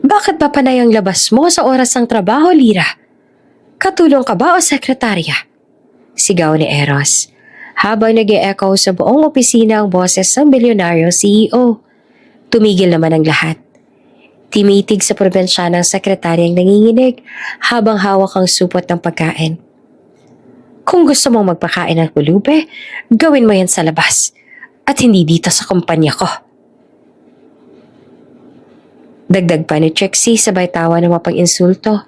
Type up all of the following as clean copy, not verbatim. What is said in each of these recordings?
Bakit ba panay ang labas mo sa oras ng trabaho, Lira? Katulong ka ba o sekretarya? Sigaw ni Eros, habang nag-e-echo sa buong opisina ang boses ng bilyonaryo CEO. Tumigil naman ang lahat. Timitig sa probensya ng sekretaryang nanginginig habang hawak ang supot ng pagkain. Kung gusto mong magpakain ng pulube, gawin mo yan sa labas at hindi dito sa kumpanya ko. Dagdag pa ni Trixie sabay tawa ng mapang-insulto.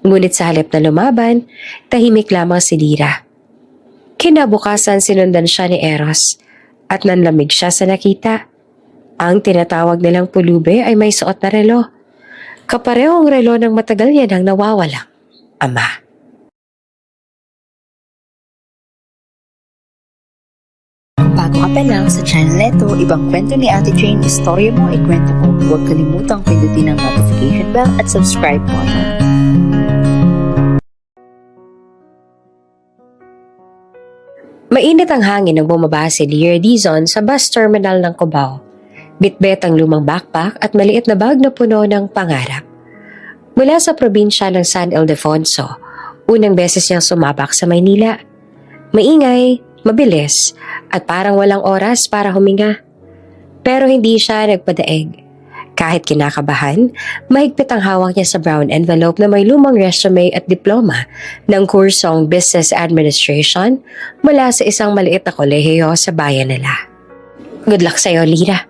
Ngunit sa halip na lumaban, tahimik lamang si Lira. Kinabukasan sinundan siya ni Eros at nanlamig siya sa nakita. Ang tinatawag nilang pulube ay may suot na relo. Kaparehong relo ng matagal niya nang nawawalang ama. Bago ka pa lang sa channel neto, ibang kwento ni Ate Jane, istorya mo, ikwento ko. Huwag kalimutang pindutin ang notification bell at subscribe button. Mainit ang hangin nang bumaba si Lira Dizon sa bus terminal ng Cubao. Bitbit ang lumang backpack at maliit na bag na puno ng pangarap. Mula sa probinsya ng San Ildefonso, unang beses niyang sumabak sa Maynila. Maingay, mabilis, at parang walang oras para huminga. Pero hindi siya nagpadaig. Kahit kinakabahan, mahigpit ang hawak niya sa brown envelope na may lumang resume at diploma ng kursong Business Administration mula sa isang maliit na kolehiyo sa bayan nila. Good luck sa'yo, Lira.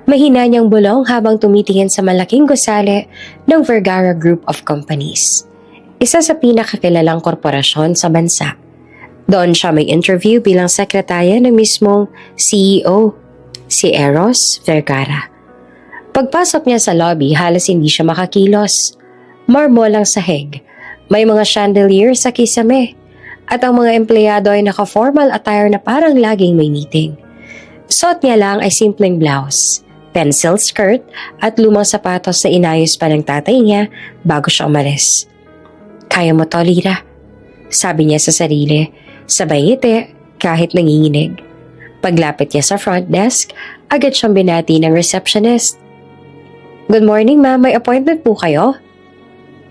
Mahina niyang bulong habang tumitingin sa malaking gusali ng Vergara Group of Companies. Isa sa pinakakilalang korporasyon sa bansa. Doon siya may interview bilang sekretarya ng mismong CEO, si Eros Vergara. Pagpasok niya sa lobby, halos hindi siya makakilos. Marmol ang sahig, may mga chandelier sa kisame, at ang mga empleyado ay naka-formal attire na parang laging may meeting. Suot niya lang ay simpleng blouse, pencil skirt at lumang sapatos na inayos pa ng tatay niya bago siya umalis. Kaya mo to, Lira, sabi niya sa sarili, sabay ngiti kahit nanginginig. Paglapit niya sa front desk, agad siyang binati ng receptionist. Good morning, ma'am. May appointment po kayo?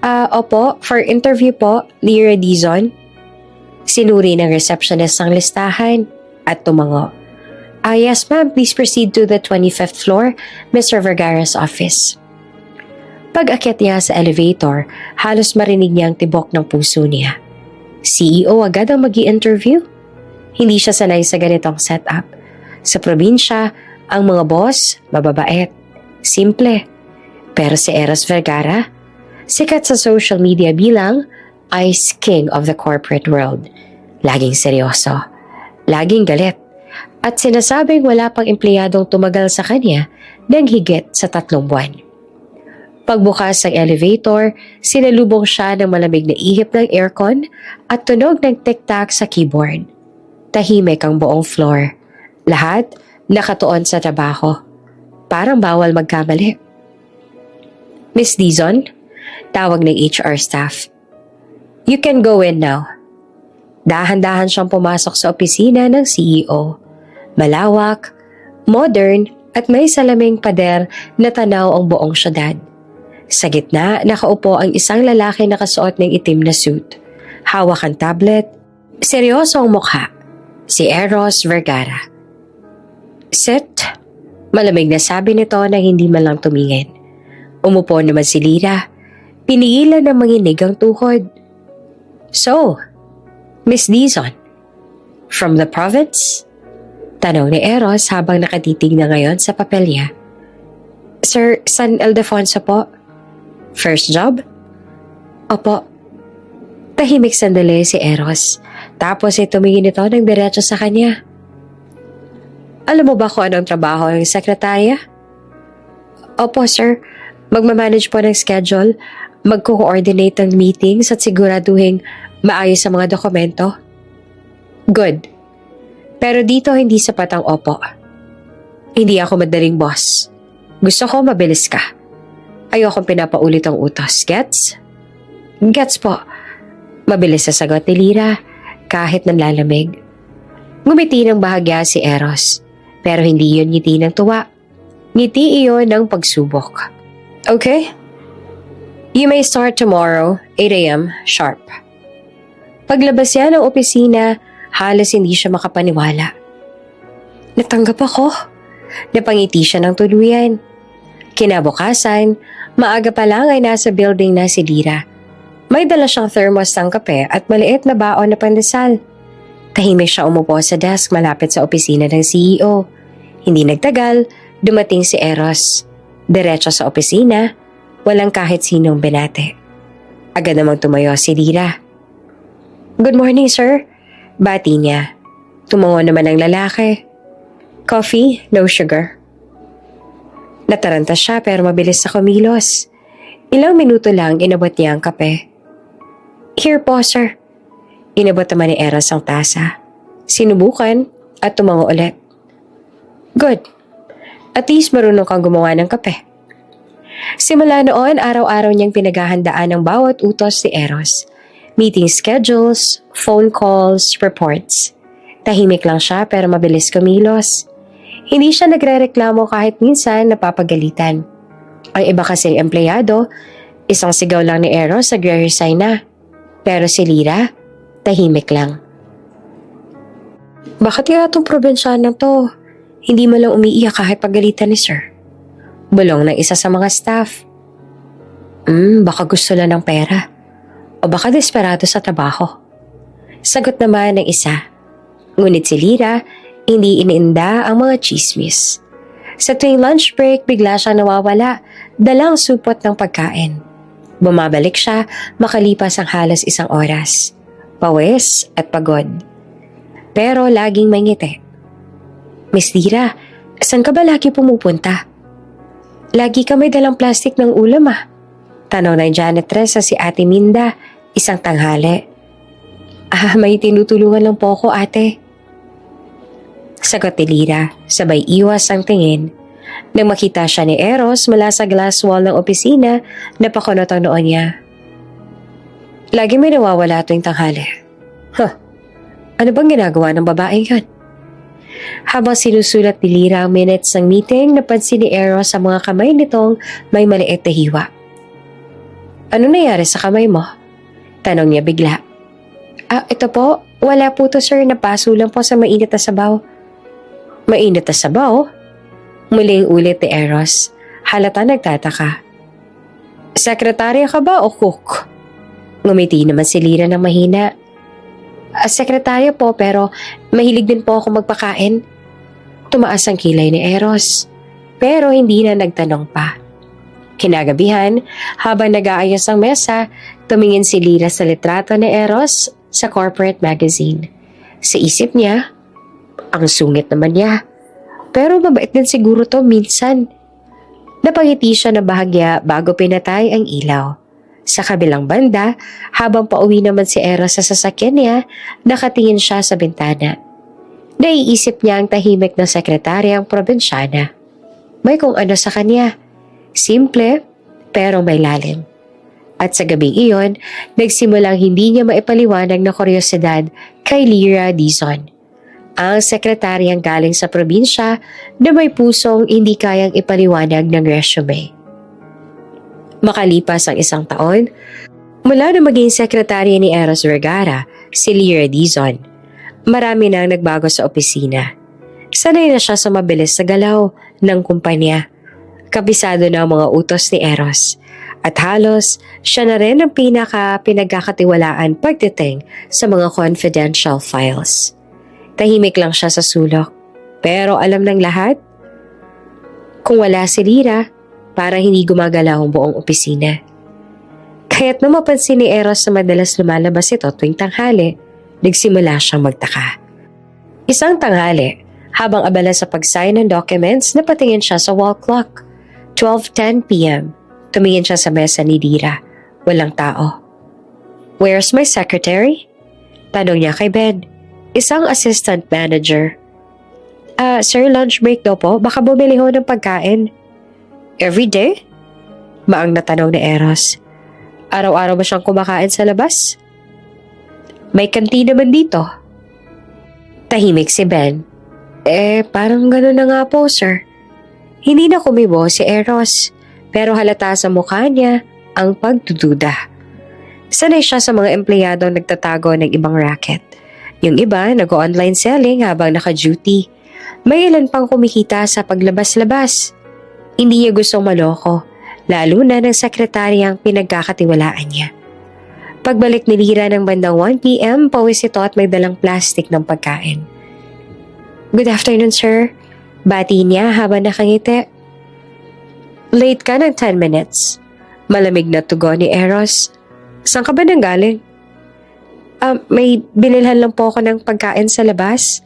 Opo, for interview po, Lira Dizon. Sinuri ng receptionist ang listahan at tumango. Yes ma'am, please proceed to the 25th floor, Mr. Vergara's office. Pag-akyat niya sa elevator, halos marinig niya ang tibok ng puso niya. CEO agad ang mag-i-interview? Hindi siya sanay sa ganitong setup. Sa probinsya, ang mga boss, mababait, simple. Pero si Eros Vergara, sikat sa social media bilang Ice King of the corporate world. Laging seryoso, laging galit, at sinasabing wala pang empleyadong tumagal sa kanya ng higit sa 3 buwan. Pagbukas ng elevator, sinalubong siya ng malamig na ihip ng aircon at tunog ng tic-tac sa keyboard. Tahimik ang buong floor. Lahat nakatuon sa trabaho. Parang bawal magkamali. Miss Dizon, tawag ng HR staff. You can go in now. Dahan-dahan siyang pumasok sa opisina ng CEO. Malawak, modern at may salaming pader na tanaw ang buong syudad. Sa gitna, nakaupo ang isang lalaki na nakasuot ng itim na suit. Hawak ang tablet. Seryoso ang mukha. Si Eros Vergara. Sit. Malamig na sabi nito na hindi man lang tumingin. Umupo naman si Lira. Pinigilan na manginig ang tuhod. So, Miss Dizon, from the province? Tanong ni Eros habang nakatitig na ngayon sa papelya. Sir, San Ildefonso po. First job? Opo. Tahimik sandali si Eros. Tapos ay tumingin ito ng diretso sa kanya. Alam mo ba kung anong trabaho ng sekretarya? Opo, sir. Magmamanage po ng schedule, magko-coordinate ng meetings at siguraduhin maayos ang mga dokumento. Good. Pero dito hindi sapat ang opo. Hindi ako madaling boss. Gusto ko mabilis ka. Ayokong pinapaulit ang utos. Gets? Gets po. Mabilis sa sagot ni Lira kahit nanlalamig. Ngumiti ng bahagya si Eros. Pero hindi yun ngiti ng tuwa. Ngiti iyon ng pagsubok. Okay? You may start tomorrow, 8 a.m. sharp. Paglabas niya ng opisina, halos hindi siya makapaniwala. Natanggap ako. Napangiti siya ng tuluyan. Kinabukasan, maaga pa lang ay nasa building na si Lira. May dala siyang thermos ng kape at maliit na baon na pandesal. Tahimik siya umupo sa desk malapit sa opisina ng CEO. Hindi nagtagal, dumating si Eros. Diretso sa opisina, walang kahit sinong binate. Agad namang tumayo si Lira. Good morning, sir. Bati niya. Tumango naman ang lalaki. Coffee, no sugar. Nataranta siya pero mabilis sa kumilos. Ilang minuto lang inabot niya ang kape. Here po, sir. Inabot naman ni Eros ang tasa. Sinubukan at tumango ulit. Good. At least marunong kang gumawa ng kape. Simula noon, araw-araw niyang pinaghahandaan ng bawat utos si Eros. Meeting schedules, phone calls, reports. Tahimik lang siya pero mabilis kumilos. Hindi siya nagrereklamo kahit minsan napapagalitan. Ang iba kasing empleyado, isang sigaw lang ni Eros nagre-resign na. Pero si Lira, tahimik lang. Bakit kaya itong probinsyanang to? Hindi mo lang umiiyak kahit pagalitan ni sir. Bulong ng isa sa mga staff. Baka gusto lang ng pera. O baka desperado sa trabaho. Sagot naman ng isa. Ngunit si Lira, hindi iniinda ang mga chismis. Sa tuwing lunch break, bigla siyang nawawala, dalang supot ng pagkain. Bumabalik siya makalipas ang halos isang oras. Pawis at pagod. Pero laging may ngiti. Miss Lira, saan ka ba lagi pumupunta? Lagi ka may dalang plastic ng ulam Tanong ng janitress sa si Ate Minda, isang tanghali. May tinutulungan lang po ako, ate. Sagot ni Lira, sabay iwas ang tingin. Nang makita siya ni Eros mula sa glass wall ng opisina, napakunot ang noon niya. Lagi may nawawala tuwing tanghali. Ano bang ginagawa ng babaeng yan? Habang sinusulat ni Lira ang minutes ng meeting, napansin ni Eros sa mga kamay nitong may maliit na hiwa. Ano nangyari sa kamay mo? Tanong niya bigla. Ito po, wala po to sir, napaso lang po sa mainit na sabaw. Mainit na sabaw? Muling ulit ni Eros. Halata nagtataka. Sekretarya ka ba o cook? Ngumiti naman si Lira ng mahina. Sekretarya po pero mahilig din po ako magpakain. Tumaas ang kilay ni Eros. Pero hindi na nagtanong pa. Kinagabihan, habang nag-aayos ang mesa, tumingin si Lira sa litrato ni Eros sa corporate magazine. Sa isip niya, ang sungit naman niya. Pero mabait din siguro to minsan. Napangiti siya na bahagya bago pinatay ang ilaw. Sa kabilang banda, habang pauwi naman si Eros sa sasakyan niya, nakatingin siya sa bintana. Naiisip niya ang tahimik na sekretaryang probinsyana. May kung ano sa kanya. Simple, pero may lalim. At sa gabing iyon, nagsimulang hindi niya maipaliwanag na kuryosidad kay Lira Dizon. Ang sekretaryang galing sa probinsya na may pusong hindi kayang ipaliwanag ng resume. Makalipas ang isang taon, mula na maging sekretarya ni Eros Vergara, si Lira Dizon, marami nang nagbago sa opisina. Sanay na siya sa mabilis na galaw ng kumpanya. Kabisado na ang mga utos ni Eros. At halos, siya na rin ang pinagkakatiwalaan pagdating sa mga confidential files. Tahimik lang siya sa sulok. Pero alam ng lahat, kung wala si Lira, parang hindi gumagalaw ang buong opisina. Kaya't nang mapansin ni Eros na madalas lumalabas ito tuwing tanghali, nagsimula siyang magtaka. Isang tanghali, habang abala sa pag-sign ng documents, napatingin siya sa wall clock. 12:10 p.m. Tumingin siya sa mesa ni Lira. Walang tao. Where's my secretary? Tanong niya kay Ben, isang assistant manager. Sir, lunch break daw po. Baka bumili ho ng pagkain. Every day? Maang natanong ni Eros. Araw-araw ba siyang kumakain sa labas? May kantina naman dito. Tahimik si Ben. Parang gano'n na nga po, sir. Hindi na kumibo si Eros. pero halata sa mukha niya ang pagdududa. Sanay siya sa mga empleyado nagtatago ng ibang racket. Yung iba nag-online selling habang naka-duty. May ilan pang kumikita sa paglabas-labas. Hindi niya gustong maloko, lalo na ng sekretaryang pinagkakatiwalaan niya. Pagbalik ni Lira ng bandang 1 p.m., pawis ito at may dalang plastic ng pagkain. "Good afternoon, sir." Bati niya habang nakangiti. "Late ka ng 10 minutes. Malamig na tugon ni Eros. "Saan ka ba nanggaling?" May binilhan lang po ako ng pagkain sa labas.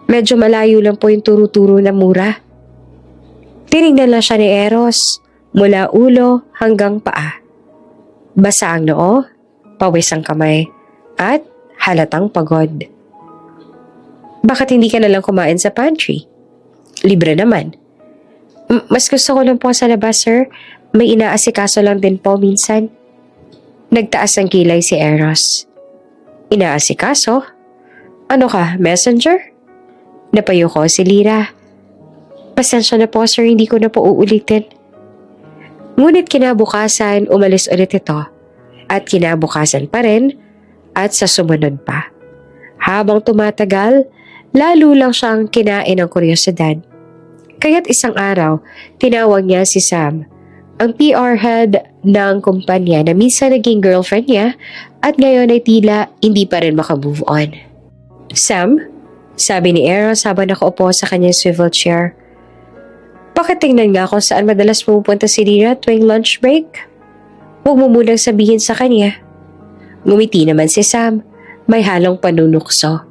Medyo malayo lang po yung turo-turo na mura." Tinignan lang siya ni Eros, mula ulo hanggang paa. Basa ang noo, pawis ang kamay, at halatang pagod. "Bakit hindi ka na lang kumain sa pantry? Libre naman." Mas gusto ko lang po sa labas, sir. May inaasikaso lang din po minsan." Nagtaas ang kilay si Eros. "Inaasikaso? Ano ka, messenger?" Napayo ko si Lira. "Pasensya na po, sir, hindi ko na po uulitin." Ngunit kinabukasan, umalis ulit ito. At kinabukasan pa rin, at sa sumunod pa. Habang tumatagal, lalo lang siyang kinain ng kuryosidad. Kaya't isang araw, tinawag niya si Sam, ang PR head ng kumpanya na minsan naging girlfriend niya at ngayon ay tila hindi pa rin makamove on. "Sam," sabi ni Eros habang nakaupo sa kanyang swivel chair, "pakitingnan nga kung saan madalas pumupunta si Lira tuwing lunch break. Huwag mo munang sabihin sa kanya." Ngumiti naman si Sam, may halong panunukso.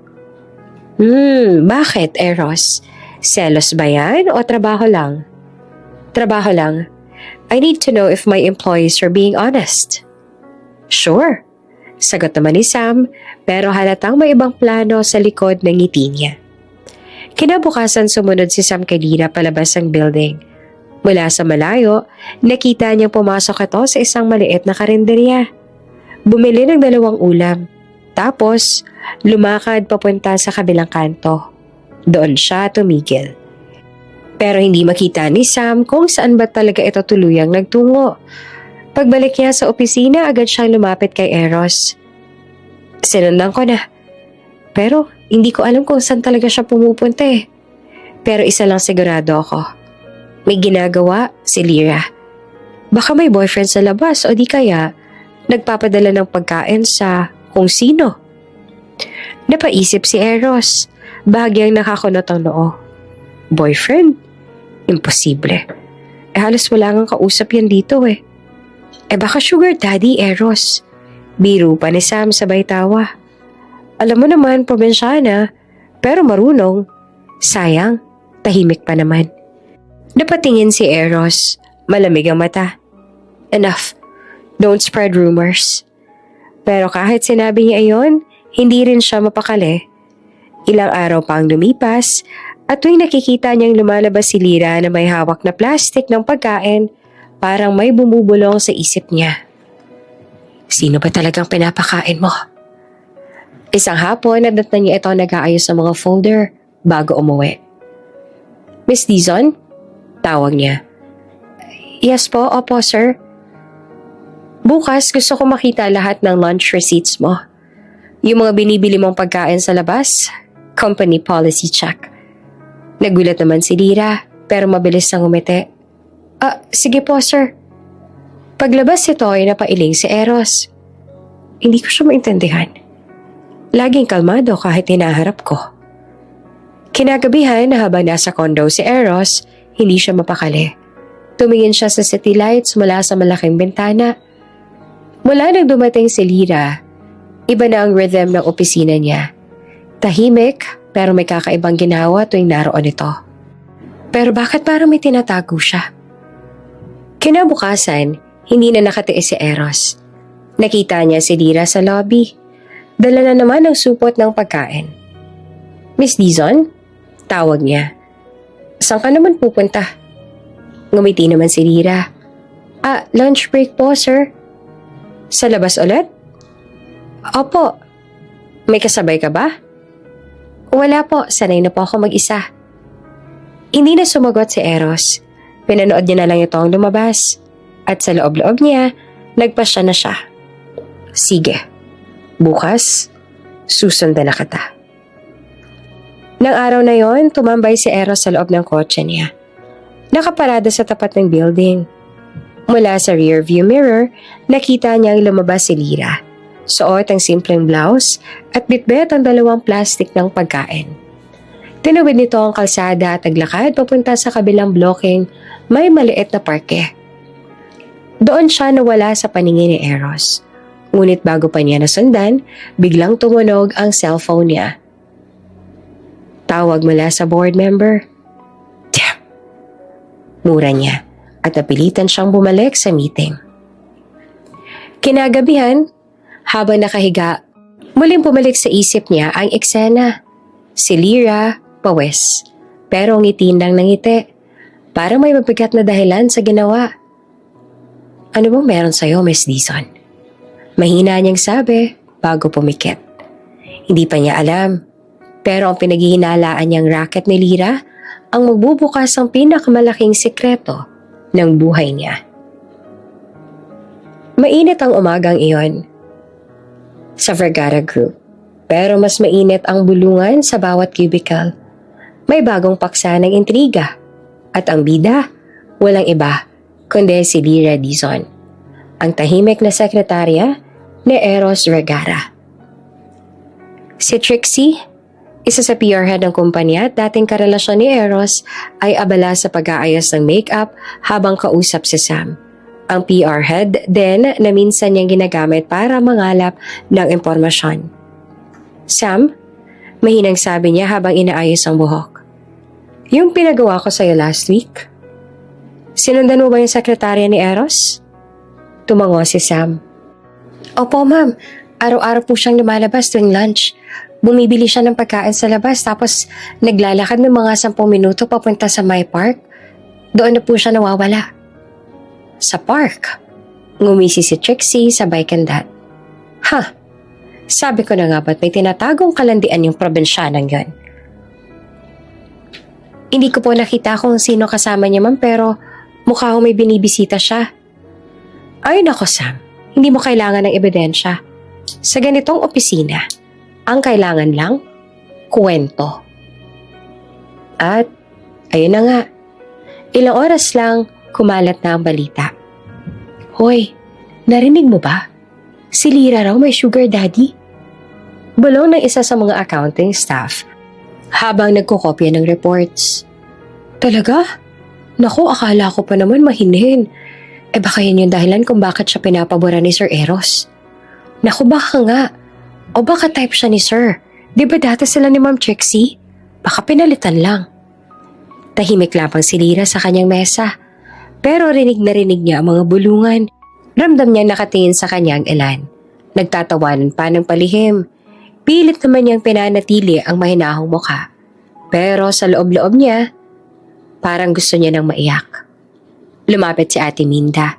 Bakit, Eros? Selos ba yan o trabaho lang?" "Trabaho lang. I need to know if my employees are being honest." "Sure," sagot naman ni Sam, pero halatang may ibang plano sa likod ng ngiti niya. Kinabukasan sumunod si Sam kay Lira palabas ng building. Mula sa malayo, nakita niyang pumasok ito sa isang maliit na karinderya. Bumili ng 2 ulam. Tapos, lumakad papunta sa kabilang kanto. Doon siya tumigil. Pero hindi makita ni Sam kung saan ba talaga ito tuluyang nagtungo. Pagbalik niya sa opisina, agad siyang lumapit kay Eros. "Sinundan ko na. Pero hindi ko alam kung saan talaga siya pumupunta eh. Pero isa lang sigurado ako. May ginagawa si Lira. Baka may boyfriend sa labas o di kaya nagpapadala ng pagkain sa kung sino." Napaisip si Eros. Bahagyang nakakunot ang noo. Boyfriend? Imposible. Halos wala ngang kausap yan dito eh. Baka sugar daddy, Eros. Biro pa ni Sam sabay tawa. Alam mo naman, probinsyana, pero marunong. Sayang, tahimik pa naman. Napatingin si Eros, malamig ang mata. Enough, don't spread rumors. Pero kahit sinabi niya iyon, hindi rin siya mapakali. Ilang araw pa ang lumipas at tuwing nakikita niyang lumalabas si Lira na may hawak na plastic ng pagkain, parang may bumubulong sa isip niya. Sino ba talagang pinapakain mo? Isang hapon, nadatnan niya ito nag-aayos ng mga folder bago umuwi. "Miss Dizon?" Tawag niya. "Yes po, opo sir. Bukas gusto ko makita lahat ng lunch receipts mo. Yung mga binibili mong pagkain sa labas, company policy check." Nagulat naman si Lira, pero mabilis nang umiti. Sige po sir." Paglabas ito ay napailing si Eros. Hindi ko siya maintindihan. Laging kalmado kahit hinaharap ko. Kinagabihan, habang nasa condo si Eros, hindi siya mapakali. Tumingin siya sa city lights mula sa malaking bintana. Mula nang dumating si Lira, iba na ang rhythm ng opisina niya. Tahimik, pero may kakaibang ginawa tuwing naroon ito. Pero bakit parang may tinatago siya? Kinabukasan, hindi na nakatiis si Eros. Nakita niya si Lira sa lobby. Dala na naman ang supot ng pagkain. "Miss Dizon?" Tawag niya. "Saan ka naman pupunta?" Ngumiti naman si Lira. Lunch break po, sir." "Sa labas ulit?" "Opo." "May kasabay ka ba?" "Wala po, sanay na po ako mag-isa." Hindi na sumagot si Eros, Pinanood niya na lang itong lumabas. At sa loob-loob niya, nagpasya na siya. Sige, bukas, susundan na kita. Nang araw na yon, tumambay si Eros sa loob ng kotse niya. Nakaparada sa tapat ng building. Mula sa rearview mirror, nakita niyang lumabas si Lyra. Suot ang simpleng blouse at bitbit ang 2 plastik ng pagkain. Tinawid nito ang kalsada at naglakad papunta sa kabilang blocking may maliit na parke. Doon siya nawala sa paningin ni Eros. Ngunit bago pa niya nasundan, biglang tumunog ang cellphone niya. Tawag mula sa board member. Damn! Mura niya at napilitan siyang bumalik sa meeting. Kinagabihan, habang nakahiga, muling bumalik sa isip niya ang eksena. Si Lyra, pawis, pero ngitiin lang ng ngiti. Parang may mabigat na dahilan sa ginawa. Ano bang meron sa'yo, Miss Dizon? Mahina niyang sabi bago pumikit. Hindi pa niya alam, pero ang pinaghihinalaan niyang racket ni Lyra ang magbubukas ang pinakamalaking sikreto ng buhay niya. Mainit ang umagang iyon sa Vergara Group, pero mas mainit ang bulungan sa bawat cubicle. May bagong paksa ng intriga at ang bida, walang iba kundi si Lyra Dizon, ang tahimik na sekretarya ni Eros Vergara. Si Trixie, isa sa PR head ng kumpanya at dating karelasyon ni Eros, ay abala sa pag-aayos ng makeup habang kausap si Sam, ang PR head din na minsan niyang ginagamit para mangalap ng impormasyon. Sam, mahinang sabi niya habang inaayos ang buhok. Yung pinagawa ko sa'yo last week? Sinundan mo ba yung sekretarya ni Eros? Tumango si Sam. Opo ma'am, araw-araw po siyang lumalabas tuwing lunch. Bumibili siya ng pagkain sa labas tapos naglalakad ng mga 10 minuto papunta sa my park. Doon na po siya nawawala. Sa park? Ngumisi si Trixie sabay kandat. Ha? Sabi ko na nga ba't may tinatagong kalandian yung probinsyanang yon? Hindi ko po nakita kung sino kasama niya ma'am pero mukha ko may binibisita siya. Ay nako Sam, hindi mo kailangan ng ebidensya. Sa ganitong opisina, ang kailangan lang, kwento. At ayun na nga, ilang oras lang kumalat na ang balita. Hoy, narinig mo ba? Si Lyra raw may sugar daddy. Bulong ng isa sa mga accounting staff habang nagkokopya ng reports. Talaga? Naku, akala ko pa naman mahinhin. Baka yun yung dahilan kung bakit siya pinapabura ni Sir Eros. Naku, baka nga. O baka type siya ni Sir. Di ba dati sila ni Ma'am Trixie? Baka pinalitan lang. Tahimik lamang si Lyra sa kanyang mesa. Pero rinig na rinig niya ang mga bulungan. Ramdam niya nakatingin sa kanyang ilan. Nagtatawanan pa ng palihim. Pilit naman niyang pinanatili ang mahinahong mukha. Pero sa loob-loob niya, parang gusto niya nang maiyak. Lumapit si Ate Minda,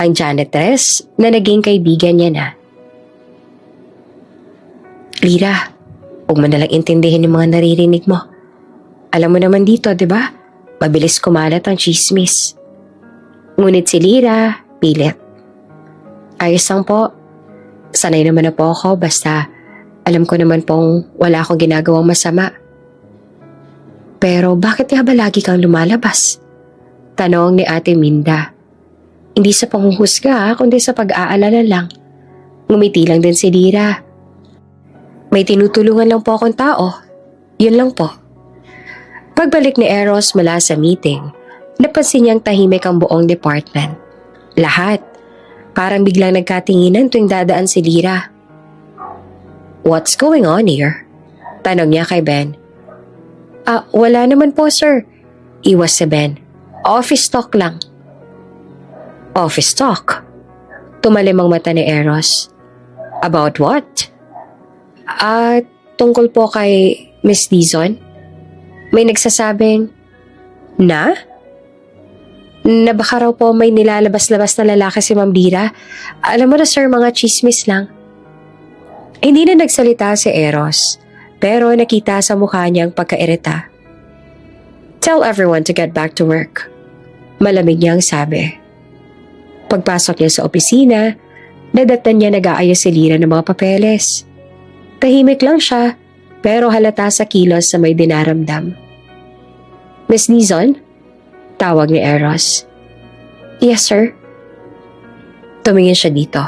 ang janitress na naging kaibigan niya na. Lyra, huwag mo nalang intindihin yung mga naririnig mo. Alam mo naman dito, di ba? Mabilis kumalat ang chismis. Ngunit si Lyra, pilit. Ayos lang po. Sanay naman na po ako basta alam ko naman pong wala akong ginagawang masama. Pero bakit nga ba lagi kang lumalabas? Tanong ni Ate Minda. Hindi sa panghuhusga kundi sa pag-aalala lang. Ngumiti lang din si Lyra. May tinutulungan lang po akong tao. Yun lang po. Pagbalik ni Eros mula sa meeting, napansin niyang tahimik ang buong department. Lahat. Parang biglang nagkatinginan tuwing dadaan si Lyra. What's going on here? Tanong niya kay Ben. Wala naman po sir. Iwas si Ben. Office talk lang. Office talk? Tumalim ang mata ni Eros. About what? Tungkol po kay Miss Dizon. May nagsasabing, na baka raw po may nilalabas-labas na lalaki si Ma'am Lyra. Alam mo na sir, mga chismis lang. Hindi na nagsalita si Eros, pero nakita sa mukha niya ang pagkairita. Tell everyone to get back to work. Malamig niyang sabi. Pagpasok niya sa opisina, nadatnan niya nag-aayos si Lyra ng mga papeles. Tahimik lang siya, pero halata sa kilos na may dinaramdam. Miss Dizon? Tawag ni Eros. Yes, sir. Tumingin siya dito.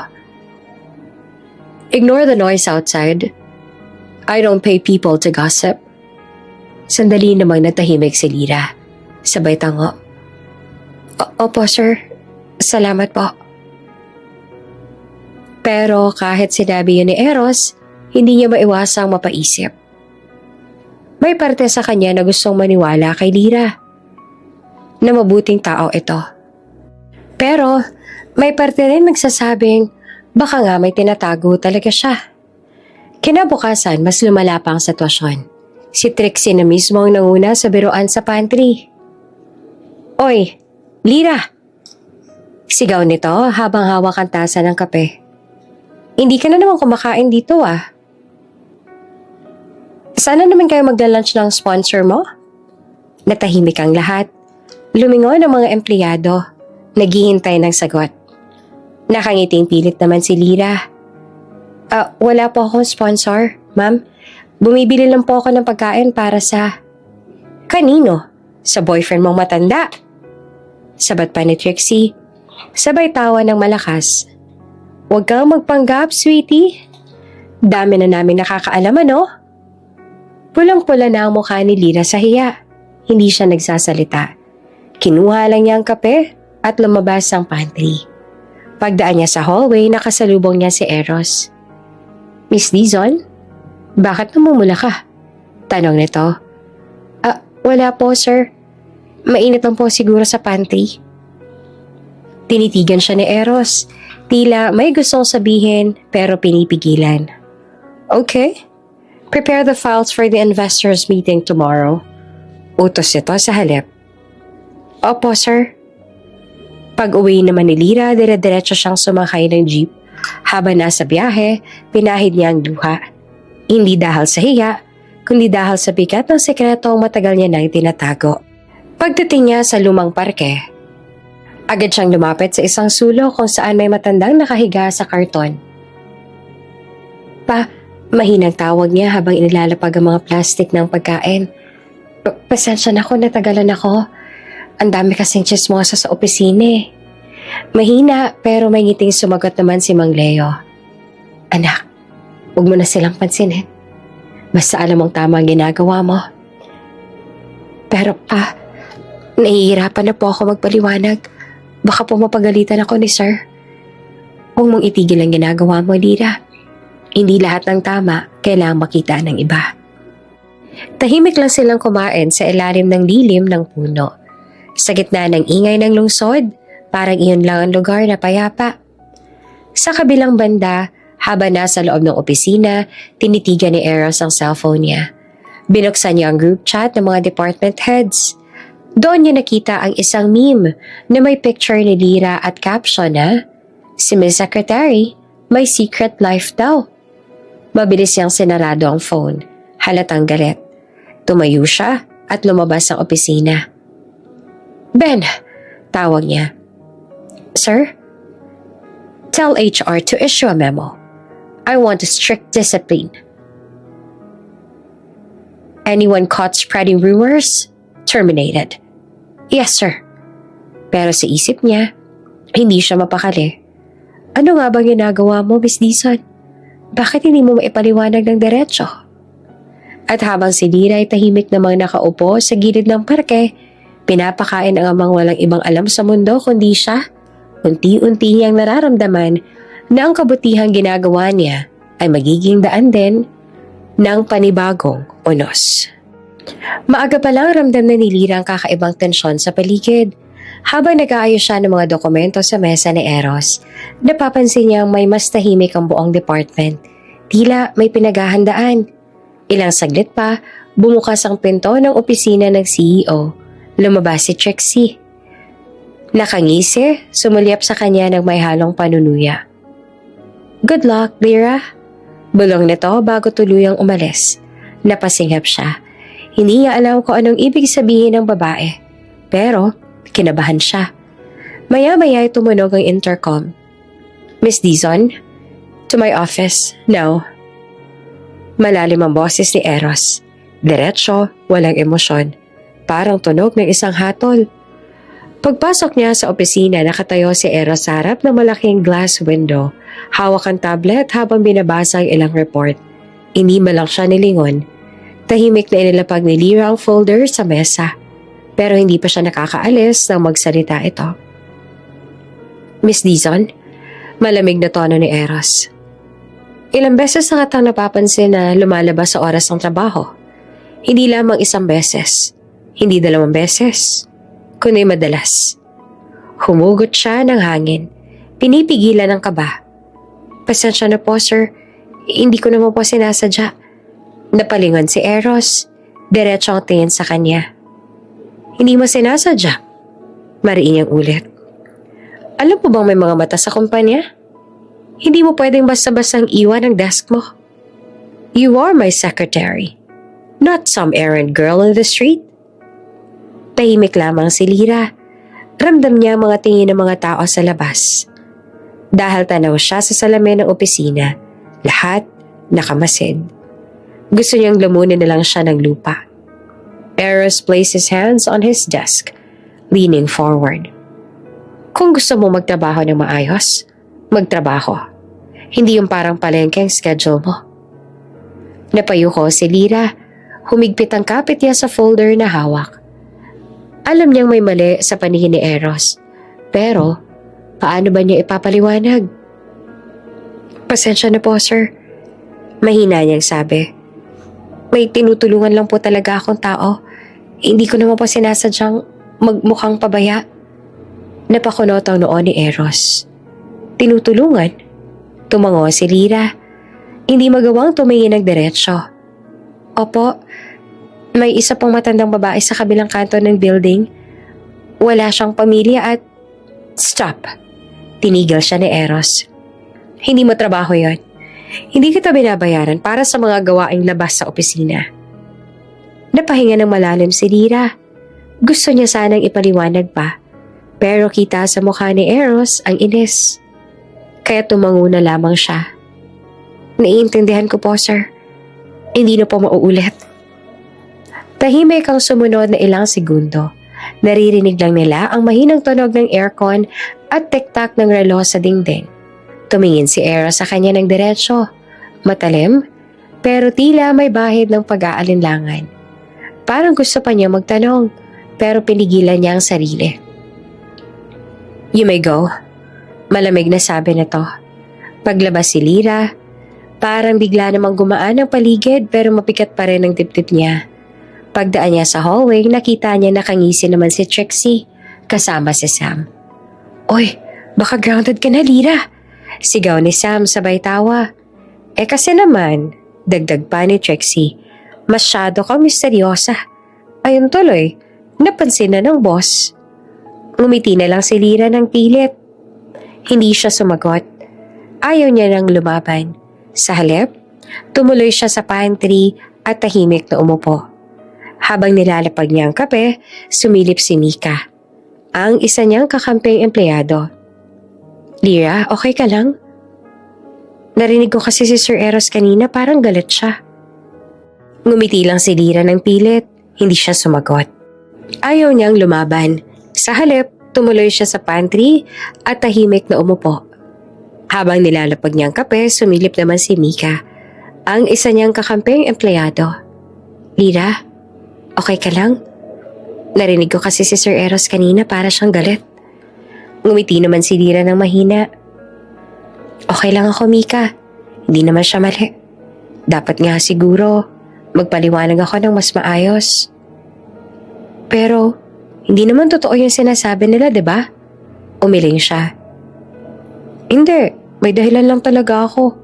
Ignore the noise outside. I don't pay people to gossip. Sandali namang natahimik si Lyra. Sabay tango. Opo, sir. Salamat po. Pero kahit sinabi yun ni Eros, hindi niya maiwasang mapaisip. May parte sa kanya na gustong maniwala kay Lyra. Na mabuting tao ito. Pero may parte rin nagsasabing baka nga may tinatago talaga siya. Kinabukasan, mas lumala pa ang sitwasyon. Si Trixie na mismo ang nanguna sa biruan sa pantry. Oy, Lyra! Sigaw nito habang hawak ang tasa ng kape. Hindi ka na naman kumakain dito ah. Sana naman kayo magla-lunch ng sponsor mo? Natahimik ang lahat. Lumingon ang mga empleyado. Naghihintay ng sagot. Nakangiting pilit naman si Lyra. Wala po akong sponsor, ma'am. Bumibili lang po ako ng pagkain para sa... Kanino? Sa boyfriend mong matanda? Sabat pa ni Trixie. Sabay tawa ng malakas. Huwag kang magpanggap, sweetie. Dami na namin nakakaalam, ano? Pulang-pula na ang mukha ni Lyra sa hiya. Hindi siya nagsasalita. Kinuha lang niya ang kape at lumabas ang pantry. Pagdaan niya sa hallway, nakasalubong niya si Eros. Miss Dizon, bakit namumula ka? Tanong nito. Wala po, sir. Mainit lang po siguro sa pantry. Tinitigan siya ni Eros. Tila may gustong sabihin pero pinipigilan. Okay. Prepare the files for the investors meeting tomorrow. Utos ito sa halip. Opo, sir. Pag-uwi naman ni Lyra, dire-diretso siyang sumakay ng jeep. Habang nasa biyahe, pinahid niya ang luha. Hindi dahil sa hiya, kundi dahil sa bigat ng sekreto matagal niya nang tinatago. Pagdating niya sa lumang parke, agad siyang lumapit sa isang sulok kung saan may matandang nakahiga sa karton. Mahinang tawag niya habang inilalapag ang mga plastik ng pagkain. Pasensya na ako, natagalan ako. Ang dami kasing chismosa sa opisina eh. Mahina pero may ngiting sumagot naman si Mang Leo. Anak, huwag mo na silang pansinin. Basta alam mong tama ang ginagawa mo. Pero nahihirapan na po ako magpaliwanag. Baka po mapagalitan ako ni sir. Huwag mong itigil ang ginagawa mo, Lyra. Hindi lahat ng tama kailangang makita ng iba. Tahimik lang silang kumain sa ilalim ng lilim ng puno. Sa gitna ng ingay ng lungsod, parang iyon lang ang lugar na payapa. Sa kabilang banda, habang nasa loob ng opisina, tinitigan ni Eros ang cellphone niya. Binuksan niya ang group chat ng mga department heads. Doon niya nakita ang isang meme na may picture ni Lyra at caption na, si Miss Secretary, may secret life daw. Mabilis niyang sinarado ang phone. Halatang galit. Tumayo siya at lumabas sa opisina. Ben, tawag niya. Sir? Tell HR to issue a memo. I want strict discipline. Anyone caught spreading rumors? Terminated. Yes, sir. Pero sa isip niya, hindi siya mapakali. Ano nga bang ginagawa mo, Miss Dizon? Bakit hindi mo maipaliwanag ng diretso? At habang si Lyra ay tahimik namang nakaupo sa gilid ng parke, pinapakain ang amang walang ibang alam sa mundo kundi siya. Unti-unti niyang nararamdaman na ang kabutihang ginagawa niya ay magiging daan din ng panibagong unos. Maaga pa lang ramdam na ni Lyra ang kakaibang tensyon sa paligid. Habang nag-aayos siya ng mga dokumento sa mesa ni Eros, napapansin niyang may mas tahimik ang buong department. Tila may pinaghahandaan. Ilang saglit pa, bumukas ang pinto ng opisina ng CEO. Lumabas si Trixie. Nakangisi, sumulyap sa kanya ng may halong panunuya. Good luck, Lyra. Bulong nito bago tuluyang umalis. Napasinghap siya. Hindi niya alam kung anong ibig sabihin ng babae. Pero Kinabahan siya. Maya-maya ay tumunog ang intercom. Miss Dizon? To my office, now. Malalim ang boses ni Eros. Diretso, walang emosyon. Parang tunog ng isang hatol. Pagpasok niya sa opisina, nakatayo si Eros sa harap ng malaking glass window. Hawak ang tablet habang binabasa ang ilang report. Inima lang siya nilingon. Tahimik na inilapag ni Lyra ang folder sa mesa. Pero hindi pa siya nakakaalis nang magsalita ito. Miss Dizon? Malamig na tono ni Eros. Ilang beses na katang napapansin na lumalabas sa oras ng trabaho. Hindi lamang isang beses. Hindi 2 beses. Kundi madalas. Humugot siya ng hangin. Pinipigilan ng kaba. Pasensya na po, sir. Hindi ko naman po sinasadya. Napalingon si Eros. Diretso ang tingin sa kanya. Hindi mo sinasadya? Mariin niyang ulit. Alam mo bang may mga mata sa kumpanya? Hindi mo pwedeng basta-bastang iwan ang desk mo. You are my secretary. Not some errand girl on the street. Tahimik lamang si Lyra. Ramdam niya ang mga tingin ng mga tao sa labas. Dahil tanaw siya sa salamin ng opisina, lahat nakamasid. Gusto niyang lamunin na lang siya ng lupa. Eros placed his hands on his desk, leaning forward. Kung gusto mo magtrabaho ng maayos, magtrabaho. Hindi yung parang palengke ang schedule mo. Napayuko si Lyra. Humigpit ang kapit niya sa folder na hawak. Alam niyang may mali sa paningin ni Eros. Pero, paano ba niya ipapaliwanag? Pasensya na po, sir. Mahina niyang sabi. May tinutulungan lang po talaga akong tao. Hindi ko naman po sinasadyang magmukhang pabaya. Napakunot ang noon ni Eros. Tinutulungan? Tumango si Lyra. Hindi magawang tumingin ng diretsyo. Opo, may isa pong matandang babae sa kabilang kanto ng building. Wala siyang pamilya at... Stop! Tinigil siya ni Eros. Hindi mo trabaho yon. Hindi kita binabayaran para sa mga gawaing labas sa opisina. Napahinga ng malalim si Lyra. Gusto niya sanang ipaliwanag pa. Pero kita sa mukha ni Eros ang inis. Kaya tumango na lamang siya. Naiintindihan ko po, sir. Hindi na po mauulit. Tahimik ang sumunod na ilang segundo. Naririnig lang nila ang mahinang tunog ng aircon at tiktak ng relo sa dingding. Tumingin si Eros sa kanya ng diretsyo. Matalim, pero tila may bahid ng pag-aalinlangan. Parang gusto pa niya magtanong, pero pinigilan niya ang sarili. You may go. Malamig na sabi nito. Paglabas si Lyra, parang bigla namang gumaan ang paligid pero mapikat pa rin ang dibdib niya. Pagdaan niya sa hallway, nakita niya nakangisi naman si Trixie, kasama si Sam. Oy, baka grounded ka na, Lyra. Sigaw ni Sam sabay tawa. Kasi naman, dagdag pa ni Trixie, masyado ka misteryosa. Ayun tuloy, napansin na ng boss. Ngumiti na lang si Lyra ng pilit. Hindi siya sumagot. Ayaw niya nang lumaban. Sa halip, tumuloy siya sa pantry at tahimik na umupo. Habang nilalapag niya ang kape, sumilip si Mika, ang isa niyang kakamping empleyado. Lyra, okay ka lang? Narinig ko kasi si Sir Eros kanina, parang galit siya. Ngumiti lang si Lyra ng pilit, hindi siya sumagot. Ayaw niyang lumaban. Sa halip, tumuloy siya sa pantry at tahimik na umupo. Habang nilalapag niya ang kape, sumilip naman si Mika, ang isa niyang kakamping empleyado. Lyra, okay ka lang? Narinig ko kasi si Sir Eros kanina, para siyang galit. Ngumiti naman si Lyra ng mahina. Okay lang ako, Mika. Hindi naman siya mali. Dapat nga siguro magpaliwanag ako ng mas maayos. Pero, hindi naman totoo yung sinasabi nila, diba? Umiling siya. Hindi, may dahilan lang talaga ako.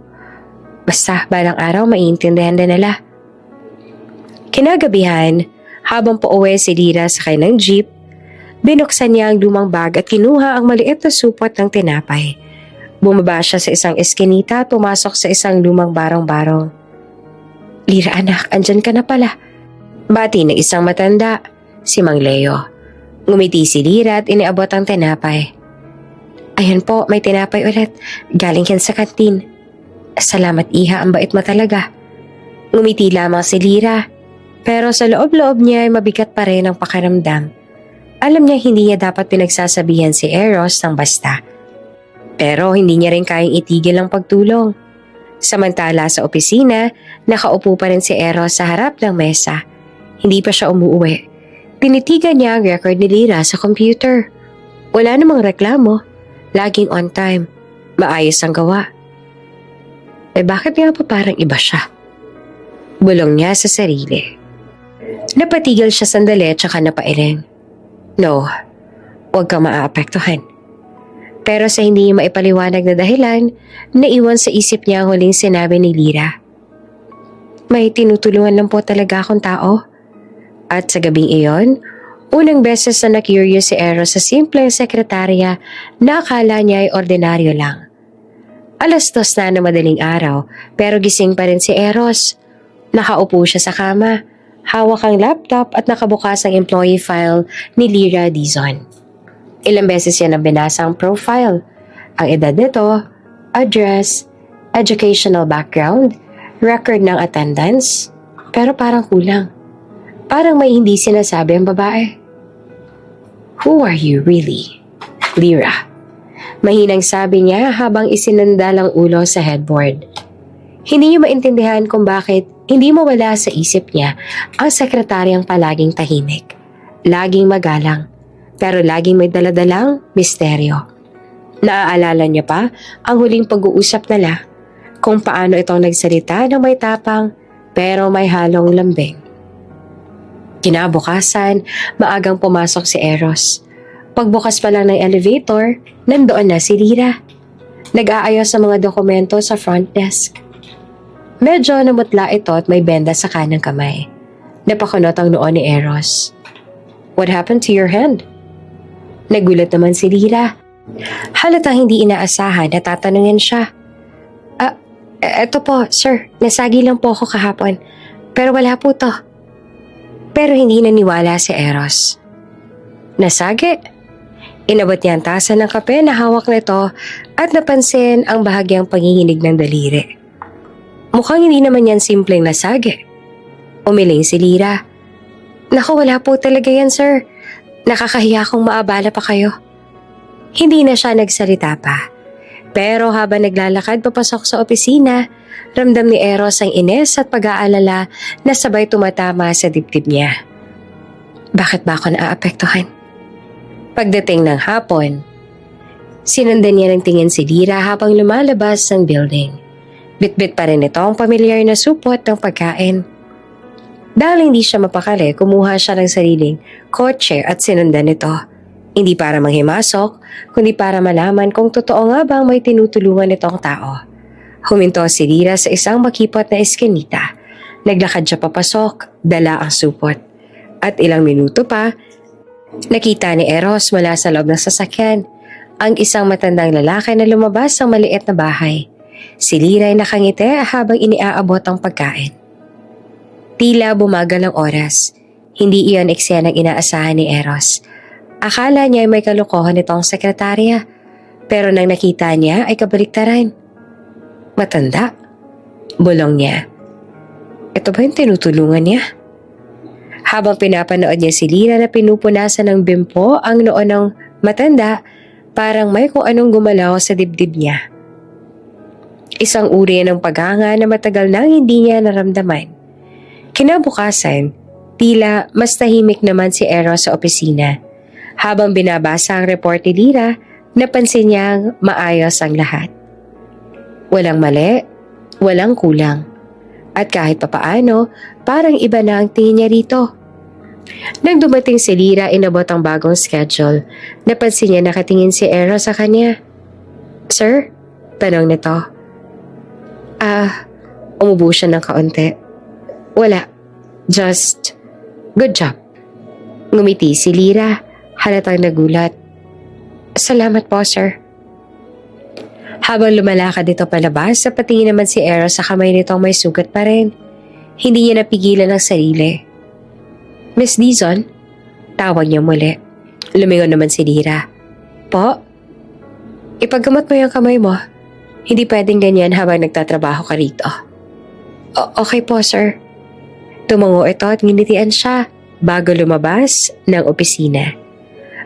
Basta, balang araw maiintindihan din nila. Kinagabihan, habang pauwi si Lyra sa kanyang jeep, binuksan niya ang lumang bag at kinuha ang maliit na supot ng tinapay. Bumaba siya sa isang eskinita at pumasok sa isang lumang barong-barong. Lyra anak, andyan ka na pala. Bati ng isang matanda, si Mang Leo. Ngumiti si Lyra at iniabot ang tinapay. Ayun po, may tinapay ulit. Galing yan sa kantin. Salamat Iha, ang bait mo talaga. Ngumiti lamang si Lyra. Pero sa loob-loob niya ay mabigat pa rin ang pakiramdam. Alam niya hindi niya dapat pinagsasabihan si Eros ng basta. Pero hindi niya rin kayang itigil ang pagtulong. Samantala sa opisina, nakaupo pa rin si Eros sa harap ng mesa. Hindi pa siya umuuwi. Tinitigan niya ang record ni Lyra sa computer. Wala namang reklamo. Laging on time. Maayos ang gawa. Bakit nga pa parang iba siya? Bulong niya sa sarili. Napatigil siya sandali at saka napailing. No, huwag kang maaapektuhan. Pero sa hindi niya maipaliwanag na dahilan, naiwan sa isip niya ang huling sinabi ni Lyra. May tinutulungan lang po talaga akong tao. At sa gabing iyon, unang beses na na-curious si Eros sa simpleng sekretarya na akala niya ay ordinaryo lang. 2:00 na ng madaling araw pero gising pa rin si Eros. Nakaupo siya sa kama, hawak ang laptop at nakabukas ang employee file ni Lyra Dizon. Ilang beses yan ang binasa ang profile. Ang edad nito, address, educational background, record ng attendance, pero parang kulang. Parang may hindi sinasabi ang babae. Who are you really, Lyra? Mahinang sabi niya habang isinandal ang ulo sa headboard. Hindi niya maintindihan kung bakit hindi mawala sa isip niya ang sekretaryang palaging tahimik, laging magalang, pero laging may daladalang misteryo. Naaalala niya pa ang huling pag-uusap nila kung paano itong nagsalita ng may tapang pero may halong lambing. Kinabukasan, maagang pumasok si Eros. Pagbukas pa lang ng elevator, nandoon na si Lyra. Nag-aayos sa mga dokumento sa front desk. Medyo namutla ito at may benda sa kanang kamay. Napakunot ang noo ni Eros. What happened to your hand? Nagulat naman si Lyra. Halatang hindi inaasahan na tatanungin siya. Eto po, sir. Nasagi lang po ako kahapon. Pero wala po to. Pero hindi naniwala si Eros. Nasagi? Inabot niya ang tasa ng kape na hawak nito at napansin ang bahagyang panginginig ng daliri. Mukhang hindi naman yan simpleng nasagi. Umiling si Lyra. Naku, wala po talaga yan, sir. Nakakahiya kung maabala pa kayo. Hindi na siya nagsalita pa. Pero habang naglalakad papasok sa opisina, ramdam ni Eros ang ines at pag-aalala na sabay tumatama sa dibdib niya. Bakit ba ako naaapektuhan? Pagdating ng hapon, sinundan niya ng tingin si Lyra habang lumalabas ng building. Bitbit pa rin ito ang pamilyar na supot ng pagkain. Dahil hindi siya mapakali, kumuha siya ng sariling kotse at sinundan ito. Hindi para manghimasok, kundi para malaman kung totoo nga bang may tinutulungan itong tao. Huminto si Lyra sa isang makipot na eskinita. Naglakad siya papasok, dala ang supot. At ilang minuto pa, nakita ni Eros mula sa loob ng sasakyan ang isang matandang lalaki na lumabas ng maliit na bahay. Si Lyra ay nakangiti habang iniaabot ang pagkain. Tila bumagal ang oras. Hindi iyon eksenang inaasahan ni Eros. Akala niya ay may kalokohan itong sekretarya, pero nang nakita niya ay kabaliktaran. Matanda? Bulong niya. Ito ba yung tinutulungan niya? Habang pinapanood niya si Lyra na pinupunasan ng bimpo ang noo ng matanda, parang may kung anong gumalaw sa dibdib niya. Isang uri ng paghanga na matagal nang hindi niya naramdaman. Kinabukasan, tila mas tahimik naman si Eros sa opisina. Habang binabasa ang report ni Lyra, napansin niyang maayos ang lahat. Walang mali, walang kulang. At kahit papaano, parang iba na ang tingin niya rito. Nang dumating si Lyra, inabot ang bagong schedule. Napansin niya nakatingin si Eros sa kanya. Sir? Tanong nito. Umubo siya ng kaunti. Wala. Just, good job. Ngumiti si Lyra, halatang nagulat. Salamat po, sir. Habang lumalakad ito palabas, napatingin naman si Eros sa kamay nitong may sugat pa rin. Hindi niya napigilan ang sarili. Miss Dizon? Tawag niya muli. Lumingon naman si Lira. Po? Ipaggamot mo yung kamay mo. Hindi pwedeng ganyan habang nagtatrabaho ka rito. Okay po, sir. Tumango ito at nginitian siya bago lumabas ng opisina.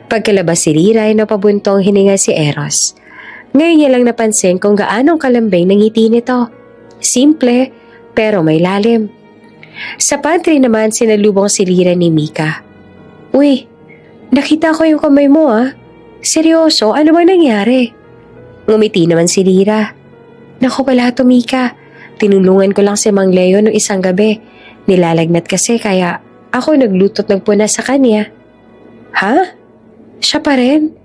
Pagkalabas si Lira ay napabuntong hininga si Eros. Ngayon niya lang napansin kung gaanong kalambing ng ngiti nito. Simple, pero may lalim. Sa pantry naman sinalubong si Lira ni Mika. Uy, nakita ko yung kamay mo ah. Seryoso, ano ba nangyari? Ngumiti naman si Lira. Naku pala to Mika, tinulungan ko lang si Mang Leo noong isang gabi. Nilalagnat kasi kaya ako nagluto't nagpuna sa kanya. Ha? Siya pa rin?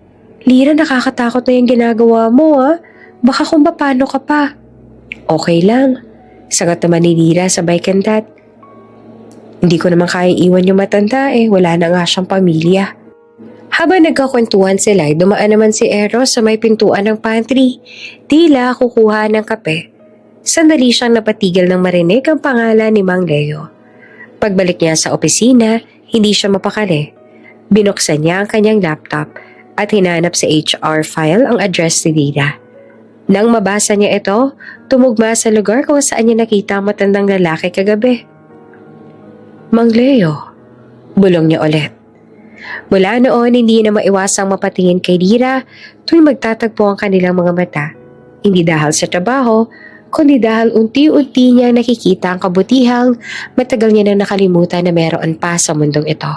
Lira, nakakatakot na yung ginagawa mo ah. Baka kung paano ka pa. Okay lang. Sagot naman ni Lira sabay kantat. Hindi ko naman kaya iwan yung matanda wala na nga siyang pamilya. Habang nagkakwentuhan sila, dumaan naman si Eros sa may pintuan ng pantry. Tila kukuha ng kape. Sandali siyang napatigil nang marinig ang pangalan ni Mang Leo. Pagbalik niya sa opisina, hindi siya mapakali. Binuksan niya ang kanyang laptop at hinanap sa HR file ang address ni Lira. Nang mabasa niya ito, tumugma sa lugar kung saan niya nakita ang matandang lalaki kagabi. Mang Leo, bulong niya ulit. Mula noon, hindi na maiwasang mapatingin kay Lira tuwing magtatagpo ang kanilang mga mata. Hindi dahil sa trabaho, kundi dahil unti-unti niya nakikita ang kabutihang matagal niya na nakalimutan na meron pa sa mundong ito.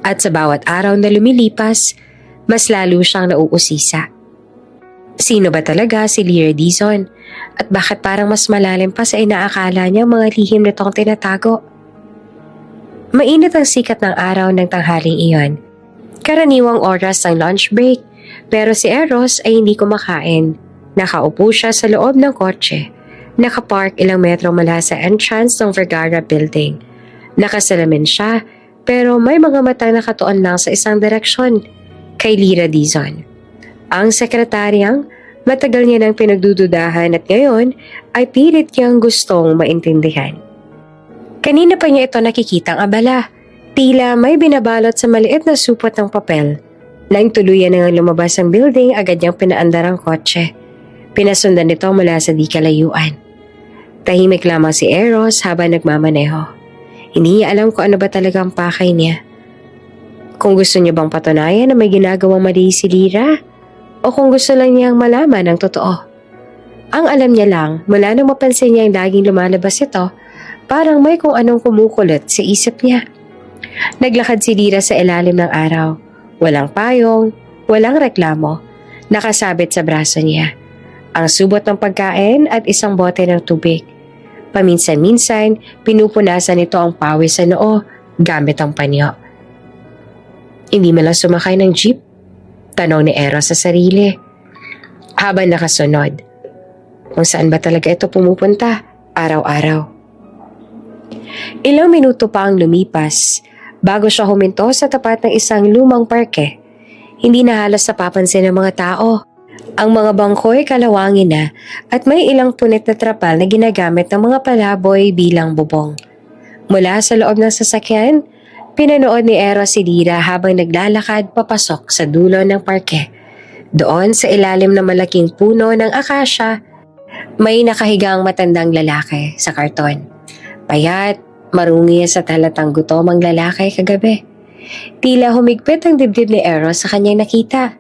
At sa bawat araw na lumilipas, mas lalo siyang nauusisa. Sino ba talaga si Lira Dizon? At bakit parang mas malalim pa sa inaakala niya mga lihim nitong tinatago? Mainit ang sikat ng araw ng tanghaling iyon. Karaniwang oras ng lunch break, pero si Eros ay hindi kumakain. Nakaupo siya sa loob ng kotse. Nakapark ilang metro mula sa entrance ng Vergara building. Nakasalamin siya, pero may mga mata nakatuon lang sa isang direksyon, kay Lira Dizon. Ang sekretaryang matagal niya nang pinagdududahan at ngayon ay pilit niyang gustong maintindihan. Kanina pa niya ito nakikitang abala. Tila may binabalot sa maliit na supot ng papel. Nang tuluyan nang lumabas ang building, agad niyang pinaandar ang kotse. Pinasundan nito mula sa di kalayuan. Tahimik lamang si Eros habang nagmamaneho. Hindi niya alam kung ano ba talaga ang pakay niya. Kung gusto niya bang patunayan na may ginagawang mali si Lira? O kung gusto lang niyang malaman ang totoo? Ang alam niya lang, mula nang mapansin niya ang laging lumalabas ito, parang may kung anong kumukulot sa isip niya. Naglakad si Lira sa ilalim ng araw. Walang payong, walang reklamo. Nakasabit sa braso niya ang subot ng pagkain at isang bote ng tubig. Paminsan-minsan, pinupunasan nito ang pawis sa noo gamit ang panyo. Hindi man lang sumakay ng jeep? Tanong ni Eros sa sarili. Habang nakasunod. Kung saan ba talaga ito pumupunta araw-araw? Ilang minuto pa ang lumipas bago siya huminto sa tapat ng isang lumang parke. Hindi na halos napapansin ng mga tao. Ang mga bangko'y kalawangin na at may ilang punit na trapal na ginagamit ng mga palaboy bilang bubong. Mula sa loob ng sasakyan, pinanood ni Eros si Lira habang naglalakad papasok sa dulo ng parke. Doon sa ilalim ng malaking puno ng akasya, may nakahigang matandang lalaki sa karton. Payat, marungi sa talatang gutom ang lalaki kagabi. Tila humigpit ang dibdib ni Eros sa kanyang nakita.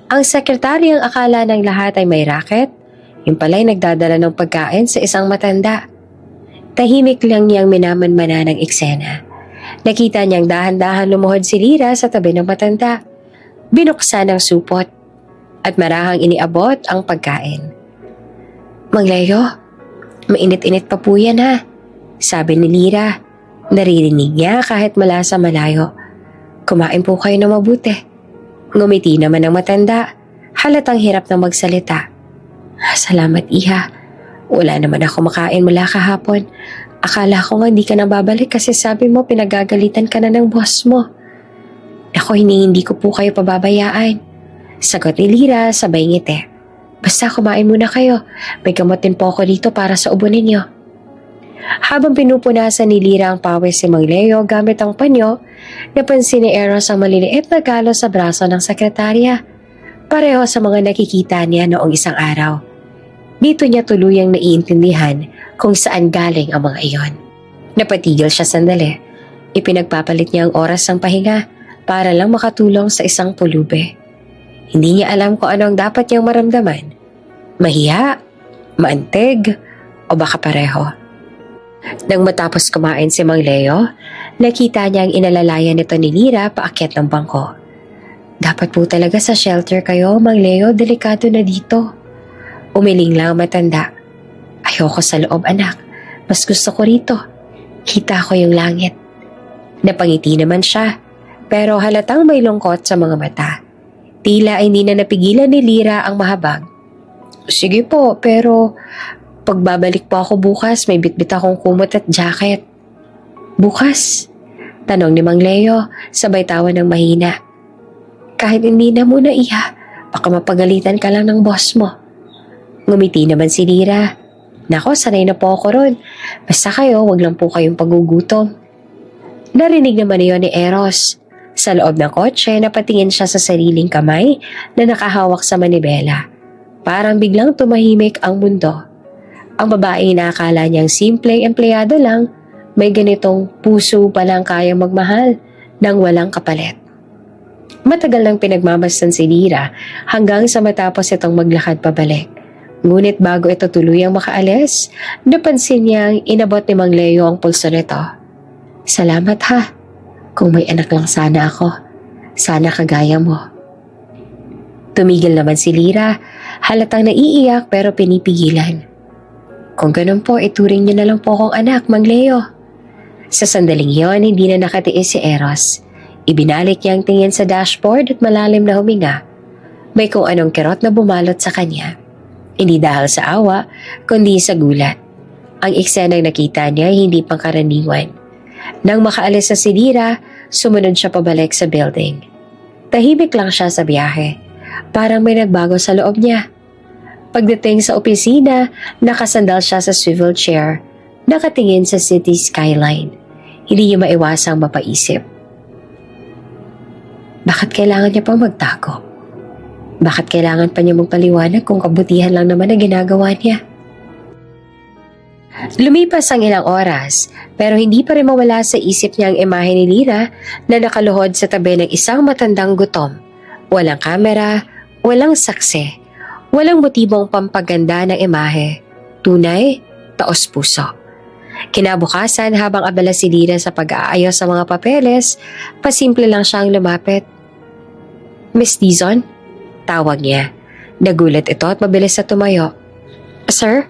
Ang sekretaryang akala ng lahat ay may racket, yung pala'y nagdadala ng pagkain sa isang matanda. Tahimik lang niyang minamanmana ng eksena. Nakita niyang dahan-dahan lumuhod si Lira sa tabi ng matanda. Binuksan ang supot at marahang iniabot ang pagkain. Mang Leo, mainit-init pa po yan ha, sabi ni Lira. Naririnig niya kahit mula sa malayo. Kumain po kayo na mabuti. Ngumiti naman ang matanda. Halatang hirap na magsalita. Salamat iha. Wala naman ako makain mula kahapon. Akala ko nga hindi ka na babalik kasi sabi mo pinagagalitan ka na ng boss mo. Ako hindi ko po kayo pababayaan. Sagot ni Lira sabay ngiti. Basta kumain muna kayo. May gamot din po ako dito para sa ubo ninyo. Habang pinupunasan ni Lira ang pawis si Mang Leo gamit ang panyo, napansin ni Eros ang maliliit na galo sa braso ng sekretarya. Pareho sa mga nakikita niya noong isang araw. Dito niya tuluyang naiintindihan kung saan galing ang mga iyon. Napatigil siya sandali. Ipinagpapalit niya ang oras ng pahinga para lang makatulong sa isang pulube. Hindi niya alam kung ano ang dapat niyang maramdaman. Mahiya, maantig, o baka pareho. Nang matapos kumain si Mang Leo, nakita niya ang inalalayan nito ni Lira paakyat ng bangko. Dapat po talaga sa shelter kayo, Mang Leo, delikado na dito. Umiling lang ang matanda. Ayoko sa loob, anak. Mas gusto ko rito. Kita ko yung langit. Napangiti naman siya, pero halatang may lungkot sa mga mata. Tila ay hindi na napigilan ni Lira ang mahabag. Sige po, pero pagbabalik po ako bukas, may bitbit akong kumot at jacket. Bukas? Tanong ni Mang Leo, sabay tawa ng mahina. Kahit hindi na muna, iha. Baka mapagalitan ka lang ng boss mo. Ngumiti naman si Lira. Nako, sanay na po ako ron. Basta kayo, wag lang po kayong pagugutom. Narinig naman niyo ni Eros. Sa loob ng kotse, napatingin siya sa sariling kamay na nakahawak sa manibela. Parang biglang tumahimik ang mundo. Ang babae na akala niyang simpleng empleyado lang, may ganitong puso palang kayang magmahal nang walang kapalit. Matagal nang pinagmamasdan si Lira hanggang sa matapos itong maglakad pabalik. Ngunit bago ito tuluyang makaalis, napansin niyang inabot ni Mang Leo ang pulso nito. Salamat ha. Kung may anak lang sana ako, sana kagaya mo. Tumigil naman si Lira, halatang naiiyak pero pinipigilan. Kung ganun po, ituring niyo na lang po akong anak, Mang Leo. Sa sandaling yon, hindi na nakatiis si Eros. Ibinalik niya ang tingin sa dashboard at malalim na huminga. May kung anong kirot na bumalot sa kanya. Hindi dahil sa awa, kundi sa gulat. Ang eksenang nakita niya ay hindi pangkaraniwan. Nang makaalis na si Lira, sumunod siya pabalik sa building. Tahimik lang siya sa biyahe. Parang may nagbago sa loob niya. Pagdating sa opisina, nakasandal siya sa swivel chair, nakatingin sa city skyline. Hindi niya maiwasang mapaisip. Bakit kailangan niya pang magtago? Bakit kailangan pa niya magpaliwanag kung kabutihan lang naman ang ginagawa niya? Lumipas ang ilang oras, pero hindi pa rin mawala sa isip niya ang imahe ni Lira na nakaluhod sa tabi ng isang matandang gutom. Walang kamera, walang saksi, walang motibong pampaganda ng imahe. Tunay, taos puso. Kinabukasan habang abala si Lira sa pag-aayos sa mga papeles, pasimple lang siyang lumapit. Miss Dizon? Tawag niya. Nagulat ito at mabilis na tumayo. Sir?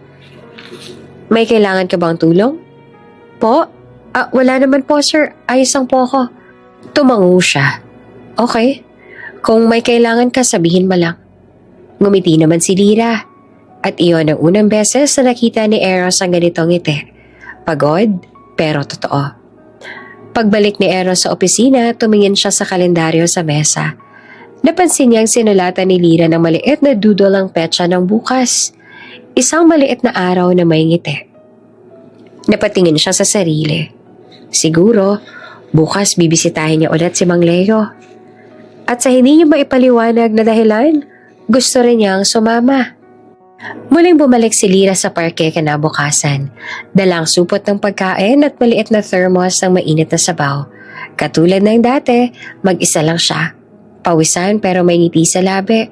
May kailangan ka bang tulong? Po? Wala naman po sir. Ayos lang po ako. Tumango siya. Okay. Kung may kailangan ka, sabihin mo lang. Ngumiti naman si Lira. At iyon ang unang beses na nakita ni Eros ang ganitong ngiti. Pagod, pero totoo. Pagbalik ni Eros sa opisina, tumingin siya sa kalendaryo sa mesa. Napansin niyang sinulatan ni Lira ng maliit na doodle ang petsa ng bukas. Isang maliit na araw na may ngiti. Napatingin siya sa sarili. Siguro, bukas bibisitahin niya ulit si Mang Leo. At sa hindi niya maipaliwanag na dahilan, gusto rin niyang sumama. Muling bumalik si Lira sa parke kinabukasan. Dalang supot ng pagkain at maliit na thermos ng mainit na sabaw. Katulad ng dati, mag-isa lang siya. Pawisan pero may ngiti sa labi.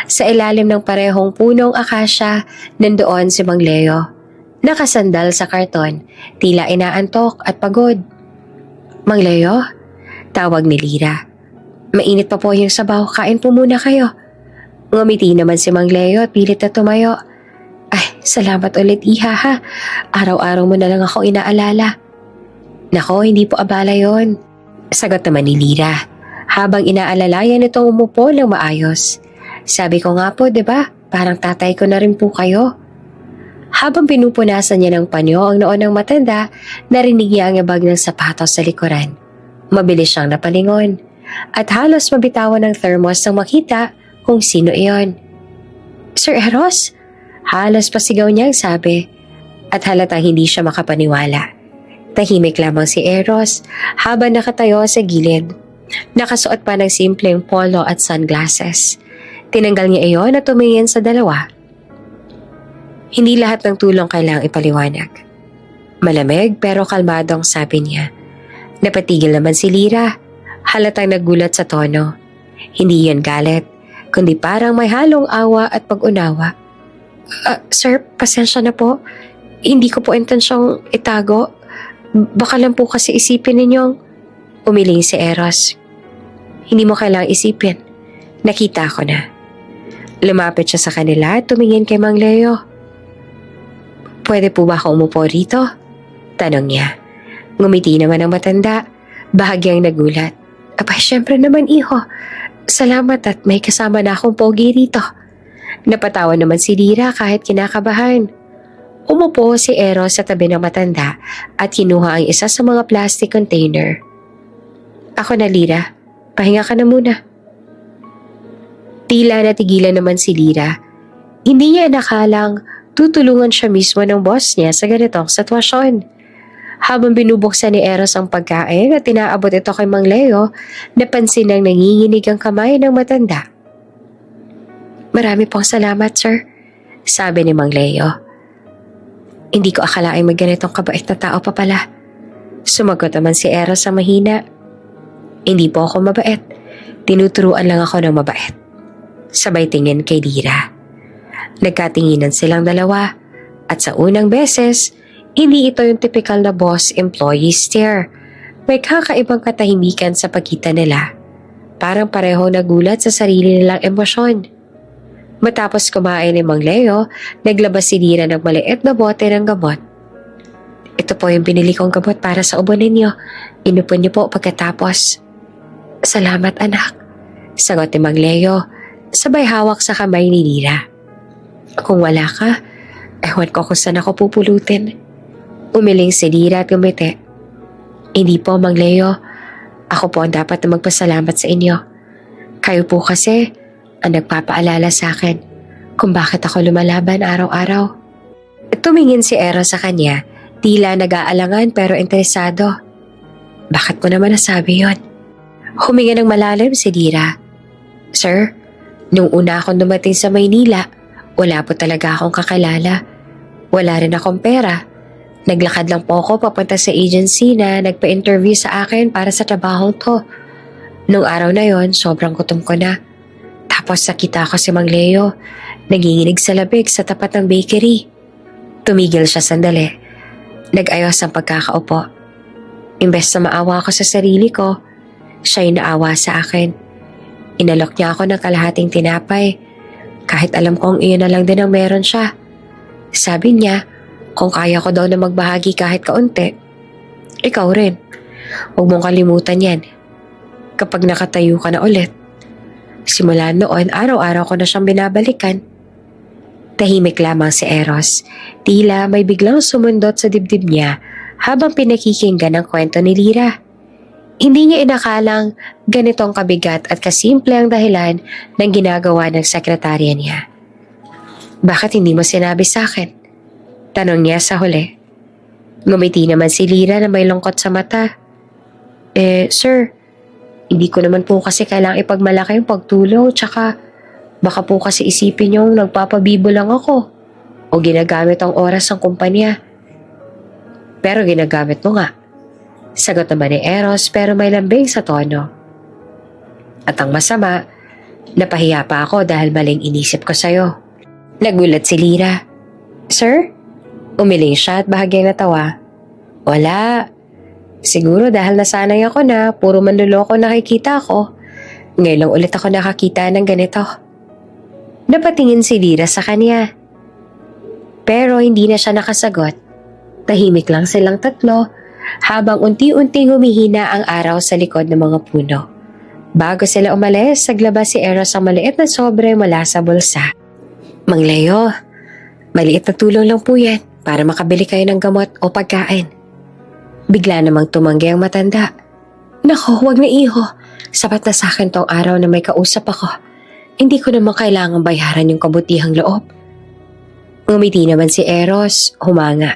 Sa ilalim ng parehong punong akasya, nandoon si Mang Leo. Nakasandal sa karton, tila inaantok at pagod. Mang Leo? Tawag ni Lira. Mainit pa po yung sabaw, kain po muna kayo. Ngumiti naman si Mang Leo at pilit na tumayo. Ay, salamat ulit iha ha. Araw-araw mo na lang ako inaalala. Nako, hindi po abala yon. Sagot naman ni Lira. Habang inaalalayan itong umupo ng maayos. Sabi ko nga po, diba? Parang tatay ko na rin po kayo. Habang pinupunasan niya ng panyo ang noon ng matanda, narinig niya ang ibag ng sapatos sa likuran. Mabilis siyang napalingon. At halos mabitawan ng thermos nang makita kung sino iyon. Sir Eros? Halos pasigaw niya ang sabi. at halatang hindi siya makapaniwala. Tahimik lamang si Eros habang nakatayo sa gilid. Nakasuot pa ng simpleng polo at sunglasses. Tinanggal niya iyon at tumingin sa dalawa. Hindi lahat ng tulong kailangang ipaliwanag. Malamig pero kalmadong sabi niya. Napatigil naman si Lyra. Halatang nagulat sa tono. Hindi yan galit, kundi parang may halong awa at pag-unawa. Sir, pasensya na po. Hindi ko po intensyong itago. Baka lang po kasi isipin ninyong... Umiling si Eros. Hindi mo kailangang isipin. Nakita ko na. Lumapit siya sa kanila at tumingin kay Mang Leo. Pwede po ba ako umupo rito? Tanong niya. Ngumiti naman ang matanda. Bahagyang nagulat. Abay, syempre naman iho. Salamat at may kasama na akong pogi rito. Napatawa naman si Lyra kahit kinakabahan. Umupo si Eros sa tabi ng matanda at kinuha ang isa sa mga plastic container. Ako na, Lyra. Pahinga ka na muna. Tila natigilan naman si Lyra. Hindi niya nakalang tutulungan siya mismo ng boss niya sa ganitong sitwasyon. Habang binubuksan ni Eros ang pagkain at tinaabot ito kay Mang Leo, napansin ng nanginginig ang kamay ng matanda. Marami pong salamat, sir, sabi ni Mang Leo. Hindi ko akalaing may ganitong kabait na tao pa pala. Sumagot naman si Eros sa mahina. Hindi po ako mabait. Tinuturuan lang ako ng mabait. Sabay tingin kay Lyra. Nagkatinginan silang dalawa at sa unang beses, hindi ito yung typical na boss-employee stare. May kakaibang katahimikan sa pagitan nila. Parang pareho nagulat sa sarili nilang emosyon. Matapos kumain ni Mang Leo, naglabas si Lyra ng maliit na bote ng gamot. Ito po yung binili kong gamot para sa ubo ninyo. Inupon niyo po pagkatapos. Salamat anak, sagot ni Mang Leo, sabay hawak sa kamay ni Lyra. Kung wala ka, ewan ko kung saan ako pupulutin. Umiling si Lyra at gumiti. Hindi po, Mang Leo. Ako po ang dapat na magpasalamat sa inyo. Kayo po kasi ang nagpapaalala sa akin kung bakit ako lumalaban araw-araw. Tumingin si Eros sa kanya, tila nag-aalangan pero interesado. Bakit mo naman nasabi yon? Huminga ng malalim si Lyra. Sir, nung una akong dumating sa Maynila, wala po talaga akong kakilala. Wala rin akong pera. Naglakad lang po ako papunta sa agency na nagpa-interview sa akin para sa trabahong to. Nung araw na yon, sobrang gutom ko na. Tapos nakita ko si Mang Leo, naginginig sa labig sa tapat ng bakery. Tumigil siya sandali. Nag-ayos ang pagkakaupo. Imbes na maawa ko sa sarili ko, siya'y naawa sa akin. Inalok niya ako ng kalahating tinapay, kahit alam kong iyon na lang din ang meron siya. Sabi niya, kung kaya ko daw na magbahagi kahit kaunti, ikaw rin. Huwag mong kalimutan yan. Kapag nakatayo ka na ulit. Simula noon, araw-araw ko na siyang binabalikan. Tahimik lamang si Eros. Tila may biglang sumundot sa dibdib niya habang pinakikinggan ang kwento ni Lyra. Hindi niya inakalang ganitong kabigat at kasimple ang dahilan ng ginagawa ng sekretarya niya. Bakit hindi mo sinabi sa akin? Tanong niya sa huli. Ngumiti naman si Lyra na may lungkot sa mata. Sir, hindi ko naman po kasi kailangang ipagmalaki yung pagtulong, tsaka baka po kasi isipin niyong nagpapabibo lang ako o ginagamit ang oras ng kumpanya. Pero ginagamit mo nga. Sagot naman ni Eros pero may lambing sa tono. At ang masama, napahiya pa ako dahil maling inisip ko sa'yo. Nagulat si Lyra. Sir? Umiling siya at bahagyang natawa. Wala. Siguro dahil nasanay ako na puro manluloko nakikita ako. Ngayon lang ulit ako nakakita ng ganito. Napatingin si Lyra sa kanya. Pero hindi na siya nakasagot. Tahimik lang silang tatlo habang unti-unting humihina ang araw sa likod ng mga puno. Bago sila umalis, naglabas si Eros ang maliit na sobre mula sa bulsa. Mang Leo, maliit na tulong lang po yan para makabili kayo ng gamot o pagkain. Bigla namang tumanggi ang matanda. Nako, huwag na iho. Sapat na sa akin tong araw na may kausap ako. Hindi ko naman kailangang bayaran yung kabutihang loob. Ngumiti naman si Eros, humanga.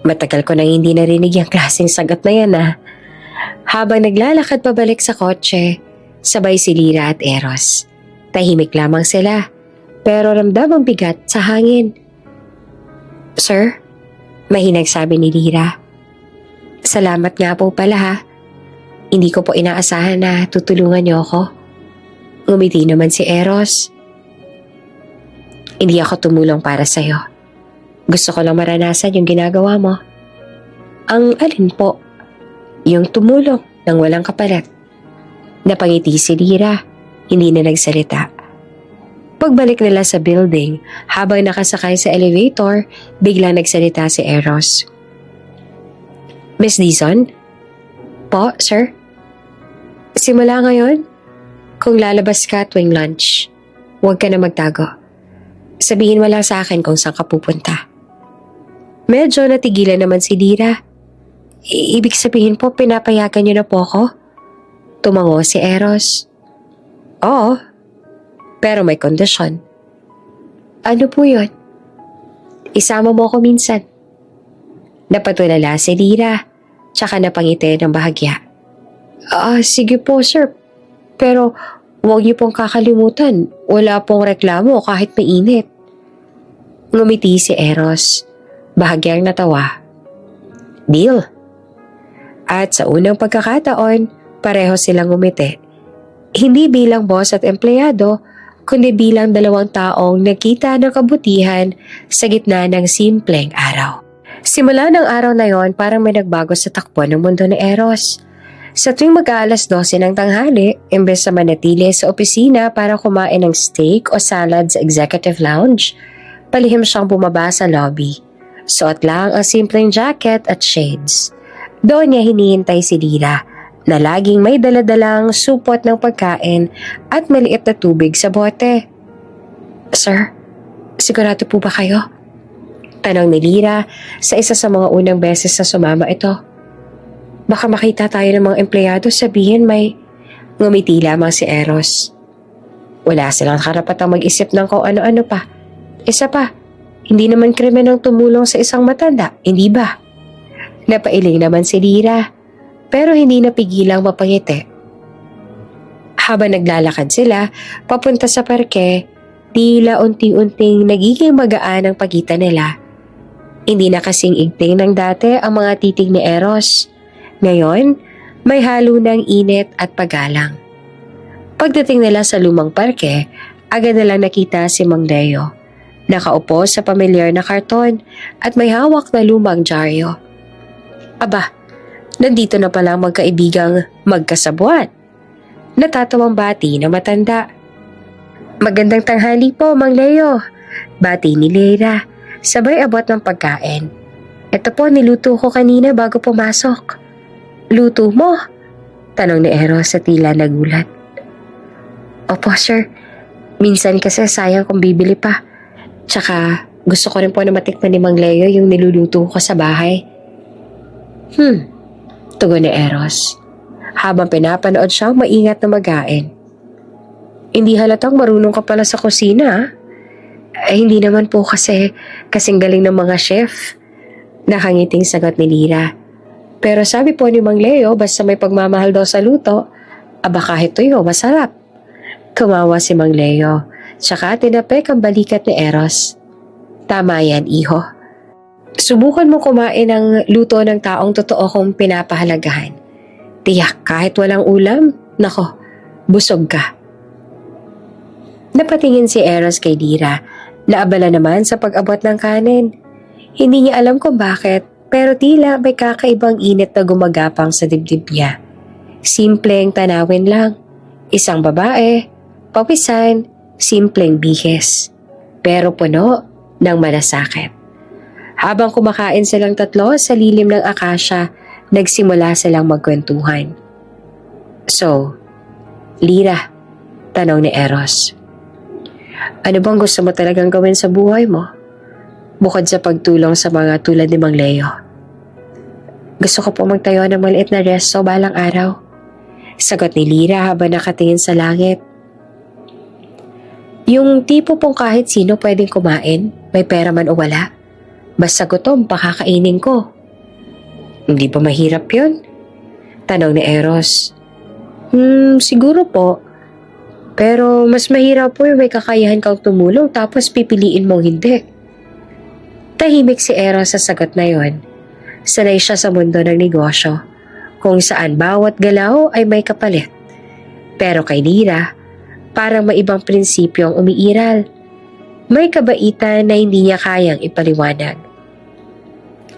Matagal ko nang hindi narinig yung klaseng sagot na yan Habang naglalakad pabalik sa kotse, sabay si Lyra at Eros. Tahimik lamang sila, pero ramdam ang bigat sa hangin. Sir, mahinag sabi ni Lyra. Salamat nga po pala Hindi ko po inaasahan na tutulungan niyo ako. Ngumiti naman si Eros. Hindi ako tumulong para sa'yo. Gusto ko lang maranasan yung ginagawa mo. Ang alin po? Yung tumulong nang walang kapalit. Napangiti si Lyra, hindi na nagsalita. Pagbalik nila sa building, habang nakasakay sa elevator, biglang nagsalita si Eros. Miss Dizon? Po, sir? Simula ngayon, kung lalabas ka tuwing lunch, huwag ka na magtago. Sabihin mo lang sa akin kung saan ka pupunta. Medyo natigilan naman si Lyra. Ibig sabihin po, pinapayagan niyo na po ako? Tumango si Eros. Oo, pero may kondisyon. Ano po yun? Isama mo ako minsan. Napatulala si Lyra, tsaka napangiti ng bahagya. Sige po sir, pero huwag niyo pong kakalimutan, wala pong reklamo kahit mainit. Ngumiti si Eros, bahagyang natawa. Deal. At sa unang pagkakataon, pareho silang ngumiti. Hindi bilang boss at empleyado, kundi bilang dalawang taong nakita ng kabutihan sa gitna ng simpleng araw. Simula ng araw na yon, parang may nagbago sa takbo ng mundo ni Eros. Sa tuwing mag-aalas 12 ng tanghali, imbes na manatili sa opisina para kumain ng steak o salad sa executive lounge, palihim siyang bumaba sa lobby. Suot lang ang simpleng jacket at shades. Doon niya hinihintay si Lyra na laging may daladalang supot ng pagkain at maliit na tubig sa bote. Sir, sigurado po ba kayo? Tanong ni Lyra sa isa sa mga unang beses na sumama ito. Baka makita tayo ng mga empleyado sabihin may... Ngumiti lamang si Eros. Wala silang karapatang mag-isip ng kung ano-ano pa. Isa pa, hindi naman krimen ang tumulong sa isang matanda, hindi ba? Napailing naman si Lyra, pero hindi napigilang mapangiti. Habang naglalakad sila, papunta sa parke, tila unti-unting nagiging magaan ang pagitan nila. Hindi na kasing igting ng dati ang mga titig ni Eros. Ngayon, may halo ng init at paggalang. Pagdating nila sa lumang parke, agad nilang nakita si Mang Leo. Nakaupo sa pamilyar na karton at may hawak na lumang dyaryo. Aba, nandito na pala ang magkaibigang magkasabuan. Natatawang bati na matanda. Magandang tanghali po, Mang Leo. Bati ni Lyra, sabay abot ng pagkain. Ito po, niluto ko kanina bago pumasok. Luto mo? Tanong ni Eros sa tila nagulat. Opo, sir. Minsan kasi sayang kung bibili pa. Tsaka gusto ko rin po na matikman ni Mang Leo yung niluluto ko sa bahay. Tugon ni Eros. Habang pinapanood siyang maingat na magain. Hindi halatang marunong ka pala sa kusina. Hindi naman po kasi kasing galing ng mga chef. Nakangiting sagot ni Lyra. Pero sabi po ni Mang Leo, basta may pagmamahal daw sa luto, aba kahit tuyo, masarap. Kumawa si Mang Leo, tsaka tinapik ang balikat ni Eros. Tama yan, iho. Subukan mo kumain ng luto ng taong totoo kong pinapahalagahan. Tiyak, kahit walang ulam, nako, busog ka. Napatingin si Eros kay Lyra, naabala naman sa pag-abot ng kanin. Hindi niya alam kung bakit, pero tila may kakaibang init na gumagapang sa dibdib niya. Simpleng tanawin lang. Isang babae, pawisan, simpleng bihis. Pero puno ng malasakit. Habang kumakain silang tatlo sa lilim ng akasya, nagsimula silang magkwentuhan. So, Lyra, tanong ni Eros. Ano bang gusto mo talagang gawin sa buhay mo? Bukod sa pagtulong sa mga tulad ni Mang Leo. Gusto ko po magtayo ng maliit na resto balang araw. Sagot ni Lyra habang nakatingin sa langit. Yung tipo pong kahit sino pwedeng kumain, may pera man o wala. Basta gutom, pakakainin ko. Hindi ba mahirap yun? Tanong ni Eros. Siguro po. Pero mas mahirap po yung may kakayahan kang tumulong tapos pipiliin mong hindi. Tahimik si Eros sa sagot na yon. Sanay siya sa mundo ng negosyo, kung saan bawat galaw ay may kapalit. Pero kay Lira, parang maibang prinsipyo ang umiiral. May kabaitan na hindi niya kayang ipaliwanag.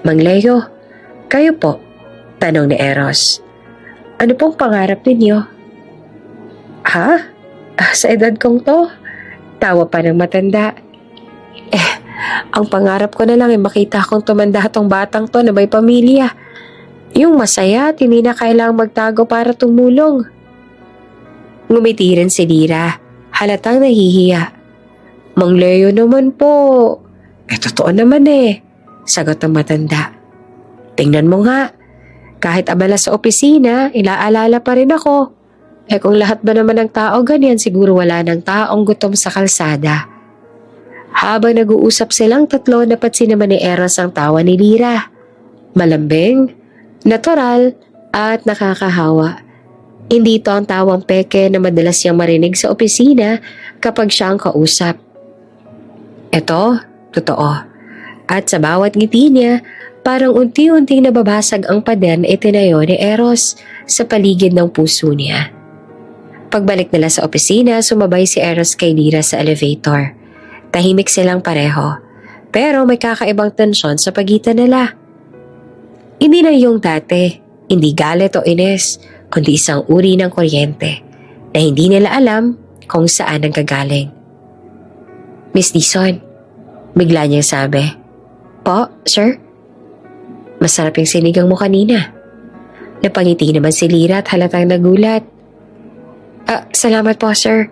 Mang Leo, kayo po? Tanong ni Eros. Ano pong pangarap ninyo? Ha? Sa edad kong to? Tawa pa ng matanda. Ang pangarap ko na lang ay makita akong tumanda tong batang to na may pamilya. Yung masaya at hindi na kailangang magtago para tumulong. Ngumiti rin si Lira, halatang nahihiya. Mang Leo naman po. Totoo naman sagot ng matanda. Tingnan mo nga, kahit abala sa opisina, ilaalala pa rin ako. Kung lahat ba naman ng tao ganyan, siguro wala ng taong gutom sa kalsada. Habang nag-uusap silang tatlo, napansin naman ni Eros ang tawa ni Lira. Malambing, natural, at nakakahawa. Hindi ito ang tawang peke na madalas niyang marinig sa opisina kapag siya ang kausap. Ito, totoo. At sa bawat ngiti niya, parang unti-unting nababasag ang pader na itinayo ni Eros sa paligid ng puso niya. Pagbalik nila sa opisina, sumabay si Eros kay Lira sa elevator. Tahimik silang pareho, pero may kakaibang tensyon sa pagitan nila. Hindi na yung dati, hindi galit o inis, kundi isang uri ng kuryente na hindi nila alam kung saan ang gagaling. Miss Dizon, bigla niyang sabi. Po, sir? Masarap yung sinigang mo kanina. Napangiti naman si Lira at halatang nagulat. Salamat po, sir.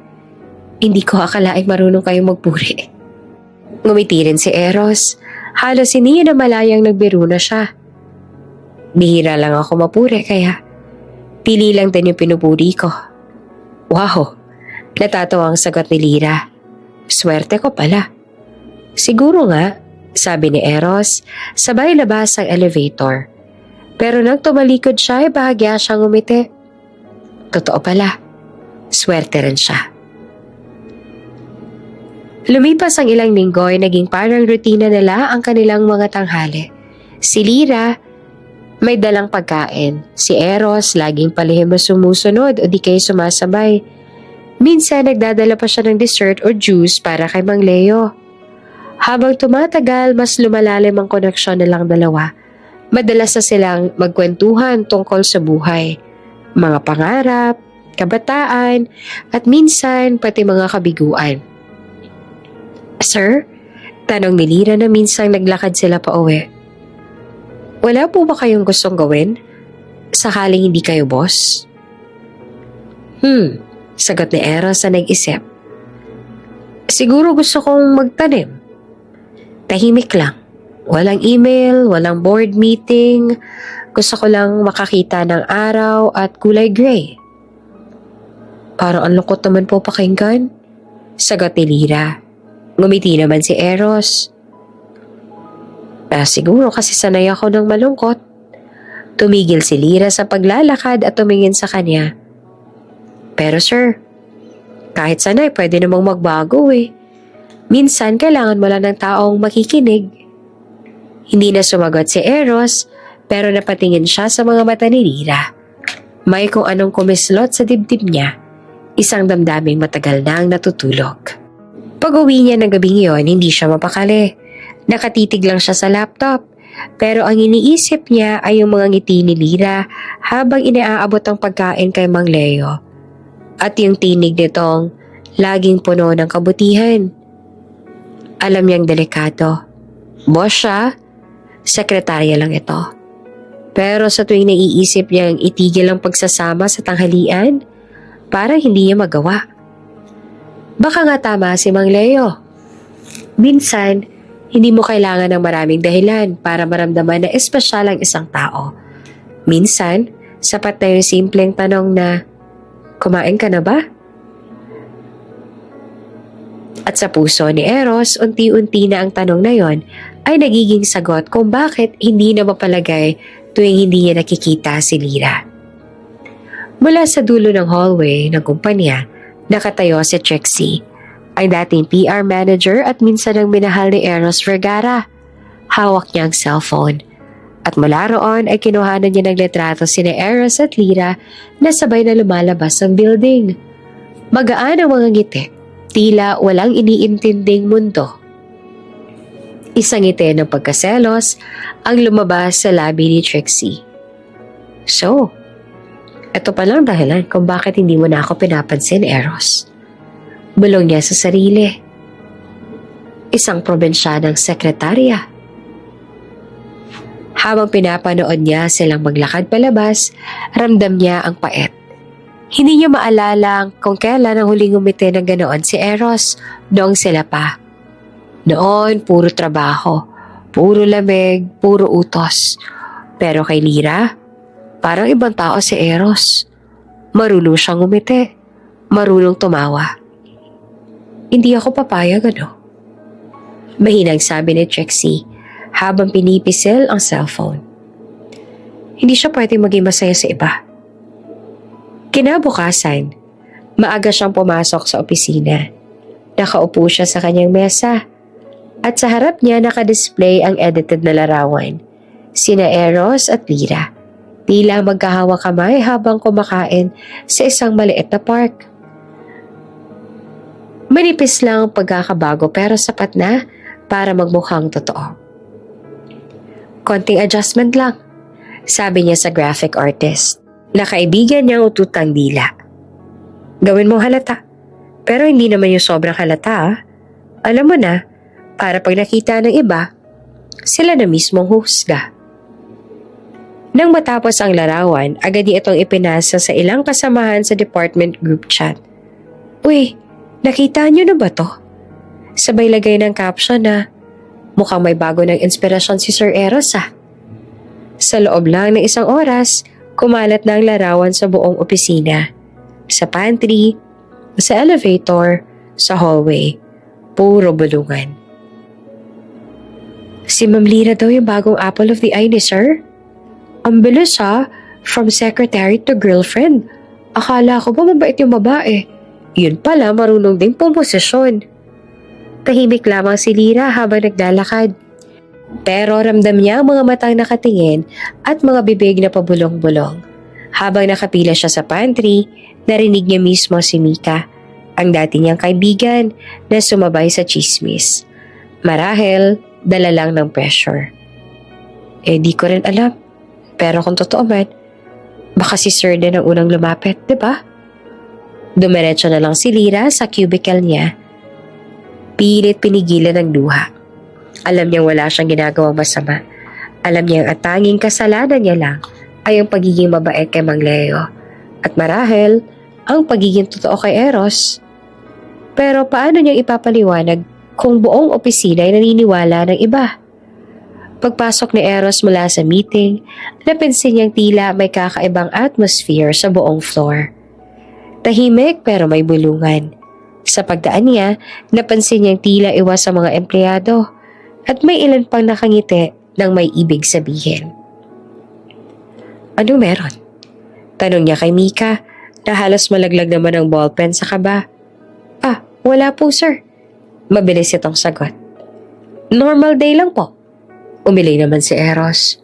Hindi ko akalaing marunong kayong magpuri. Ngumiti rin si Eros. Halos hindi na malayang nagbiro na siya. Bihira lang ako mapuri kaya pili lang din yung pinupuri ko. Wow, natatawa ang sagot ni Lira. Swerte ko pala. Siguro nga, sabi ni Eros, sabay labas ang elevator. Pero nang tumalikod siya ay bahagya siyang umiti. Totoo pala, swerte rin siya. Lumipas ang ilang linggo ay naging parang rutina nila ang kanilang mga tanghali. Si Lira, may dalang pagkain. Si Eros, laging palihim na sumusunod o di kayo sumasabay. Minsan nagdadala pa siya ng dessert or juice para kay Mang Leo. Habang tumatagal, mas lumalalim ang koneksyon nilang dalawa. Madalas na silang magkwentuhan tungkol sa buhay, mga pangarap, kabataan, at minsan pati mga kabiguan. Sir, tanong ni Lira na minsan naglakad sila pa uwi. Wala po ba kayong gustong gawin? Sakaling hindi kayo boss? Sagot ni Eros na nag-isip. Siguro gusto kong magtanim. Tahimik lang. Walang email, walang board meeting. Gusto ko lang makakita ng araw at kulay gray. Parang ang lungkot naman po pakinggan. Sagot ni Lira. Ngumiti naman si Eros. Siguro kasi sanay ako ng malungkot. Tumigil si Lira sa paglalakad at tumingin sa kanya. Pero sir, kahit sanay pwede namang magbago Minsan kailangan mo lang ng taong makikinig. Hindi na sumagot si Eros pero napatingin siya sa mga mata ni Lira. May kung anong kumislot sa dibdib niya. Isang damdaming matagal na ang natutulog. Pag-uwi niya ng gabing iyon, hindi siya mapakali. Nakatitig lang siya sa laptop. Pero ang iniisip niya ay yung mga ngiti ni Lira habang inaabot ang pagkain kay Mang Leo. At yung tinig nitong laging puno ng kabutihan. Alam niyang delikado. Boss siya, sekretarya lang ito. Pero sa tuwing naiisip niyang itigil ang pagsasama sa tanghalian, parang hindi niya magawa. Baka nga tama si Mang Leo. Minsan, hindi mo kailangan ng maraming dahilan para maramdaman na espesyal ang isang tao. Minsan, sapat na yung simpleng tanong na, kumain ka na ba? At sa puso ni Eros, unti-unti na ang tanong na yon ay nagiging sagot kung bakit hindi na mapalagay tuwing hindi niya nakikita si Lyra. Mula sa dulo ng hallway ng kumpanya, nakatayo si Trixie, ang dating PR manager at minsan ang minahal ni Eros Vergara. Hawak niya ang cellphone. At mula roon ay kinuhanan niya ng litrato sina Eros at Lyra na sabay na lumalabas ng building. Magaan ang mga ngiti, tila walang iniintinding mundo. Isang ngiti ng pagkaselos ang lumabas sa labi ni Trixie. So, ito pa lang dahilan kung bakit hindi mo na ako pinapansin, Eros. Bulong niya sa sarili. Isang probinsyanang sekretarya. Habang pinapanood niya silang maglakad palabas, ramdam niya ang pait. Hindi niya maalala kung kailan ang huling umiti ng ganoon si Eros noong sila pa. Noon, puro trabaho, puro lamig, puro utos. Pero kay Lyra, parang ibang tao si Eros. Marunong siyang umiti, marunong tumawa. Hindi ako papayag, ano? Mahinang sabi ni Trixie habang pinipisil ang cellphone. Hindi siya pwedeng maging masaya sa iba. Kinabukasan, maaga siyang pumasok sa opisina. Nakaupo siya sa kanyang mesa at sa harap niya nakadisplay ang edited na larawan. Sina Eros at Lyra, tila magkahawak kamay habang kumakain sa isang maliit na park. Manipis lang ang pagkakabago pero sapat na para magmukhang totoo. Konting adjustment lang, sabi niya sa graphic artist na kaibigan niyang ututang dila. Gawin mong halata, pero hindi naman yung sobrang halata ah. Alam mo na, para pag nakita ng iba, sila na mismong husga. Nang matapos ang larawan, agad niya itong ipinasa sa ilang kasamahan sa department group chat. Uy, nakita niyo na ba to? Sabay lagay ng caption na, mukhang may bago ng inspirasyon si Sir Eros ah. Sa loob lang ng isang oras, kumalat na ang larawan sa buong opisina. Sa pantry, sa elevator, sa hallway. Puro bulungan. Si Ma'am Lyra daw yung bagong apple of the eye ni Sir. Ang bilis ha, from secretary to girlfriend. Akala ko ba mabait yung babae? Yun pala marunong ding pumosisyon. Tahimik lamang si Lyra habang naglalakad. Pero ramdam niya ang mga matang nakatingin at mga bibig na pabulong-bulong. Habang nakapila siya sa pantry, narinig niya mismo si Mika, ang dati niyang kaibigan na sumabay sa chismis. Marahil, dala lang ng pressure. Di ko rin alam. Pero kung totoo man, baka si Sir din ang unang lumapit, di ba? Dumiretso na lang si Lyra sa cubicle niya. Pilit pinigilan ng luha. Alam niyang wala siyang ginagawang masama. Alam niyang ang tanging kasalanan niya lang ay ang pagiging mabait kay Mang Leo. At marahil, ang pagiging totoo kay Eros. Pero paano niyang ipapaliwanag kung buong opisina ay naniniwala ng iba? Pagpasok ni Eros mula sa meeting, napansin niyang tila may kakaibang atmosphere sa buong floor. Tahimik pero may bulungan. Sa pagdaan niya, napansin niyang tila iwas sa mga empleyado at may ilan pang nakangiti ng may ibig sabihin. Anong meron? Tanong niya kay Mika na halos malaglag naman ang ballpen sa kaba. Wala po sir. Mabilis itong sagot. Normal day lang po. Umilay naman si Eros.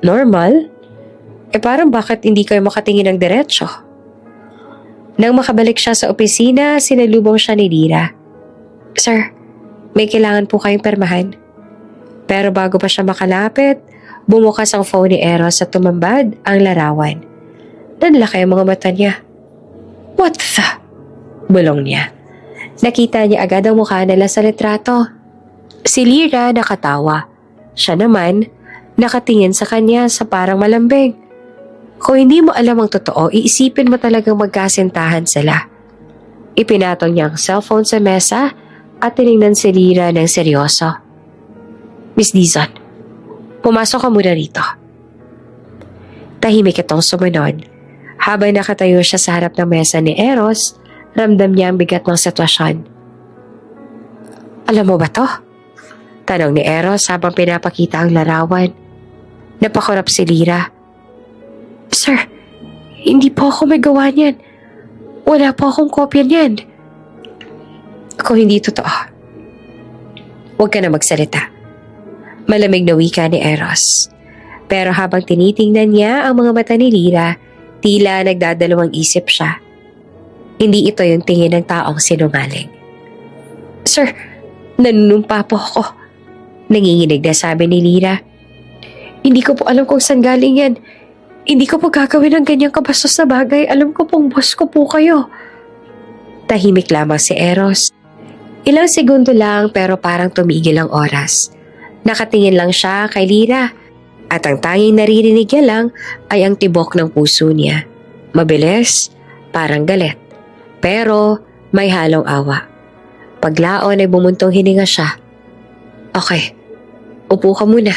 Normal? Parang bakit hindi kayo makatingin ng diretsyo? Nang makabalik siya sa opisina, sinalubong siya ni Lyra. Sir, may kailangan po kayong permahan. Pero bago pa siya makalapit, bumukas ang phone ni Eros at tumambad ang larawan. Nanlaki ang mga mata niya. What the? Bulong niya. Nakita niya agad ang mukha nila sa litrato. Si Lyra nakatawa. Siya naman, nakatingin sa kanya sa parang malambing. Kung hindi mo alam ang totoo, iisipin mo talagang magkasintahan sila. Ipinatong niya ang cellphone sa mesa at tinignan si Lyra ng seryoso. Miss Dizon, pumasok ka muna rito. Tahimik itong sumunod. Habang nakatayo siya sa harap ng mesa ni Eros, ramdam niya ang bigat ng sitwasyon. Alam mo ba to? Tanong ni Eros habang pinapakita ang larawan. Napakurap si Lyra. Sir, hindi po ako may gawa niyan. Wala po akong kopya niyan. Kung hindi totoo, huwag ka na magsalita. Malamig na wika ni Eros. Pero habang tinitingnan niya ang mga mata ni Lyra, tila nagdadalawang isip siya. Hindi ito yung tingin ng taong sinungaling. Sir, nanunumpa po ako. Nanginginig na sabi ni Lyra. Hindi ko po alam kung saan galing yan. Hindi ko po gagawin ang ganyang kabastos na bagay. Alam ko pong boss ko po kayo. Tahimik lamang si Eros. Ilang segundo lang pero parang tumigil ang oras. Nakatingin lang siya kay Lyra. At ang tanging naririnig niya lang ay ang tibok ng puso niya. Mabilis, parang galit. Pero may halong awa. Paglaon ay bumuntong hininga siya. Okay, upo ka muna.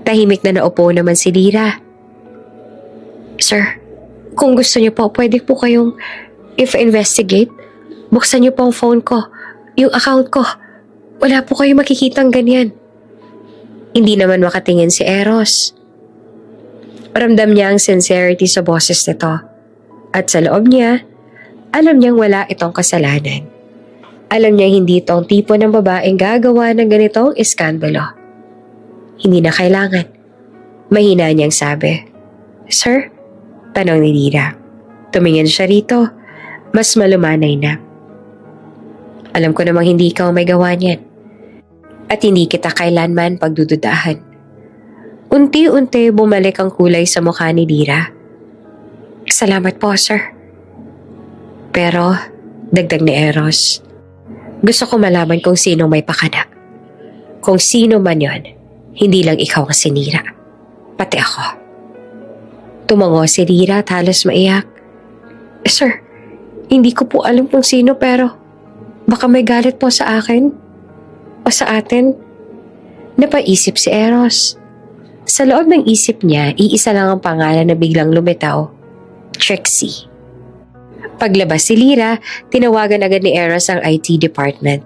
Tahimik na naupo naman si Lyra. Sir, kung gusto niyo po, pwede po kayong if-investigate. Buksan niyo po ang phone ko, yung account ko. Wala po kayong makikitang ganyan. Hindi naman makatingin si Eros. Ramdam niya ang sincerity sa boses nito. At sa loob niya, alam niyang wala itong kasalanan. Alam niya hindi itong tipo ng babaeng gagawa ng ganitong iskandalo. Hindi na kailangan. Mahina niyang sabi. Sir? Tanong ni Lyra. Tumingin siya rito. Mas malumanay na. Alam ko namang hindi ikaw may gawa niyan. At hindi kita kailanman pagdududahan. Unti-unti bumalik ang kulay sa mukha ni Lyra. Salamat po, sir. Pero, dagdag ni Eros, gusto ko malaman kung sino may pakana. Kung sino man yon, hindi lang ikaw ang sinira. Pati ako. Tumango si Lyra at halos maiyak. Sir, hindi ko po alam kung sino pero baka may galit po sa akin. O sa atin, napaisip si Eros. Sa loob ng isip niya, iisa lang ang pangalan na biglang lumitaw, Trixie. Paglabas si Lyra, tinawagan agad ni Eros ang IT department.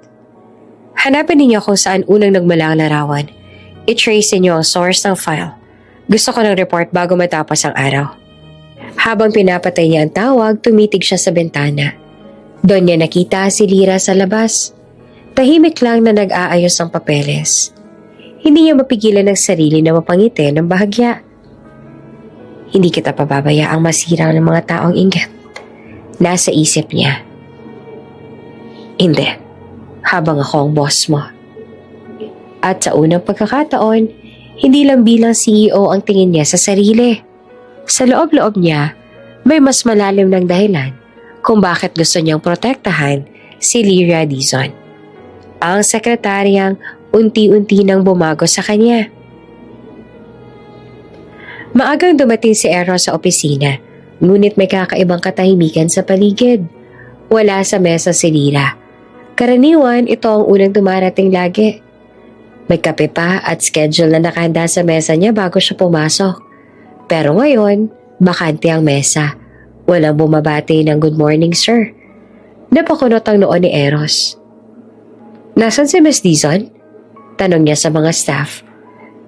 Hanapin ninyo kung saan unang nagmula ang larawan. I-trace ninyo ang source ng file. Gusto ko ng report bago matapos ang araw. Habang pinapatay niya ang tawag, tumitig siya sa bintana. Doon niya nakita si Lyra sa labas. Tahimik lang na nag-aayos ng papeles. Hindi niya mapigilan ang sarili na mapangiti ng bahagya. Hindi kita pababayaang masira ng mga taong inggit. Nasa isip niya. Hindi. Habang ako ang boss mo. At sa unang pagkakataon, hindi lang bilang CEO ang tingin niya sa sarili. Sa loob-loob niya, may mas malalim ng dahilan kung bakit gusto niyang protektahan si Lyra Dizon. Ang sekretaryang unti-unti nang bumago sa kanya. Maagang dumating si Eros sa opisina, ngunit may kakaibang katahimikan sa paligid. Wala sa mesa si Lyra. Karaniwan, ito ang unang dumarating lagi. May kape pa at schedule na nakahanda sa mesa niya bago siya pumasok. Pero ngayon, bakante ang mesa. Walang bumabati ng good morning, sir. Napakunot ang noon ni Eros. Nasaan si Miss Dizon? Tanong niya sa mga staff.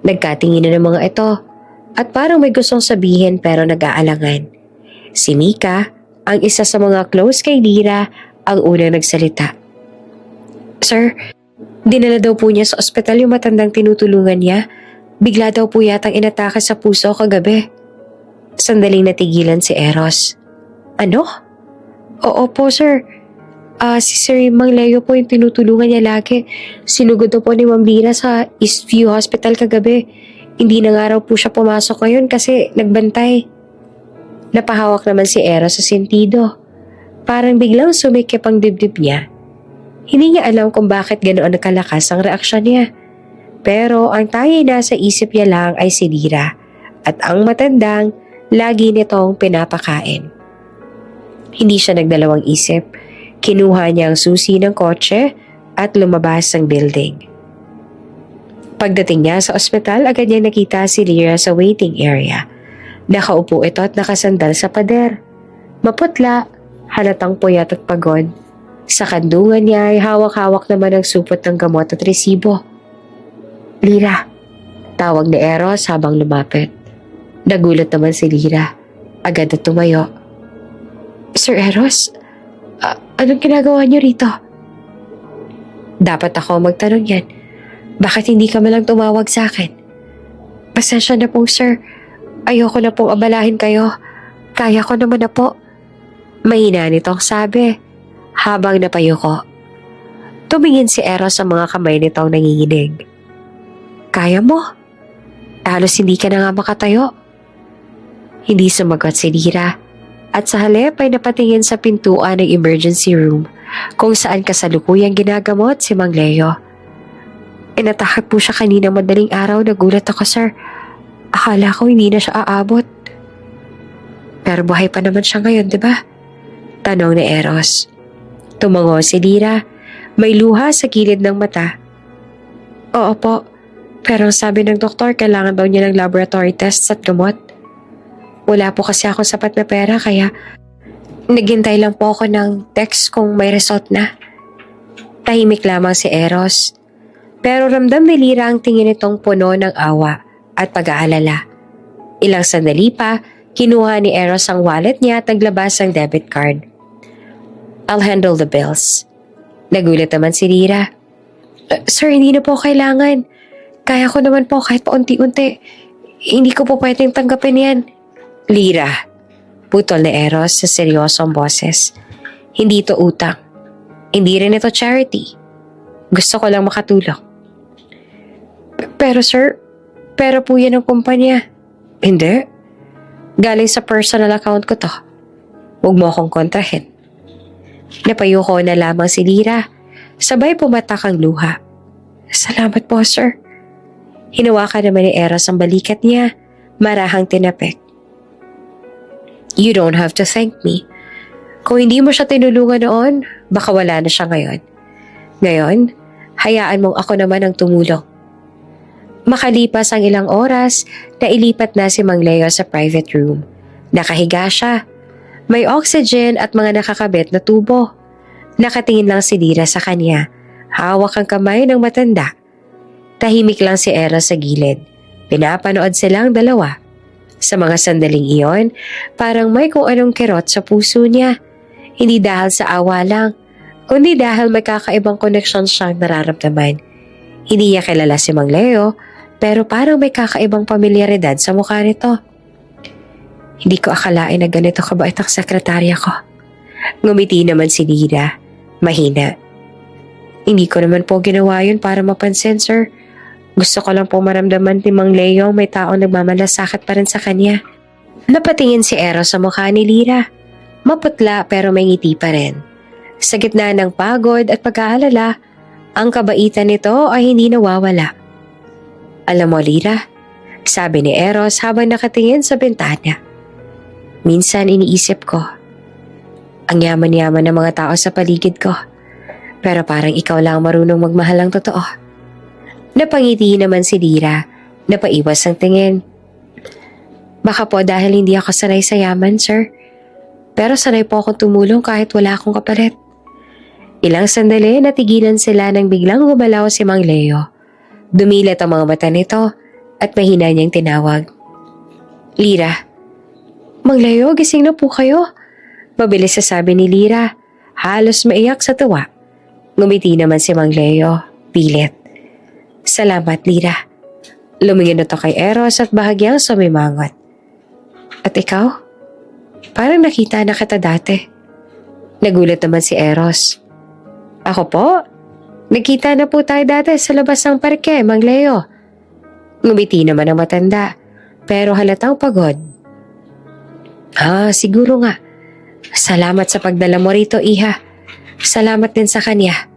Nagkatingin na ng mga ito at parang may gustong sabihin pero nag-aalangan. Si Mika, ang isa sa mga close kay Lyra, ang unang nagsalita. Sir, dinala daw po niya sa ospital yung matandang tinutulungan niya. Bigla daw po yatang inatake sa puso kagabi. Sandaling natigilan si Eros. Ano? Oo po, sir. Si Sir Mang Leo po yung tinutulungan niya lagi. Sinugod na po ni Ma'am Lyra sa Eastview Hospital kagabi. Hindi na nga raw po siya pumasok ngayon kasi nagbantay. Napahawak naman si Eros sa sentido. Parang biglang sumikip ang dibdib niya. Hindi niya alam kung bakit ganoon nakalakas ang reaksyon niya. Pero ang tanging nasa isip niya lang ay si Lyra at ang matandang lagi nitong pinapakain. Hindi siya nagdalawang isip. Kinuha niya ang susi ng kotse at lumabas ng building. Pagdating niya sa ospital, agad niya nakita si Lyra sa waiting area. Nakaupo ito at nakasandal sa pader. Maputla, halatang puyat at pagod. Sa kandungan niya ay hawak-hawak naman ang supot ng gamot at resibo. Lira, tawag ni Eros habang lumapit. Nagulat naman si Lira. Agad na tumayo. Sir Eros, anong ginagawa niyo rito? Dapat ako magtanong yan. Bakit hindi ka malang tumawag sa akin? Pasensya na po, sir. Ayoko na pong abalahin kayo. Kaya ko naman na po. Mahina nitong sabi habang napayuko. Tumingin si Eros sa mga kamay nitong nanginginig. Kaya mo? Halos hindi ka na nga makatayo. Hindi sumagot si Lira at sa halip ay napatingin sa pintuan ng emergency room kung saan kasalukuyang ginagamot si Mang Leo. Inatake po siya kanina madaling araw. Nagulat ako, sir. Akala ko hindi na siya aabot. Pero buhay pa naman siya ngayon, di ba? Tanong ni Eros. Tumango si Lira. May luha sa gilid ng mata. Oo po. Pero sabi ng doktor, kailangan daw niya ng laboratory tests at gamot. Wala po kasi ako sapat na pera kaya naghintay lang po ako ng text kung may result na. Tahimik lamang si Eros. Pero ramdam ni Lira ang tingin nitong puno ng awa at pag-aalala. Ilang sandali pa, kinuha ni Eros ang wallet niya at naglabas ang debit card. I'll handle the bills. Nagulat naman si Lira. Sir, hindi na po kailangan. Kaya ko naman po kahit paunti-unti. Hindi ko po pwedeng tanggapin yan. Lira, putol ni Eros sa seryosong boses. Hindi ito utang. Hindi rin ito charity. Gusto ko lang makatulong. Pero sir, pera po yan ng kumpanya. Hindi. Galing sa personal account ko to. Huwag mo akong kontrahin. Napayuko na lamang si Lira. Sabay pumatak ang luha. Salamat po, sir. Hinawakan naman ni Eros ang balikat niya. Marahang tinapik. You don't have to thank me. Kung hindi mo siya tinulungan noon, baka wala na siya ngayon. Ngayon, hayaan mong ako naman ang tumulong. Makalipas ang ilang oras, nailipat na si Mang Leo sa private room. Nakahiga siya. May oxygen at mga nakakabit na tubo. Nakatingin lang si Lira sa kanya. Hawak ang kamay ng matanda. Tahimik lang si Eros sa gilid. Pinapanood silang dalawa. Sa mga sandaling iyon, parang may kung anong kirot sa puso niya. Hindi dahil sa awa lang, kundi dahil may kakaibang koneksyon siyang nararamdaman. Hindi niya kilala si Mang Leo, pero parang may kakaibang pamilyaridad sa mukha nito. Hindi ko akalain na ganito kabait ang sekretarya ko. Ngumiti naman si Lira. Mahina. Hindi ko naman po ginawa yun para mapansin, sir. Gusto ko lang po maramdaman ni Mang Leo may taong nagmamalasakit pa rin sa kanya. Napatingin si Eros sa mukha ni Lira. Maputla pero may ngiti pa rin. Sa gitna ng pagod at pag-aalala, ang kabaitan nito ay hindi nawawala. Alam mo, Lira, sabi ni Eros habang nakatingin sa bintana. Minsan iniisip ko, ang yaman-yaman ng mga tao sa paligid ko. Pero parang ikaw lang marunong magmahal ng totoo. Napangiti naman si Lira, napaiwas ang tingin. Baka po dahil hindi ako sanay sa yaman, sir. Pero sanay po akong tumulong kahit wala akong kapalit. Ilang sandali natigilan sila nang biglang gumalaw si Mang Leo. Dumilat ang mga mata nito at mahina niyang tinawag. Lira. Mang Leo, gising na po kayo. Mabilis sasabi ni Lira. Halos maiyak sa tuwa. Ngumiti naman si Mang Leo. Pilit. Salamat, Lira. Lumingin na to kay Eros at bahagyang sumimangot. At ikaw? Parang nakita na kita dati. Nagulat naman si Eros. Ako po? Nagkita na po tayo dati sa labas ng parke, Mang Leo. Ngumiti naman ang matanda, pero halatang pagod. Siguro nga. Salamat sa pagdala mo rito, Iha. Salamat din sa kanya.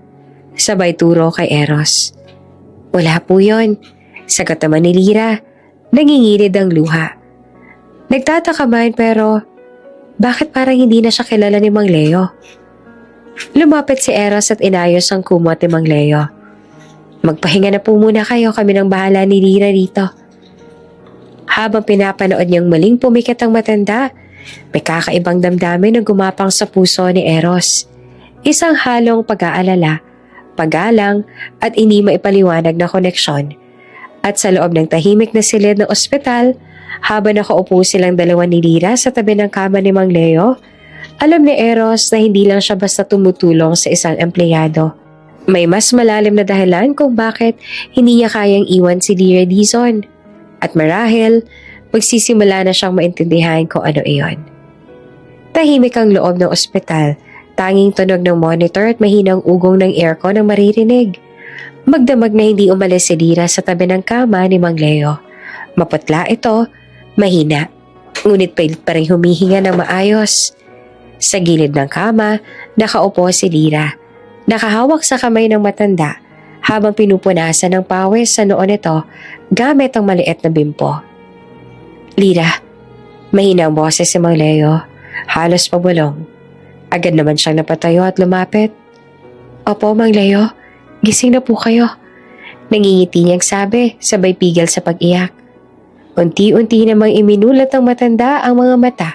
Sabay turo kay Eros. Wala po yun. Sagot naman ni Lira. Nangingilid ang luha. Nagtataka man pero bakit parang hindi na siya kilala ni Mang Leo? Lumapit si Eros at inayos ang kumot ni Mang Leo. Magpahinga na po muna kayo, kami nang bahala ni Lira dito. Habang pinapanood niyang muling pumikit ang matanda, may kakaibang damdamin na gumapang sa puso ni Eros. Isang halong pag-aalala, paggalang at hindi maipaliwanag na koneksyon. At sa loob ng tahimik na silid ng ospital, habang nakaupo silang dalawa ni Lyra sa tabi ng kama ni Mang Leo, alam ni Eros na hindi lang siya basta tumutulong sa isang empleyado. May mas malalim na dahilan kung bakit hindi niya kayang iwan si Lyra Dizon. At marahil, magsisimula na siyang maintindihan kung ano iyon. Tahimik ang loob ng ospital, tanging tunog ng monitor at mahinang ugong ng aircon ang maririnig. Magdamag na hindi umalis si Lyra sa tabi ng kama ni Mang Leo. Maputla ito, mahina, ngunit pilit pa rin humihinga ng maayos. Sa gilid ng kama, nakaupo si Lyra. Nakahawak sa kamay ng matanda habang pinupunasan ng pawis sa noo nito gamit ang maliit na bimpo. Lyra, mahina ang boses si Mang Leo, halos pabulong. Agad naman siyang napatayo at lumapit. Opo, Mang Leo, gising na po kayo. Nangingiti niyang sabi, sabay pigil sa pag-iyak. Unti-unti namang iminulat ng matanda ang mga mata.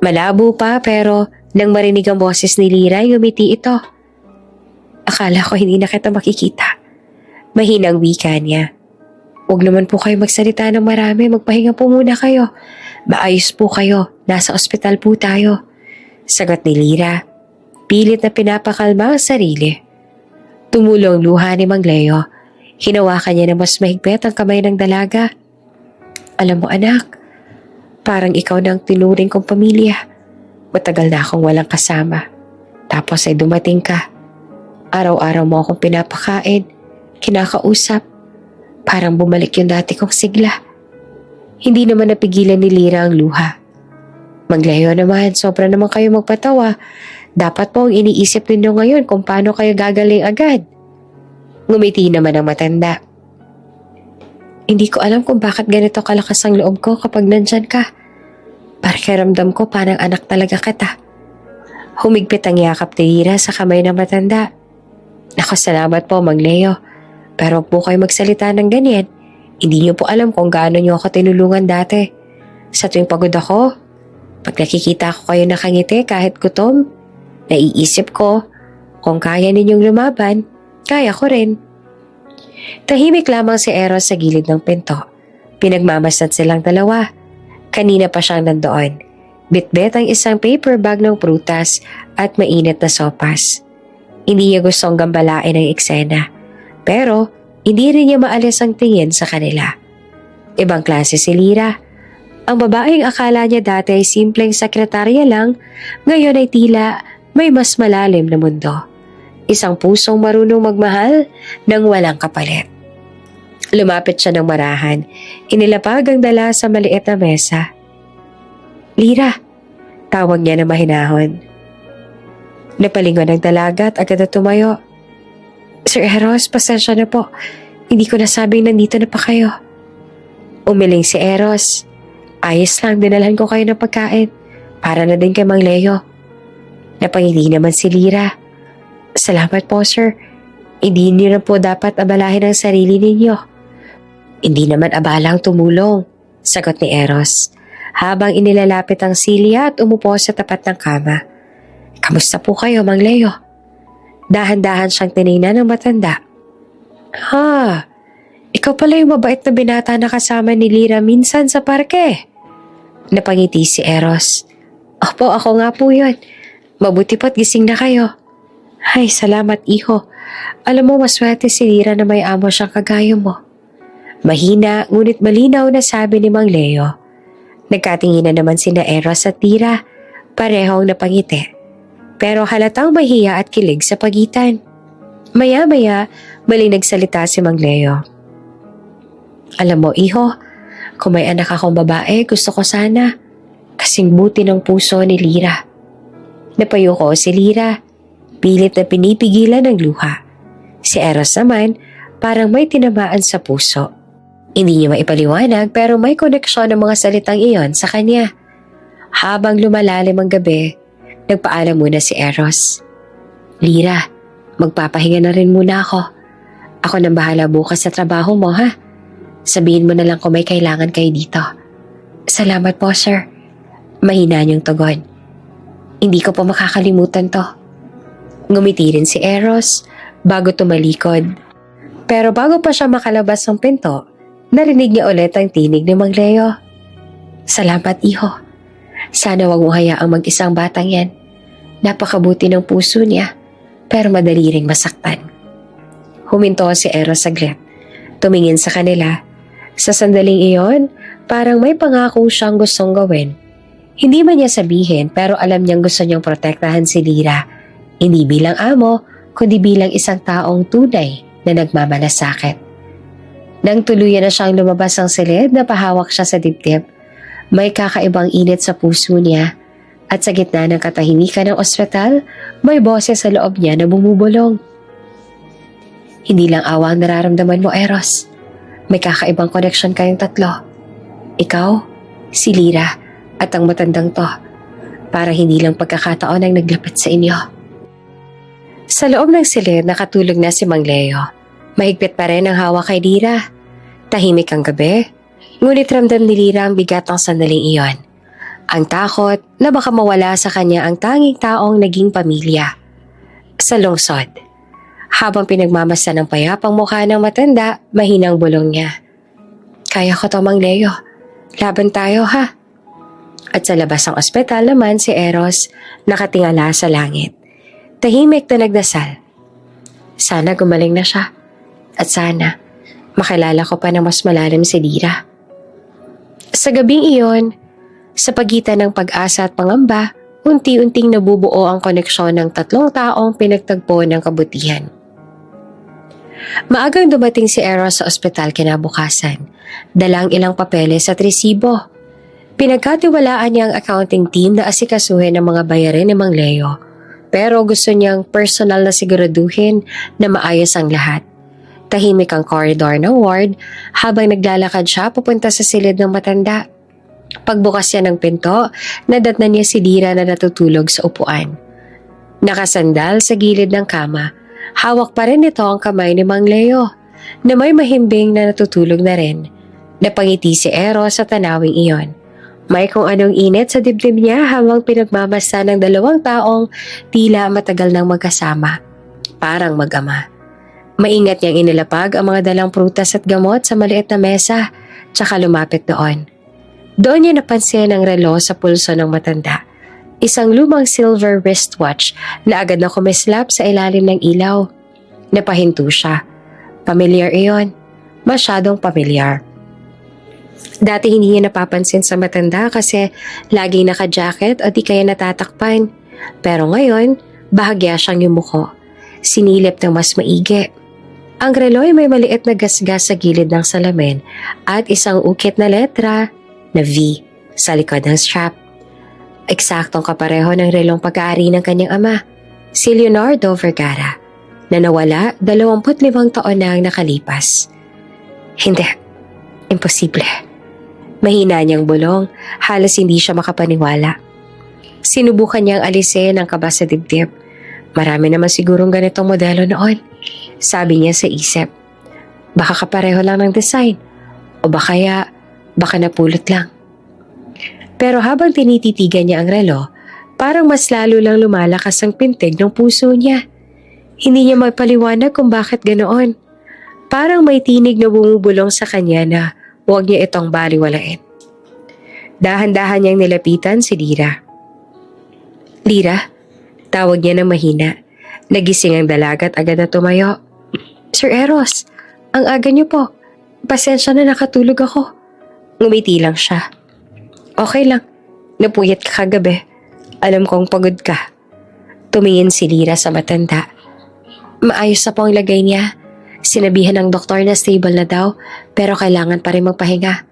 Malabo pa pero nang marinig ang boses ni Lyra, ngumiti ito. Akala ko hindi na kita makikita. Mahinang wika niya. Huwag naman po kayo magsalita ng marami, magpahinga po muna kayo. Maayos po kayo, nasa ospital po tayo. Sagot ni Lyra, pilit na pinapakalma ang sarili. Tumulong luha ni Mang Leo. Hinawakan niya na mas mahigpit ang kamay ng dalaga. Alam mo anak, parang ikaw na ang tinuring kong pamilya. Matagal na akong walang kasama. Tapos ay dumating ka. Araw-araw mo akong pinapakain, kinakausap. Parang bumalik yung dati kong sigla. Hindi naman napigilan ni Lyra ang luha. Mang Leo naman, sobra naman kayo magpatawa. Dapat po ang iniisip ninyo ngayon kung paano kayo gagaling agad. Ngumiti naman ang matanda. Hindi ko alam kung bakit ganito kalakas ang loob ko kapag nandyan ka. Pakiramdam ko parang anak talaga kita. Humigpit ang yakap ni Lyra sa kamay ng matanda. Naku, salamat po Mang Leo. Pero po kayo magsalita ng ganyan. Hindi niyo po alam kung gaano niyo ako tinulungan dati. Sa tuwing pagod ako, pag nakikita ko kayo nakangiti kahit gutom, naiisip ko kung kaya ninyong lumaban, kaya ko rin. Tahimik lamang si Eros sa gilid ng pinto. Pinagmamasdan silang dalawa. Kanina pa siyang nandoon. Bitbit ang isang paper bag ng prutas at mainit na sopas. Hindi niya gustong gambalain ang eksena. Pero hindi rin niya maalis ang tingin sa kanila. Ibang klase si Lyra. Ang babaeng akala niya dati ay simpleng sekretarya lang, ngayon ay tila may mas malalim na mundo. Isang pusong marunong magmahal nang walang kapalit. Lumapit siya ng marahan. Inilapag ang dala sa maliit na mesa. Lyra, tawag niya na mahinahon. Napalingon ang dalaga at agad na tumayo. Sir Eros, pasensya na po. Hindi ko nasabing nandito na pa kayo. Umiling si Eros. Ayos lang, dinalhan ko kayo ng pagkain. Para na din kay Mang Leo. Napangiti naman si Lyra. Salamat po, sir. Hindi niyo na po dapat abalahin ang sarili ninyo. Hindi naman abalang tumulong, sagot ni Eros, habang inilalapit ang silya at umupo sa tapat ng kama. Kamusta po kayo, Mang Leo? Dahan-dahan siyang tinignan ng matanda. Ha, ikaw pala yung mabait na binata na kasama ni Lyra minsan sa parke. Napangiti si Eros. Opo, ako nga po yun. Mabuti pa't gising na kayo. Ay, salamat iho. Alam mo, maswerte si Lyra na may amo siyang kagaya mo. Mahina, ngunit malinaw na sabi ni Mang Leo. Nagkatinginan naman sina Eros at Lyra, parehong napangiti. Pero halatang mahiya at kilig sa pagitan. Maya-maya, maling nagsalita si Mang Leo. Alam mo, iho, kung may anak akong babae, gusto ko sana. Kasing buti ng puso ni Lyra. Napayuko si Lyra. Pilit na pinipigilan ng luha. Si Eros naman, parang may tinamaan sa puso. Hindi niya maipaliwanag pero may koneksyon ng mga salitang iyon sa kanya. Habang lumalalim ang gabi, nagpaalam muna si Eros. Lyra, magpapahinga na rin muna ako. Ako nang bahala bukas sa trabaho mo, ha? Sabihin mo na lang kung may kailangan kayo dito. Salamat po, sir. Mahina niyang tugon. Hindi ko po makakalimutan to. Ngumiti rin si Eros bago tumalikod. Pero bago pa siya makalabas ng pinto, narinig niya ulit ang tinig ni Mang Leo. Salamat, iho. Sana wag mo hayaang mag-isang batang yan. Napakabuti ng puso niya, pero madali ring masaktan. Huminto si Eros saglit. Tumingin sa kanila. Sa sandaling iyon, parang may pangako siyang gustong gawin. Hindi man niya sabihin, pero alam niyang gusto niyang protektahan si Lyra. Hindi bilang amo, kundi bilang isang taong tunay na nagmamalasakit. Nang tuluyan na siyang lumabas ng silid, napahawak siya sa dibdib. May kakaibang init sa puso niya at sa gitna ng katahimikan ng ospital, may boses sa loob niya na bumubulong. Hindi lang awa ang nararamdaman mo, Eros. May kakaibang koneksyon kayong tatlo. Ikaw, si Lyra, at ang matandang to. Para hindi lang pagkakataon ang naglapit sa inyo. Sa loob ng silid, nakatulog na si Mang Leo. Mahigpit pa rin ang hawak kay Lyra. Tahimik ang gabi, ngunit ramdam ni Lyra ang bigat ng sandaling iyon. Ang takot na baka mawala sa kanya ang tanging taong naging pamilya. Sa lungsod, habang pinagmamasdan ng payapang mukha ng matanda, mahinang bulong niya. Kaya ko to, Mang Leo. Laban tayo, ha? At sa labas ng ospital naman si Eros nakatingala sa langit. Tahimik na nagdasal. Sana gumaling na siya. At sana makilala ko pa na mas malalim si Lyra. Sa gabing iyon, sa pagitan ng pag-asa at pangamba, unti-unting nabubuo ang koneksyon ng tatlong taong pinagtagpo ng kabutihan. Maagang dumating si Eros sa ospital kinabukasan, dalang ilang papeles at resibo. Pinagkatiwalaan niya ang accounting team na asikasuhin ang mga bayarin ni Mang Leo, pero gusto niyang personal na siguraduhin na maayos ang lahat. Tahimik ang koridor ng ward habang naglalakad siya papunta sa silid ng matanda. Pagbukas niya ng pinto, nadatnan niya si Lyra na natutulog sa upuan. Nakasandal sa gilid ng kama, hawak pa rin ito ang kamay ni Mang Leo na may mahimbing na natutulog na rin. Napangiti si Eros sa tanawing iyon. May kung anong init sa dibdib niya habang pinagmamasa ng dalawang taong tila matagal nang magkasama. Parang mag-ama. Maingat niyang inilapag ang mga dalang prutas at gamot sa maliit na mesa, tsaka lumapit doon. Doon niya napansin ang relo sa pulso ng matanda. Isang lumang silver wristwatch na agad na kumislap sa ilalim ng ilaw. Napahinto siya. Pamilyar iyon. Masyadong pamilyar. Dati hindi niya napapansin sa matanda kasi laging naka-jacket o di kaya natatakpan. Pero ngayon, bahagya siyang yumuko. Sinilip ng mas maigi. Ang relo ay may maliit na gasgas sa gilid ng salamin at isang ukit na letra na V sa likod ng strap. Eksaktong kapareho ng relong pag-aari ng kanyang ama, si Leonardo Vergara, na nawala 25 taon na ang nakalipas. Hindi. Imposible. Mahina niyang bulong, halos hindi siya makapaniwala. Sinubukan niyang alisin ang kaba sa dibdib. Marami naman sigurong ganitong modelo noon, sabi niya sa isip. Baka kapareho lang ng design, o baka napulot lang. Pero habang tinititigan niya ang relo, parang mas lalo lang lumalakas ang pintig ng puso niya. Hindi niya magpaliwanag kung bakit ganoon. Parang may tinig na bumubulong sa kanya na huwag niya itong baliwalain. Dahan-dahan niyang nilapitan si Lyra. Lyra, tawag niya ng mahina. Nagising ang dalaga at agad na tumayo. Sir Eros, ang aga niyo po. Pasensya na nakatulog ako. Ngumiti lang siya. Okay lang, napuyat ka kagabi. Alam kong pagod ka. Tumingin si Lyra sa matanda. Maayos na po ang lagay niya. Sinabihan ng doktor na stable na daw, pero kailangan pa rin magpahinga.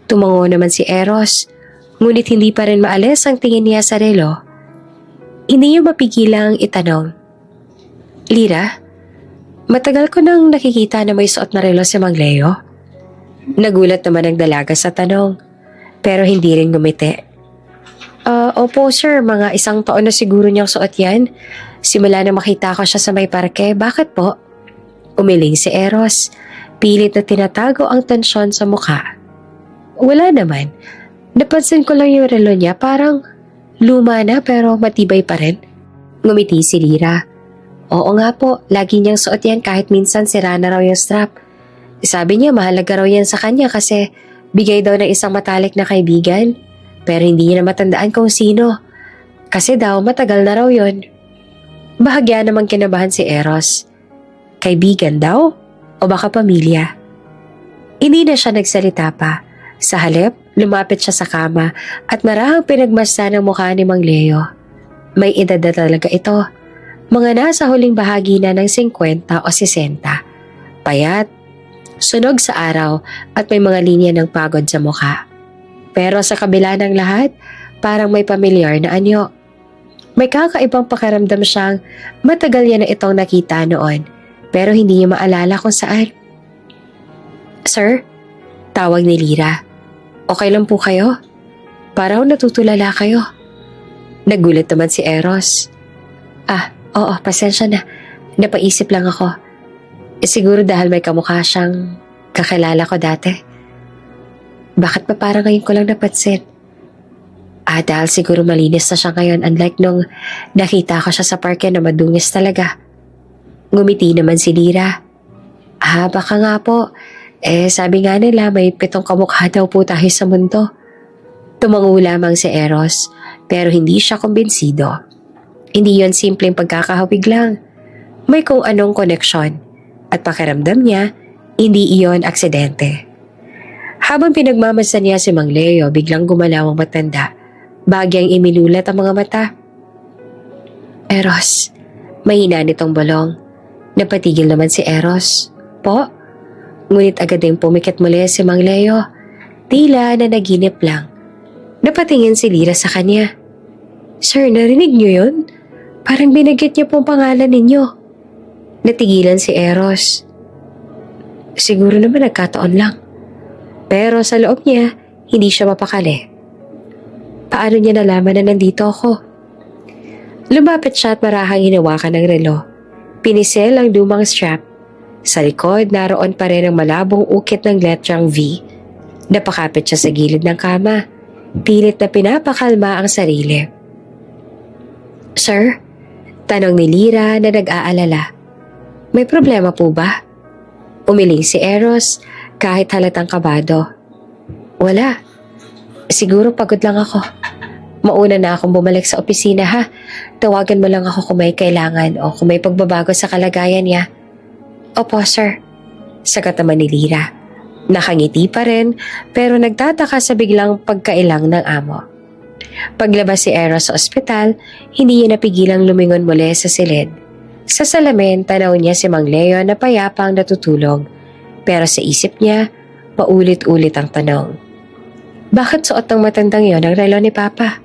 Tumango naman si Eros, ngunit hindi pa rin maalis ang tingin niya sa relo. Hindi niya mapigilang itanong. Lyra, matagal ko nang nakikita na may suot na relo si Mang Leo. Nagulat naman ang dalaga sa tanong, pero hindi rin gumiti. Opo sir, mga 1 taon na siguro niyang suot yan. Simula na makita ko siya sa may parke, bakit po? Umiling si Eros, pilit na tinatago ang tensyon sa mukha. Wala naman, napansin ko lang yung relo niya, parang luma na pero matibay pa rin. Ngumiti si Lyra. Oo nga po, lagi niyang suot yan kahit minsan sira na raw yung strap. Sabi niya mahalaga raw yan sa kanya kasi bigay daw ng isang matalik na kaibigan. Pero hindi niya na matandaan kung sino. Kasi daw matagal na raw yun. Bahagya namang kinabahan si Eros. Kaibigan daw? O baka pamilya? Hindi na siya nagsalita pa. Sa halip, lumapit siya sa kama at marahang pinagmasdan ng mukha ni Mang Leo. May edad na talaga ito. Mga nasa huling bahagi na ng 50 o 60. Payat, sunog sa araw at may mga linya ng pagod sa mukha. Pero sa kabila ng lahat, parang may pamilyar na anyo. May kakaibang pakiramdam siyang matagal niya na itong nakita noon pero hindi niya maalala kung saan. Sir, tawag ni Lira. Okay lang po kayo? Parang natutulala kayo. Nagulat naman si Eros. Oo, pasensya na. Napaisip lang ako. Siguro dahil may kamukha siyang kakilala ko dati. Bakit pa parang ngayon ko lang napansin? Dahil siguro malinis na siya ngayon unlike nung nakita ko siya sa parke na madungis talaga. Ngumiti naman si Lira. Baka nga po. Sabi nga nila may 7 kamukha daw po tayo sa mundo. Tumango lamang si Eros pero hindi siya kumbinsido. Hindi yon simpleng pagkakahawig lang. May kung anong koneksyon at pakiramdam niya, hindi iyon aksidente. Habang pinagmamasdan niya si Mang Leo, biglang gumalaw ang matanda. Bagyang iminulat ang mga mata. Eros, mahina nitong bolong. Napatigil naman si Eros. Po? Ngunit agad din pumikit muli si Mang Leo. Tila na naginip lang. Napatingin si Lira sa kanya. Sir, narinig niyo yun? Parang binagit niya pong pangalan ninyo. Natigilan si Eros. Siguro naman nagkataon lang. Pero sa loob niya, hindi siya mapakali. Paano niya nalaman na nandito ako? Lumapit siya at marahang hinawakan ng relo. Pinisel ang lumang strap. Sa likod, naroon pa rin ang malabong ukit ng letrang V. Napakapit siya sa gilid ng kama. Pilit na pinapakalma ang sarili. Sir? Tanong ni Lira na nag-aalala. May problema po ba? Umiling si Eros kahit halatang kabado. Wala. Siguro pagod lang ako. Mauna na akong bumalik sa opisina ha. Tawagan mo lang ako kung may kailangan o kung may pagbabago sa kalagayan niya. Opo sir. Sagot naman ni Lira. Nakangiti pa rin pero nagtataka sa biglang pagkailang ng amo. Paglabas si Eros sa ospital, hindi niya napigilang lumingon muli sa silid. Sa salamin, tanaw niya si Mang Leo na payapang natutulog. Pero sa isip niya, paulit-ulit ang tanong. Bakit suot ng matandang yon ang relo ni Papa?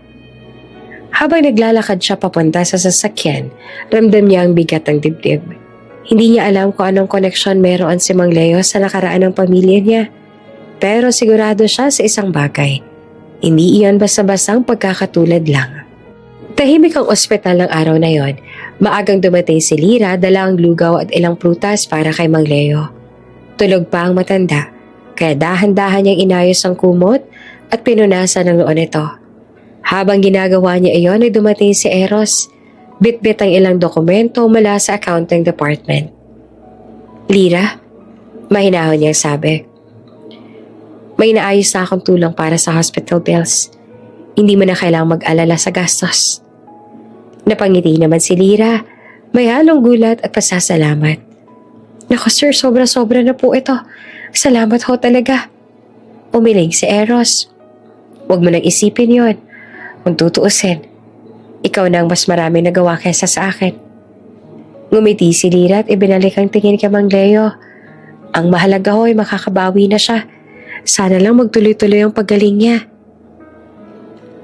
Habang naglalakad siya papunta sa sasakyan, ramdam niya ang bigat ng dibdib. Hindi niya alam kung anong koneksyon meron si Mang Leo sa nakaraan ng pamilya niya. Pero sigurado siya sa isang bagay. Hindi iyon basta-bastang pagkakatulad lang. Tahimik ang ospital ng araw na yon. Maagang dumating si Lira, dala ang lugaw at ilang prutas para kay Mang Leo. Tulog pa ang matanda, kaya dahan-dahan niyang inayos ang kumot at pinunasan ng noon ito. Habang ginagawa niya iyon ay dumating si Eros. Bit-bit ang ilang dokumento mula sa accounting department. Lira, mahinahon niyang sabi. May naayos na akong tulong para sa hospital bills. Hindi mo na kailangang mag-alala sa gastos. Napangiti naman si Lira. May halong gulat at pasasalamat. Naku sir, sobra-sobra na po ito. Salamat ho talaga. Umiling si Eros. Huwag mo nang isipin yon. Kung tutuusin, ikaw na ang mas marami nagawa kaysa sa akin. Ngumiti si Lira at ibinalik ang tingin kay Mang Leo. Ang mahalaga ho'y makakabawi na siya. Sana lang magtuloy-tuloy ang paggaling niya.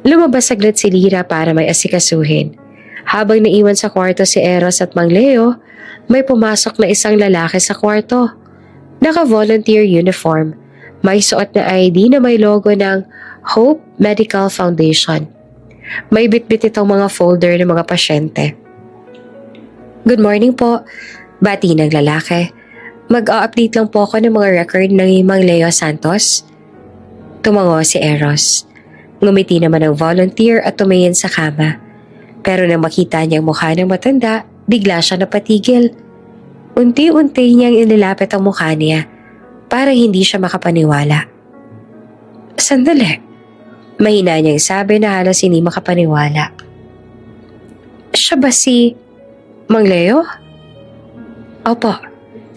Lumabas saglit si Lira para may asikasuhin. Habang naiwan sa kwarto si Eros at Mang Leo, may pumasok na isang lalaki sa kwarto. Naka-volunteer uniform. May suot na ID na may logo ng Hope Medical Foundation. May bitbit itong mga folder ng mga pasyente. Good morning po. Bati ng lalaki. Mag-a-update lang po ako ng mga record ng Mang Leo Santos. Tumango si Eros. Ngumiti naman ang volunteer at tumingin sa kama. Pero nang makita niyang mukha ng matanda, bigla siya napatigil. Unti-unti niyang inilapit ang mukha niya para hindi siya makapaniwala. Sandali. Mahina niyang sabi na halos hindi makapaniwala. Siya ba si Mang Leo? Opo,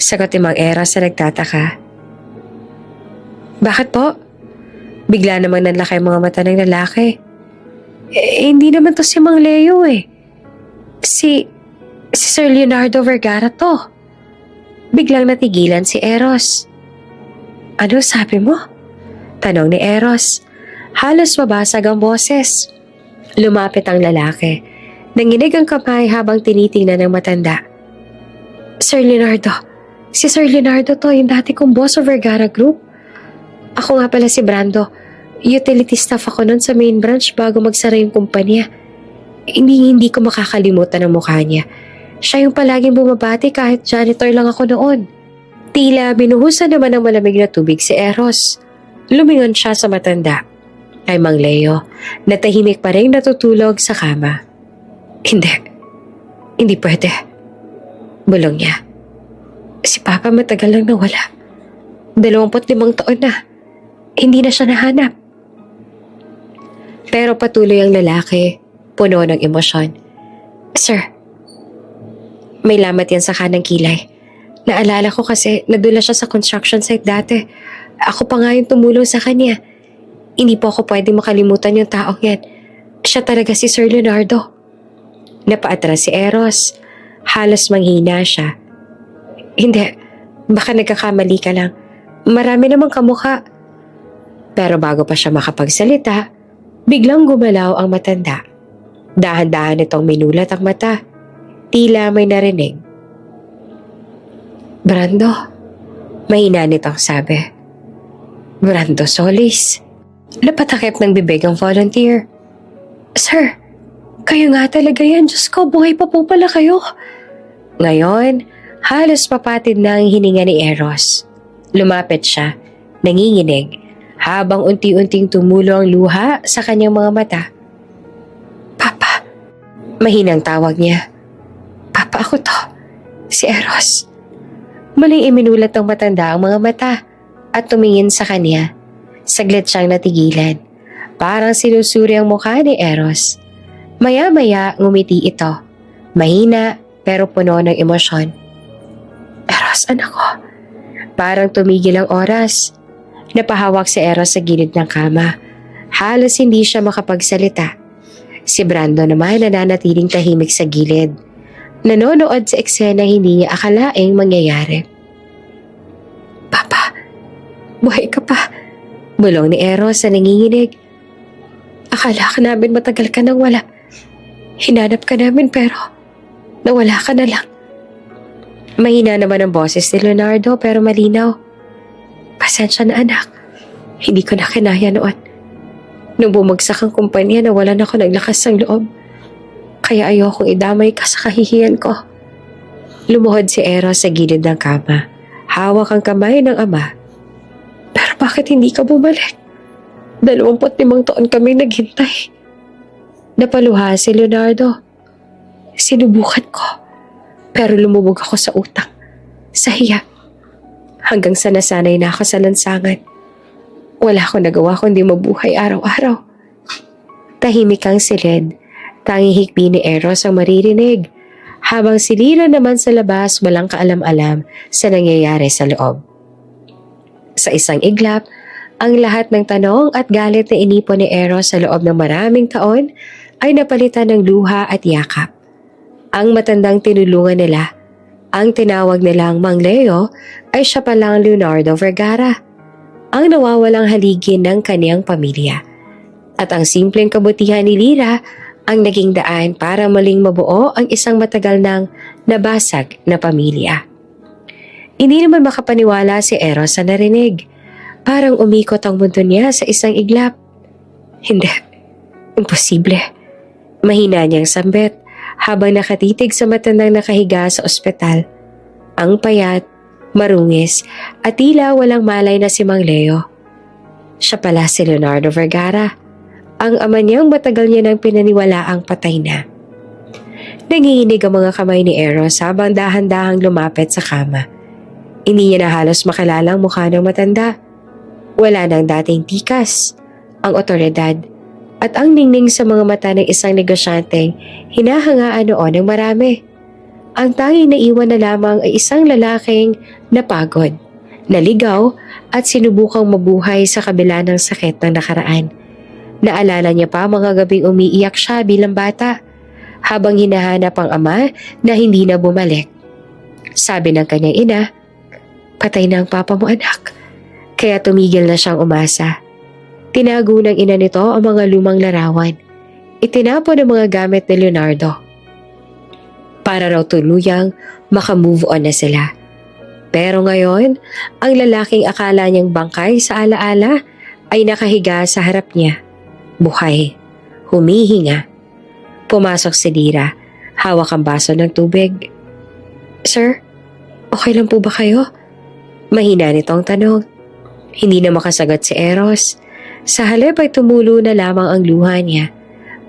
sagot ni Mang Eros na nagtataka. Bakit po? Bigla namang nanlaki ang mga mata ng lalaki. Hindi naman to si Mang Leo eh. Si Sir Leonardo Vergara to. Biglang natigilan si Eros. Ano sabi mo? Tanong ni Eros. Halos mabasag ang boses. Lumapit ang lalaki. Nanginig ang kamay habang tinitingnan ng matanda. Sir Leonardo. Si Sir Leonardo to, yung dati kong boss sa Vergara Group. Ako nga pala si Brando. Utility staff ako nun sa main branch bago magsara yung kumpanya. Hindi ko makakalimutan ang mukha niya. Siya yung palaging bumabati kahit janitor lang ako noon. Tila binuhusan naman ng malamig na tubig si Eros. Lumingon siya sa matanda. Ay Mang Leo, na tahimik pa rin natutulog sa kama. Hindi pwede. Bulong niya. Si Papa matagal lang nawala. 25 taon na. Hindi na siya nahanap. Pero patuloy ang lalaki, puno ng emosyon. Sir, may lamat yan sa kanang kilay. Naalala ko kasi nadula siya sa construction site dati. Ako pa nga yung tumulong sa kanya. Hindi po ako pwedeng makalimutan yung taong yan. Siya talaga si Sir Leonardo. Napaatras si Eros. Halos manghina siya. Hindi, baka nagkakamali ka lang. Marami namang kamukha. Pero bago pa siya makapagsalita, biglang gumalaw ang matanda. Dahan-dahan itong minulat ang mata. Tila may narinig. Brando, mahina nitong sabi. Brando Solis. Napatakip ng bibig ang volunteer. Sir, kayo nga talaga yan. Diyos ko, buhay pa po pala kayo. Ngayon, halos papatid na ang hininga ni Eros. Lumapit siya, nanginginig, habang unti-unting tumulo ang luha sa kanyang mga mata. Papa, mahinang tawag niya. Papa, ako to. Si Eros. Maling iminulat ng matanda ang mga mata at tumingin sa kanya. Saglit siyang natigilan. Parang sinusuri ang mukha ni Eros. Maya-maya ngumiti ito. Mahina pero puno ng emosyon. Eros, anak ko. Parang tumigil ang oras. Napahawak si Eros sa gilid ng kama. Halos hindi siya makapagsalita. Si Brando naman nananatiling tahimik sa gilid. Nanonood sa eksena hindi niya akalaing mangyayari. Papa, buhay ka pa. Bulong ni Eros na nanginginig. Akala ka namin matagal ka nang wala. Hinanap ka namin pero nawala ka na lang. Mahina naman ang boses ni Leonardo pero malinaw. Pasensya na anak. Hindi ko na kinaya noon. Nung bumagsak ang kumpanya nawalan ako ng lakas ng loob. Kaya ayokong idamay ka sa kahihiyan ko. Lumuhod si Eros sa gilid ng kama. Hawak ang kamay ng ama. Pero bakit hindi ka bumalik? 25 taon kami naghintay. Napaluha si Leonardo. Sinubukan ko. Pero lumubog ako sa utang. Sa hiya. Hanggang sa nasanay na ako sa lansangan. Wala akong nagawa kundi mabuhay araw-araw. Tahimik ang silid. Tanging hikbi ni Eros ang maririnig. Habang si Lira naman sa labas walang kaalam-alam sa nangyayari sa loob. Sa isang iglap, ang lahat ng tanong at galit na inipon ni Eros sa loob ng maraming taon ay napalitan ng luha at yakap. Ang matandang tinulungan nila, ang tinawag nilang Mang Leo, ay siya palang Leonardo Vergara, ang nawawalang haligi ng kaniyang pamilya. At ang simpleng kabutihan ni Lira ang naging daan para muling mabuo ang isang matagal nang nabasag na pamilya. Hindi naman makapaniwala si Eros sa narinig. Parang umikot ang mundo niya sa isang iglap. Hindi. Imposible. Mahina niyang sambit habang nakatitig sa matandang nakahiga sa ospital. Ang payat, marungis at tila walang malay na si Mang Leo. Siya pala si Leonardo Vergara, ang ama niyang matagal niya nang pinaniwalaang patay na. Nanginginig ang mga kamay ni Eros habang dahan-dahang lumapit sa kama. Hindi niya na halos makilala ang mukha ng matanda. Wala nang dating tikas, ang otoridad, at ang ningning sa mga mata ng isang negosyanteng hinahangaan noon ng marami. Ang tanging naiwan na lamang ay isang lalaking napagod, naligaw at sinubukang mabuhay sa kabila ng sakit ng nakaraan. Naalala niya pa mga gabing umiiyak siya bilang bata habang hinahanap ang ama na hindi na bumalik. Sabi ng kanyang ina, "Patay na ang papa mo, anak." Kaya tumigil na siyang umasa. Tinago ng ina nito ang mga lumang larawan. Itinapon ang mga gamit ni Leonardo. Para raw tuluyang makamove on na sila. Pero ngayon, ang lalaking akala niyang bangkay sa alaala ay nakahiga sa harap niya. Buhay. Humihinga. Pumasok si Dira. Hawak ang baso ng tubig. "Sir, okay lang po ba kayo?" Mahina nitong tanong. Hindi na makasagot si Eros. Sa halip ay tumulo na lamang ang luha niya.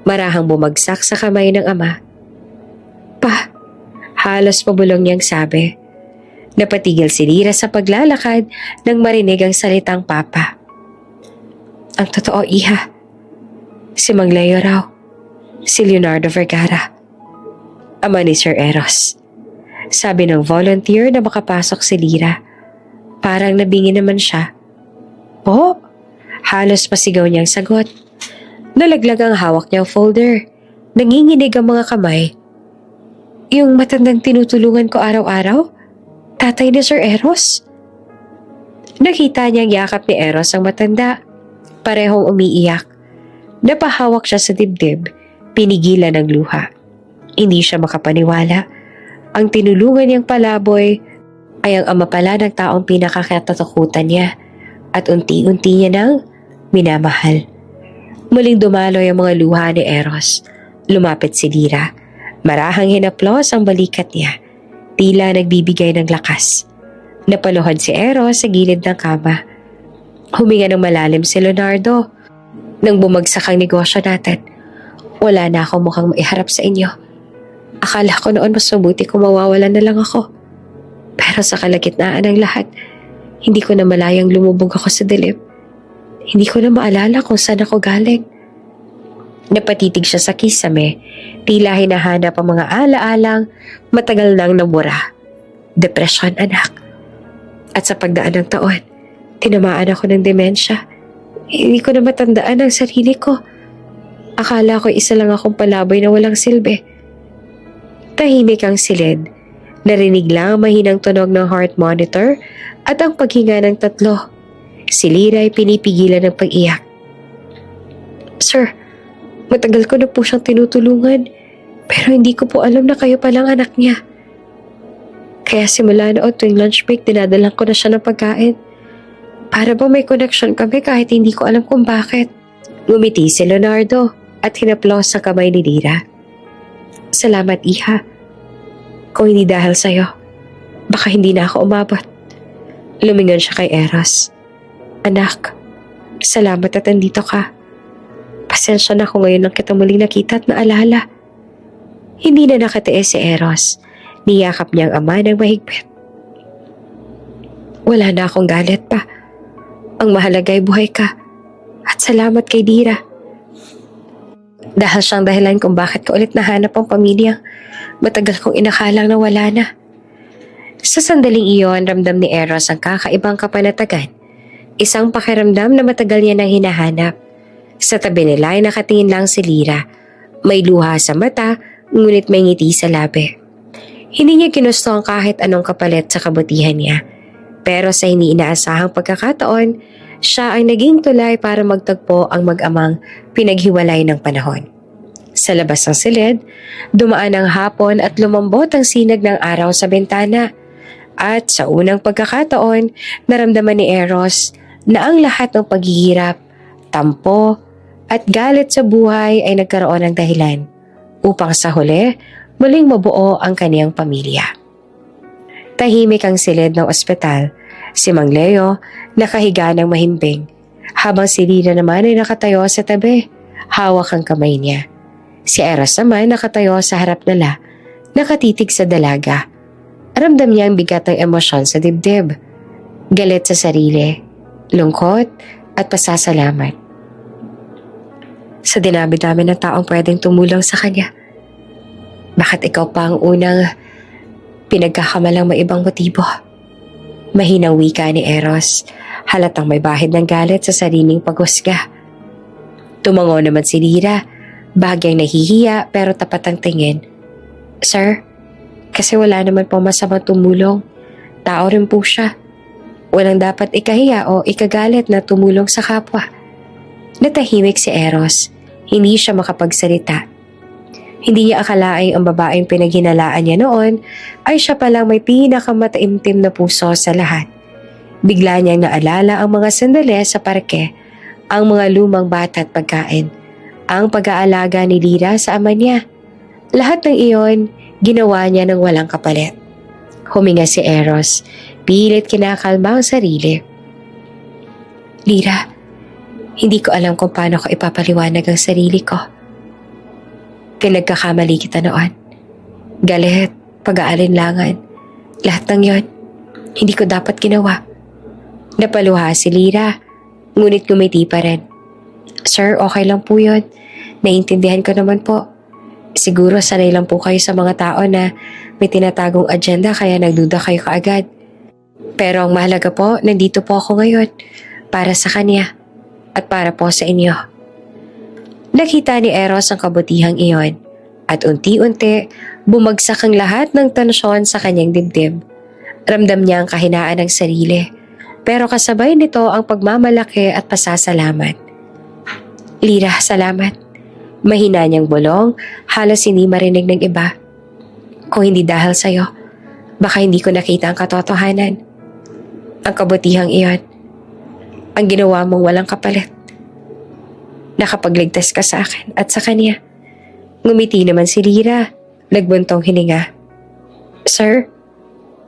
Marahang bumagsak sa kamay ng ama. "Pa," halos pabulong niyang sabi. Napatigil si Dira sa paglalakad nang marinig ang salitang papa. "Ang totoo, iha. Si Mang Leo raw. Si Leonardo Vergara. Ama ni Sir Eros." Sabi ng volunteer na makapasok si Dira. Parang nabingi naman siya. "Po?" Halos pasigaw niyang sagot. Nalaglag ang hawak niyang folder. Nanginginig ang mga kamay. "Yung matandang tinutulungan ko araw-araw? Tatay ni Sir Eros?" Nakita niyang yakap ni Eros ang matanda. Parehong umiiyak. Napahawak siya sa dibdib. Pinigilan ng luha. Hindi siya makapaniwala. Ang tinulungan niyang palaboy ay ang ama pala ng taong pinakakatatakutan niya at unti-unti niya nang minamahal. Muling dumaloy ang mga luha ni Eros. Lumapit si Dira. Marahang hinaplos ang balikat niya. Tila nagbibigay ng lakas. Napaluhod si Eros sa gilid ng kama. Huminga ng malalim si Leonardo. Nang bumagsak ang negosyo natin, wala na ako mukhang maiharap sa inyo. Akala ko noon mas mabuti kung mawawalan na lang ako. Pero sa kalagitnaan ng lahat, hindi ko na malayang lumubog ako sa dilim. Hindi ko na maalala kung saan ako galing. Napatitig siya sa kisame, tila hinahanap ang mga alaalang matagal nang nabura. Depresyon, anak. At sa pagdaan ng taon, tinamaan ako ng demensya. Hindi ko na matandaan ang sarili ko. Akala ko isa lang akong palaboy na walang silbi. Tahimik ang silid. Narinig lang ang mahinang tunog ng heart monitor at ang paghinga ng tatlo. Si Lira ay pinipigilan ng pag-iyak. "Sir, matagal ko na po siyang tinutulungan, pero hindi ko po alam na kayo palang anak niya. Kaya simula noon tuwing lunch break, dinadalang ko na siya ng pagkain. Para ba may connection kami kahit hindi ko alam kung bakit." Ngumiti si Leonardo at hinaplos sa kamay ni Lira. "Salamat, iha. Kung hindi dahil sa'yo, baka hindi na ako umabot." Lumingon siya kay Eros. "Anak, salamat at andito ka. Pasensya na kung ngayon lang kita muling nakita at naalala." Hindi na nakatiis si Eros. Niyakap niya ang ama ng mahigpit. "Wala na akong galit pa. Ang mahalaga ay buhay ka. At salamat kay Dira. Dahil siyang dahilan kung bakit ko ulit nahanap ang pamilyang matagal kong inakalang na wala na." Sa sandaling iyon, ramdam ni Eros ang kakaibang kapanatagan. Isang pakiramdam na matagal niya nang hinahanap. Sa tabi nila ay nakatingin lang si Lira. May luha sa mata, ngunit may ngiti sa labi. Hindi niya ginusto ang kahit anong kapalit sa kabutihan niya. Pero sa hindi inaasahang pagkakataon, siya ang naging tulay para magtagpo ang mag-amang pinaghiwalay ng panahon. Sa labas ng silid, dumaan ang hapon at lumambot ang sinag ng araw sa bintana. At sa unang pagkakataon, naramdaman ni Eros na ang lahat ng paghihirap, tampo, at galit sa buhay ay nagkaroon ng dahilan upang sa huli, muling mabuo ang kaniyang pamilya. Tahimik ang silid ng ospital. Si Mang Leo nakahiga ng mahimbing, habang si Lina naman ay nakatayo sa tabi, hawak ang kamay niya. Si Eros naman nakatayo sa harap nila, Nakatitig sa dalaga. Ramdam niya ang bigat ng emosyon sa dibdib. Galit sa sarili, lungkot at pasasalamat. Sa dinami-dami ng taong pwedeng tumulong sa kanya, bakit ikaw pa ang unang pinagkakamalang may ibang motibo? Mahinang wika ni Eros, halatang may bahid ng galit sa sariling paghusga. Tumango naman si Lyra, bahagyang nahihiya pero tapat ang tingin. Sir, kasi wala naman po masamang tumulong. Tao rin po siya. Walang dapat ikahiya o ikagalit na tumulong sa kapwa. Natahimik si Eros. Hindi siya makapagsalita. Hindi niya akalaing ang babaeng pinaghinalaan niya noon ay siya palang may pinakamataimtim na puso sa lahat. Bigla niyang naalala ang mga sandali sa parke, ang mga lumang bata at pagkain, ang pag-aalaga ni Lyra sa ama niya. Lahat ng iyon, ginawa niya ng walang kapalit. Huminga si Eros, pilit kinakalma ang sarili. Lyra, hindi ko alam kung paano ko ipapaliwanag ang sarili ko. Pinagkakamali kita noon. Galit, pag-aalinlangan, lahat ng yon, hindi ko dapat ginawa. Napaluha si Lyra, ngunit ngumiti pa rin. Sir, okay lang po yun. Naiintindihan ko naman po. Siguro sanay lang po kayo sa mga tao na may tinatagong agenda kaya nagduda kayo kaagad. Pero ang mahalaga po, nandito po ako ngayon para sa kanya at para po sa inyo. Nakita ni Eros ang kabutihang iyon at unti-unti bumagsak ang lahat ng tensyon sa kanyang dibdib. Ramdam niya ang kahinaan ng sarili pero kasabay nito ang pagmamalaki at pasasalamat. Lyra, salamat. Mahina niyang bulong, halos hindi marinig ng iba. Kung hindi dahil sa'yo, baka hindi ko nakita ang katotohanan. Ang kabutihang iyon, ang ginawa mong walang kapalit. Nakapagligtas ka sa akin at sa kanya. Ngumiti naman si Lyra, nagbuntong hininga. Sir,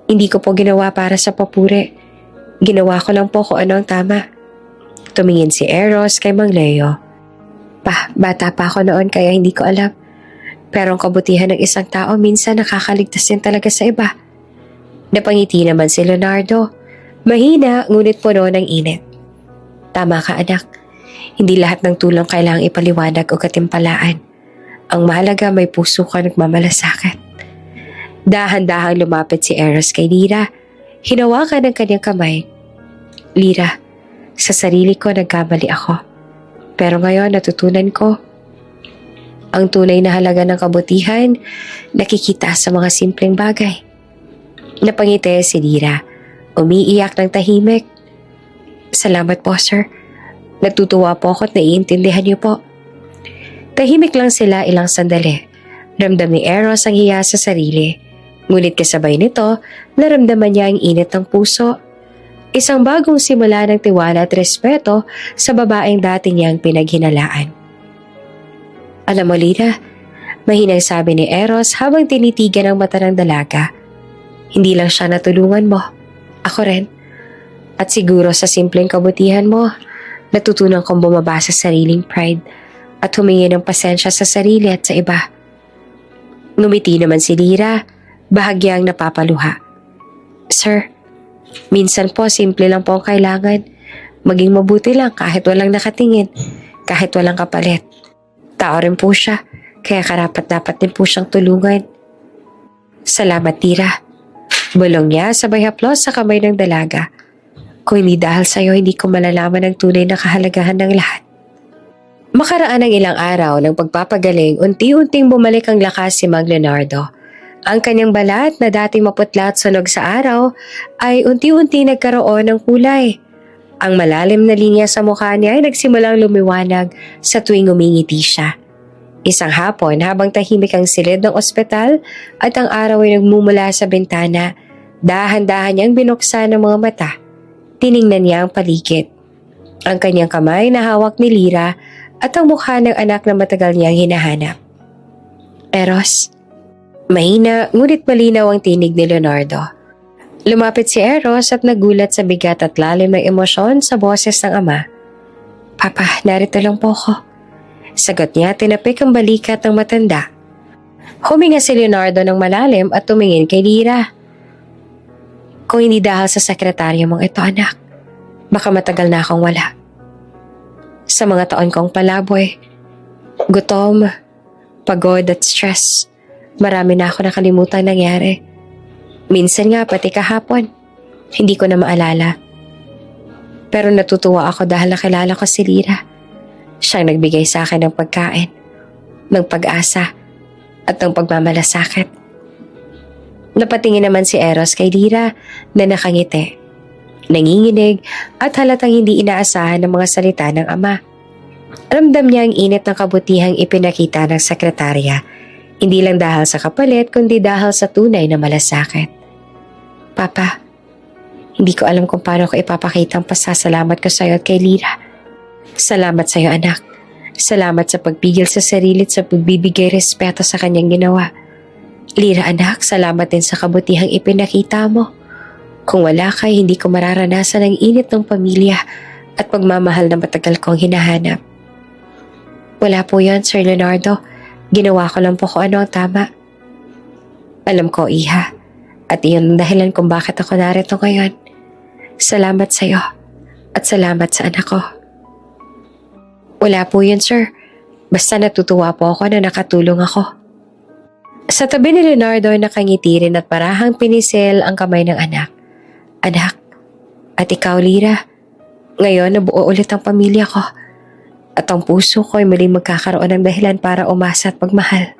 hindi ko po ginawa para sa papuri. Ginawa ko lang po kung ano ang tama. Tumingin si Eros kay Mang Leo. Bata pa ako noon kaya hindi ko alam. Pero ang kabutihan ng isang tao minsan nakakaligtas din talaga sa iba. Napangiti naman si Leonardo. Mahina ngunit puno ng init. Tama ka anak. Hindi lahat ng tulong kailangang ipaliwanag o katimpalaan. Ang mahalaga may puso ka nagmamalasakit. Dahan-dahang lumapit si Eros kay Lyra. Hinawakan ng kanyang kamay. Lyra, sa sarili ko nagkamali ako. Pero ngayon natutunan ko, ang tunay na halaga ng kabutihan nakikita sa mga simpleng bagay. Napangiti si Lyra, umiiyak ng tahimik. Salamat po sir. Natutuwa po ako at naiintindihan niyo po. Tahimik lang sila ilang sandali. Ramdam ni Eros ang hiya sa sarili. Ngunit kasabay nito, naramdaman niya ang init ng puso. Isang bagong simula ng tiwala at respeto sa babaeng dati niyang pinaghinalaan. Alam mo, Lyra, mahinang sabi ni Eros habang tinitigan ang mata ng dalaga. Hindi lang siya natulungan mo. Ako rin. At siguro sa simpleng kabutihan mo, natutunan kong bumaba sa sariling pride at humingi ng pasensya sa sarili at sa iba. Ngumiti naman si Lyra, bahagyang napapaluha. Sir, minsan po simple lang po ang kailangan. Maging mabuti lang kahit walang nakatingin, kahit walang kapalit. Tao rin po siya, kaya karapat-dapat din po siyang tulungan. Salamat Lyra. Bulong niya sabay haplos sa kamay ng dalaga. Kung hindi dahil sa'yo, hindi ko malalaman ang tunay na kahalagahan ng lahat. Makaraan ng ilang araw ng pagpapagaling, unti-unting bumalik ang lakas si Mang Leonardo. Ang kanyang balat na dating maputla at sunog sa araw ay unti-unti nagkaroon ng kulay. Ang malalim na linya sa mukha niya ay nagsimulang lumiwanag sa tuwing umingiti siya. Isang hapon habang tahimik ang silid ng ospital at ang araw ay nagmumula sa bintana, dahan-dahan niyang binuksan ang mga mata. Tiningnan niya ang paligid. Ang kanyang kamay na hawak ni Lyra at ang mukha ng anak na matagal niyang hinahanap. Eros. Mahina ngunit malinaw ang tinig ni Leonardo. Lumapit si Eros at nagulat sa bigat at lalim ng emosyon sa boses ng ama. Papa, narito lang po ako. Sagot niya, tinapik ang balikat ng matanda. Huminga si Leonardo ng malalim at tumingin kay Lyra. Kung hindi dahil sa sekretarya mong ito, anak, baka matagal na akong wala. Sa mga taon kong palaboy, gutom, pagod at stress, marami na ako nakalimutang nangyari. Minsan nga pati kahapon, hindi ko na maalala. Pero natutuwa ako dahil nakilala ko si Lyra. Siyang nagbigay sa akin ng pagkain, ng pag-asa, at ng pagmamalasakit. Napatingin naman si Eros kay Lyra na nakangiti, nanginginig at halatang hindi inaasahan ng mga salita ng ama. Ramdam niya ang init ng kabutihang ipinakita ng sekretarya, hindi lang dahil sa kapalit kundi dahil sa tunay na malasakit. Papa, hindi ko alam kung paano ko ipapakita ang pasasalamat ko sa iyo at kay Lyra. Salamat sa iyo, anak. Salamat sa pagpigil sa sarili at sa pagbibigay respeto sa kanyang ginawa. Lyra, anak, salamat din sa kabutihang ipinakita mo. Kung wala ka, hindi ko mararanasan ang init ng pamilya at pagmamahal na matagal kong hinahanap. Wala po yan, Sir Leonardo. Ginawa ko lang po kung ano ang tama. Alam ko, Iha, at iyon ang dahilan kung bakit ako narito ngayon. Salamat sa iyo at salamat sa anak ko. Wala po yun, sir. Basta natutuwa po ako na nakatulong ako. Sa tabi ni Leonardo ay nakangiti rin at parahang pinisil ang kamay ng anak. Anak, at ikaw, Lyra, ngayon nabuo ulit ang pamilya ko. At ang puso ko ay muling magkakaroon ng dahilan para umasa at pagmahal.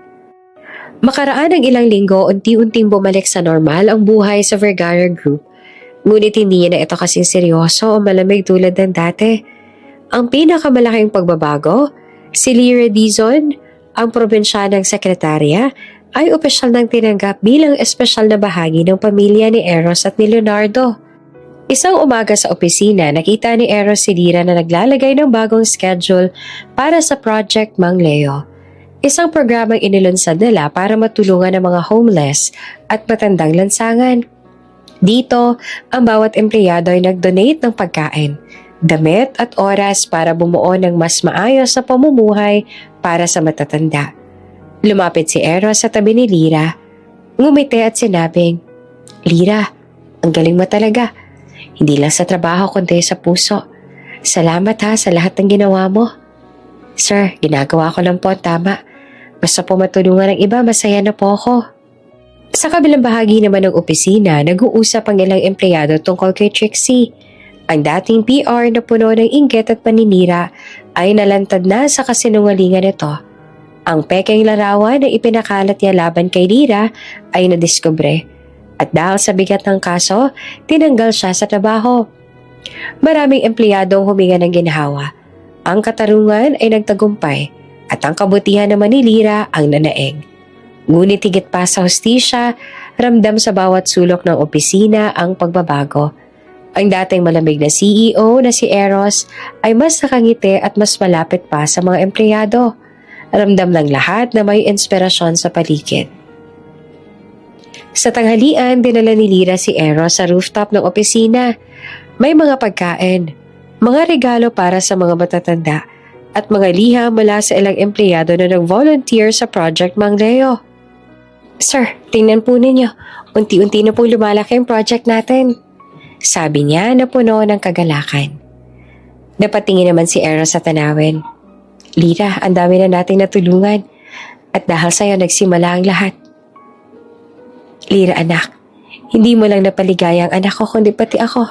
Makaraan ng ilang linggo, unti-unting bumalik sa normal ang buhay sa Vergara Group. Ngunit hindi niya na ito kasing seryoso o malamig tulad ng dati. Ang pinakamalaking pagbabago, si Lyra Dizon, ang probinsyanang sekretarya, ay opisyal nang tinanggap bilang espesyal na bahagi ng pamilya ni Eros at ni Leonardo. Isang umaga sa opisina, nakita ni Eros si Lyra na naglalagay ng bagong schedule para sa Project Mang Leo. Isang programang inilunsad nila para matulungan ang mga homeless at matandang lansangan. Dito, ang bawat empleyado ay nag-donate ng pagkain, damit at oras para bumuo ng mas maayos na pamumuhay para sa matatanda. Lumapit si Eros sa tabi ni Lyra, ngumiti at sinabing, Lyra, ang galing mo talaga. Hindi lang sa trabaho kundi sa puso. Salamat ha sa lahat ng ginawa mo. Sir, ginagawa ko lang po ang tama. Basta po matulungan ng iba, masaya na po ako. Sa kabilang bahagi naman ng opisina, nag-uusap ang ilang empleyado tungkol kay Trixie. Ang dating PR na puno ng inggit at paninira ay nalantad na sa kasinungalingan nito. Ang pekeng larawan na ipinakalat niya laban kay Lyra ay nadiskubre. At dahil sa bigat ng kaso, tinanggal siya sa trabaho. Maraming empleyadong huminga ng ginhawa. Ang katarungan ay nagtagumpay at ang kabutihan naman ni Lyra ang nanaig. Ngunit higit pa sa hustisya, ramdam sa bawat sulok ng opisina ang pagbabago. Ang dating malamig na CEO na si Eros ay mas nakangiti at mas malapit pa sa mga empleyado. Ramdam ng lahat na may inspirasyon sa paligid. Sa tanghalian, dinala ni Lyra si Eros sa rooftop ng opisina. May mga pagkain, mga regalo para sa mga matatanda, at mga liham mula sa ilang empleyado na nag-volunteer sa Project Mang Leo. Sir, tingnan po ninyo. Unti-unti na pong lumalaki ang project natin. Sabi niya na puno ng kagalakan. Napatingin naman si Eros sa tanawin. Lyra, ang dami na nating natulungan. At dahil sa'yo nagsimula ang lahat. Lyra, anak, hindi mo lang napaligaya ang anak ko kundi pati ako.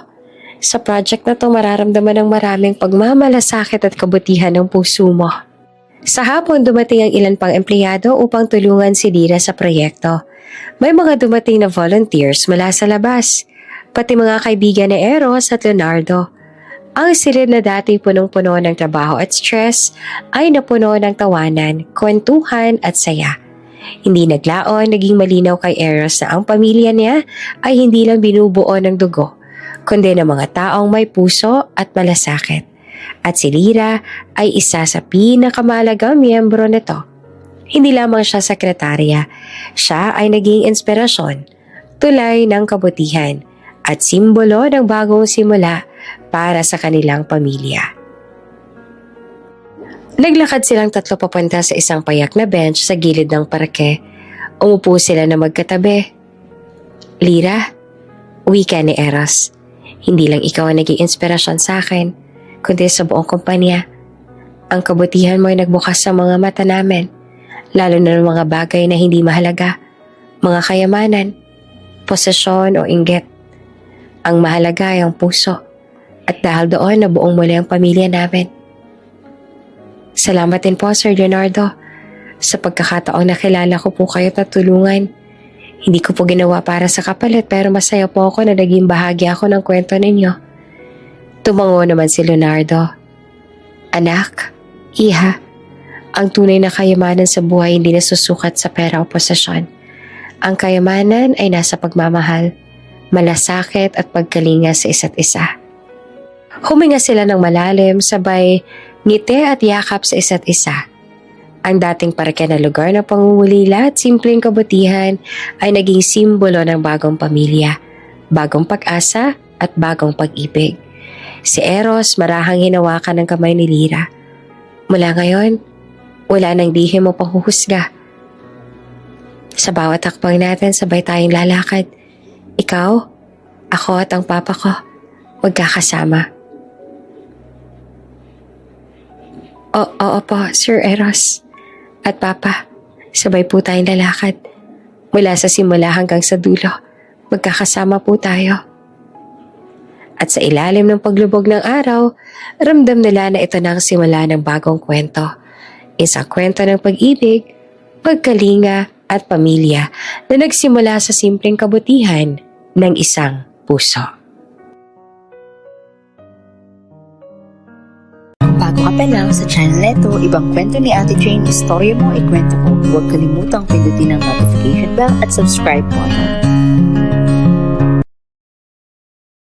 Sa project na to mararamdaman ng maraming pagmamalasakit at kabutihan ng puso mo. Sa hapon dumating ang ilan pang empleyado upang tulungan si Lyra sa proyekto. May mga dumating na volunteers mula sa labas, pati mga kaibigan ni Eros at Leonardo. Ang silid na dati punong-puno ng trabaho at stress ay napuno ng tawanan, kwentuhan at saya. Hindi naglaon, naging malinaw kay Eros na ang pamilya niya ay hindi lang binubuo ng dugo, kundi ng mga taong may puso at malasakit. At si Lyra ay isa sa pinakamahalagang miyembro nito. Hindi lamang siya sekretarya, siya ay naging inspirasyon, tulay ng kabutihan, at simbolo ng bagong simula para sa kanilang pamilya. Naglakad silang tatlo papunta sa isang payak na bench sa gilid ng parke. Umupo sila na magkatabi. Lyra, wika ni Eros. Hindi lang ikaw ang naging inspirasyon sa akin, kundi sa buong kumpanya. Ang kabutihan mo ay nagbukas sa mga mata namin, lalo na ng mga bagay na hindi mahalaga, mga kayamanan, posesyon o inggit. Ang mahalaga ay ang puso, at dahil doon nabuong muli ang pamilya namin. Salamat din po, Sir Leonardo, sa pagkakataong nakilala ko po kayo at tulungan. Hindi ko po ginawa para sa kapalit pero masaya po ako na naging bahagi ako ng kwento ninyo. Tumango naman si Leonardo. Anak, iha, ang tunay na kayamanan sa buhay hindi nasusukat sa pera o posesyon. Ang kayamanan ay nasa pagmamahal, malasakit at pagkalinga sa isa't isa. Huminga sila ng malalim sabay ngiti at yakap sa isa't isa. Ang dating parke na lugar ng pangungulila at simpleng kabutihan ay naging simbolo ng bagong pamilya, bagong pag-asa at bagong pag-ibig. Si Eros marahang hinawakan ng kamay ni Lyra. Mula ngayon, wala nang lihim o panghuhusga. Sa bawat hakbang natin sabay tayong lalakad. Ikaw, ako at ang papa ko, magkakasama. Oo po, Sir Eros. At Papa, sabay po tayong lalakad. Mula sa simula hanggang sa dulo, magkakasama po tayo. At sa ilalim ng paglubog ng araw, ramdam nila na ito na ang simula ng bagong kwento. Isang kwento ng pag-ibig, pagkalinga at pamilya na nagsimula sa simpleng kabutihan ng isang puso. Bago ka pa lang sa channel neto, ibang kwento ni Ate Jane, istorya mo, ikwento ko. Huwag kalimutang pindutin ang notification bell at subscribe button.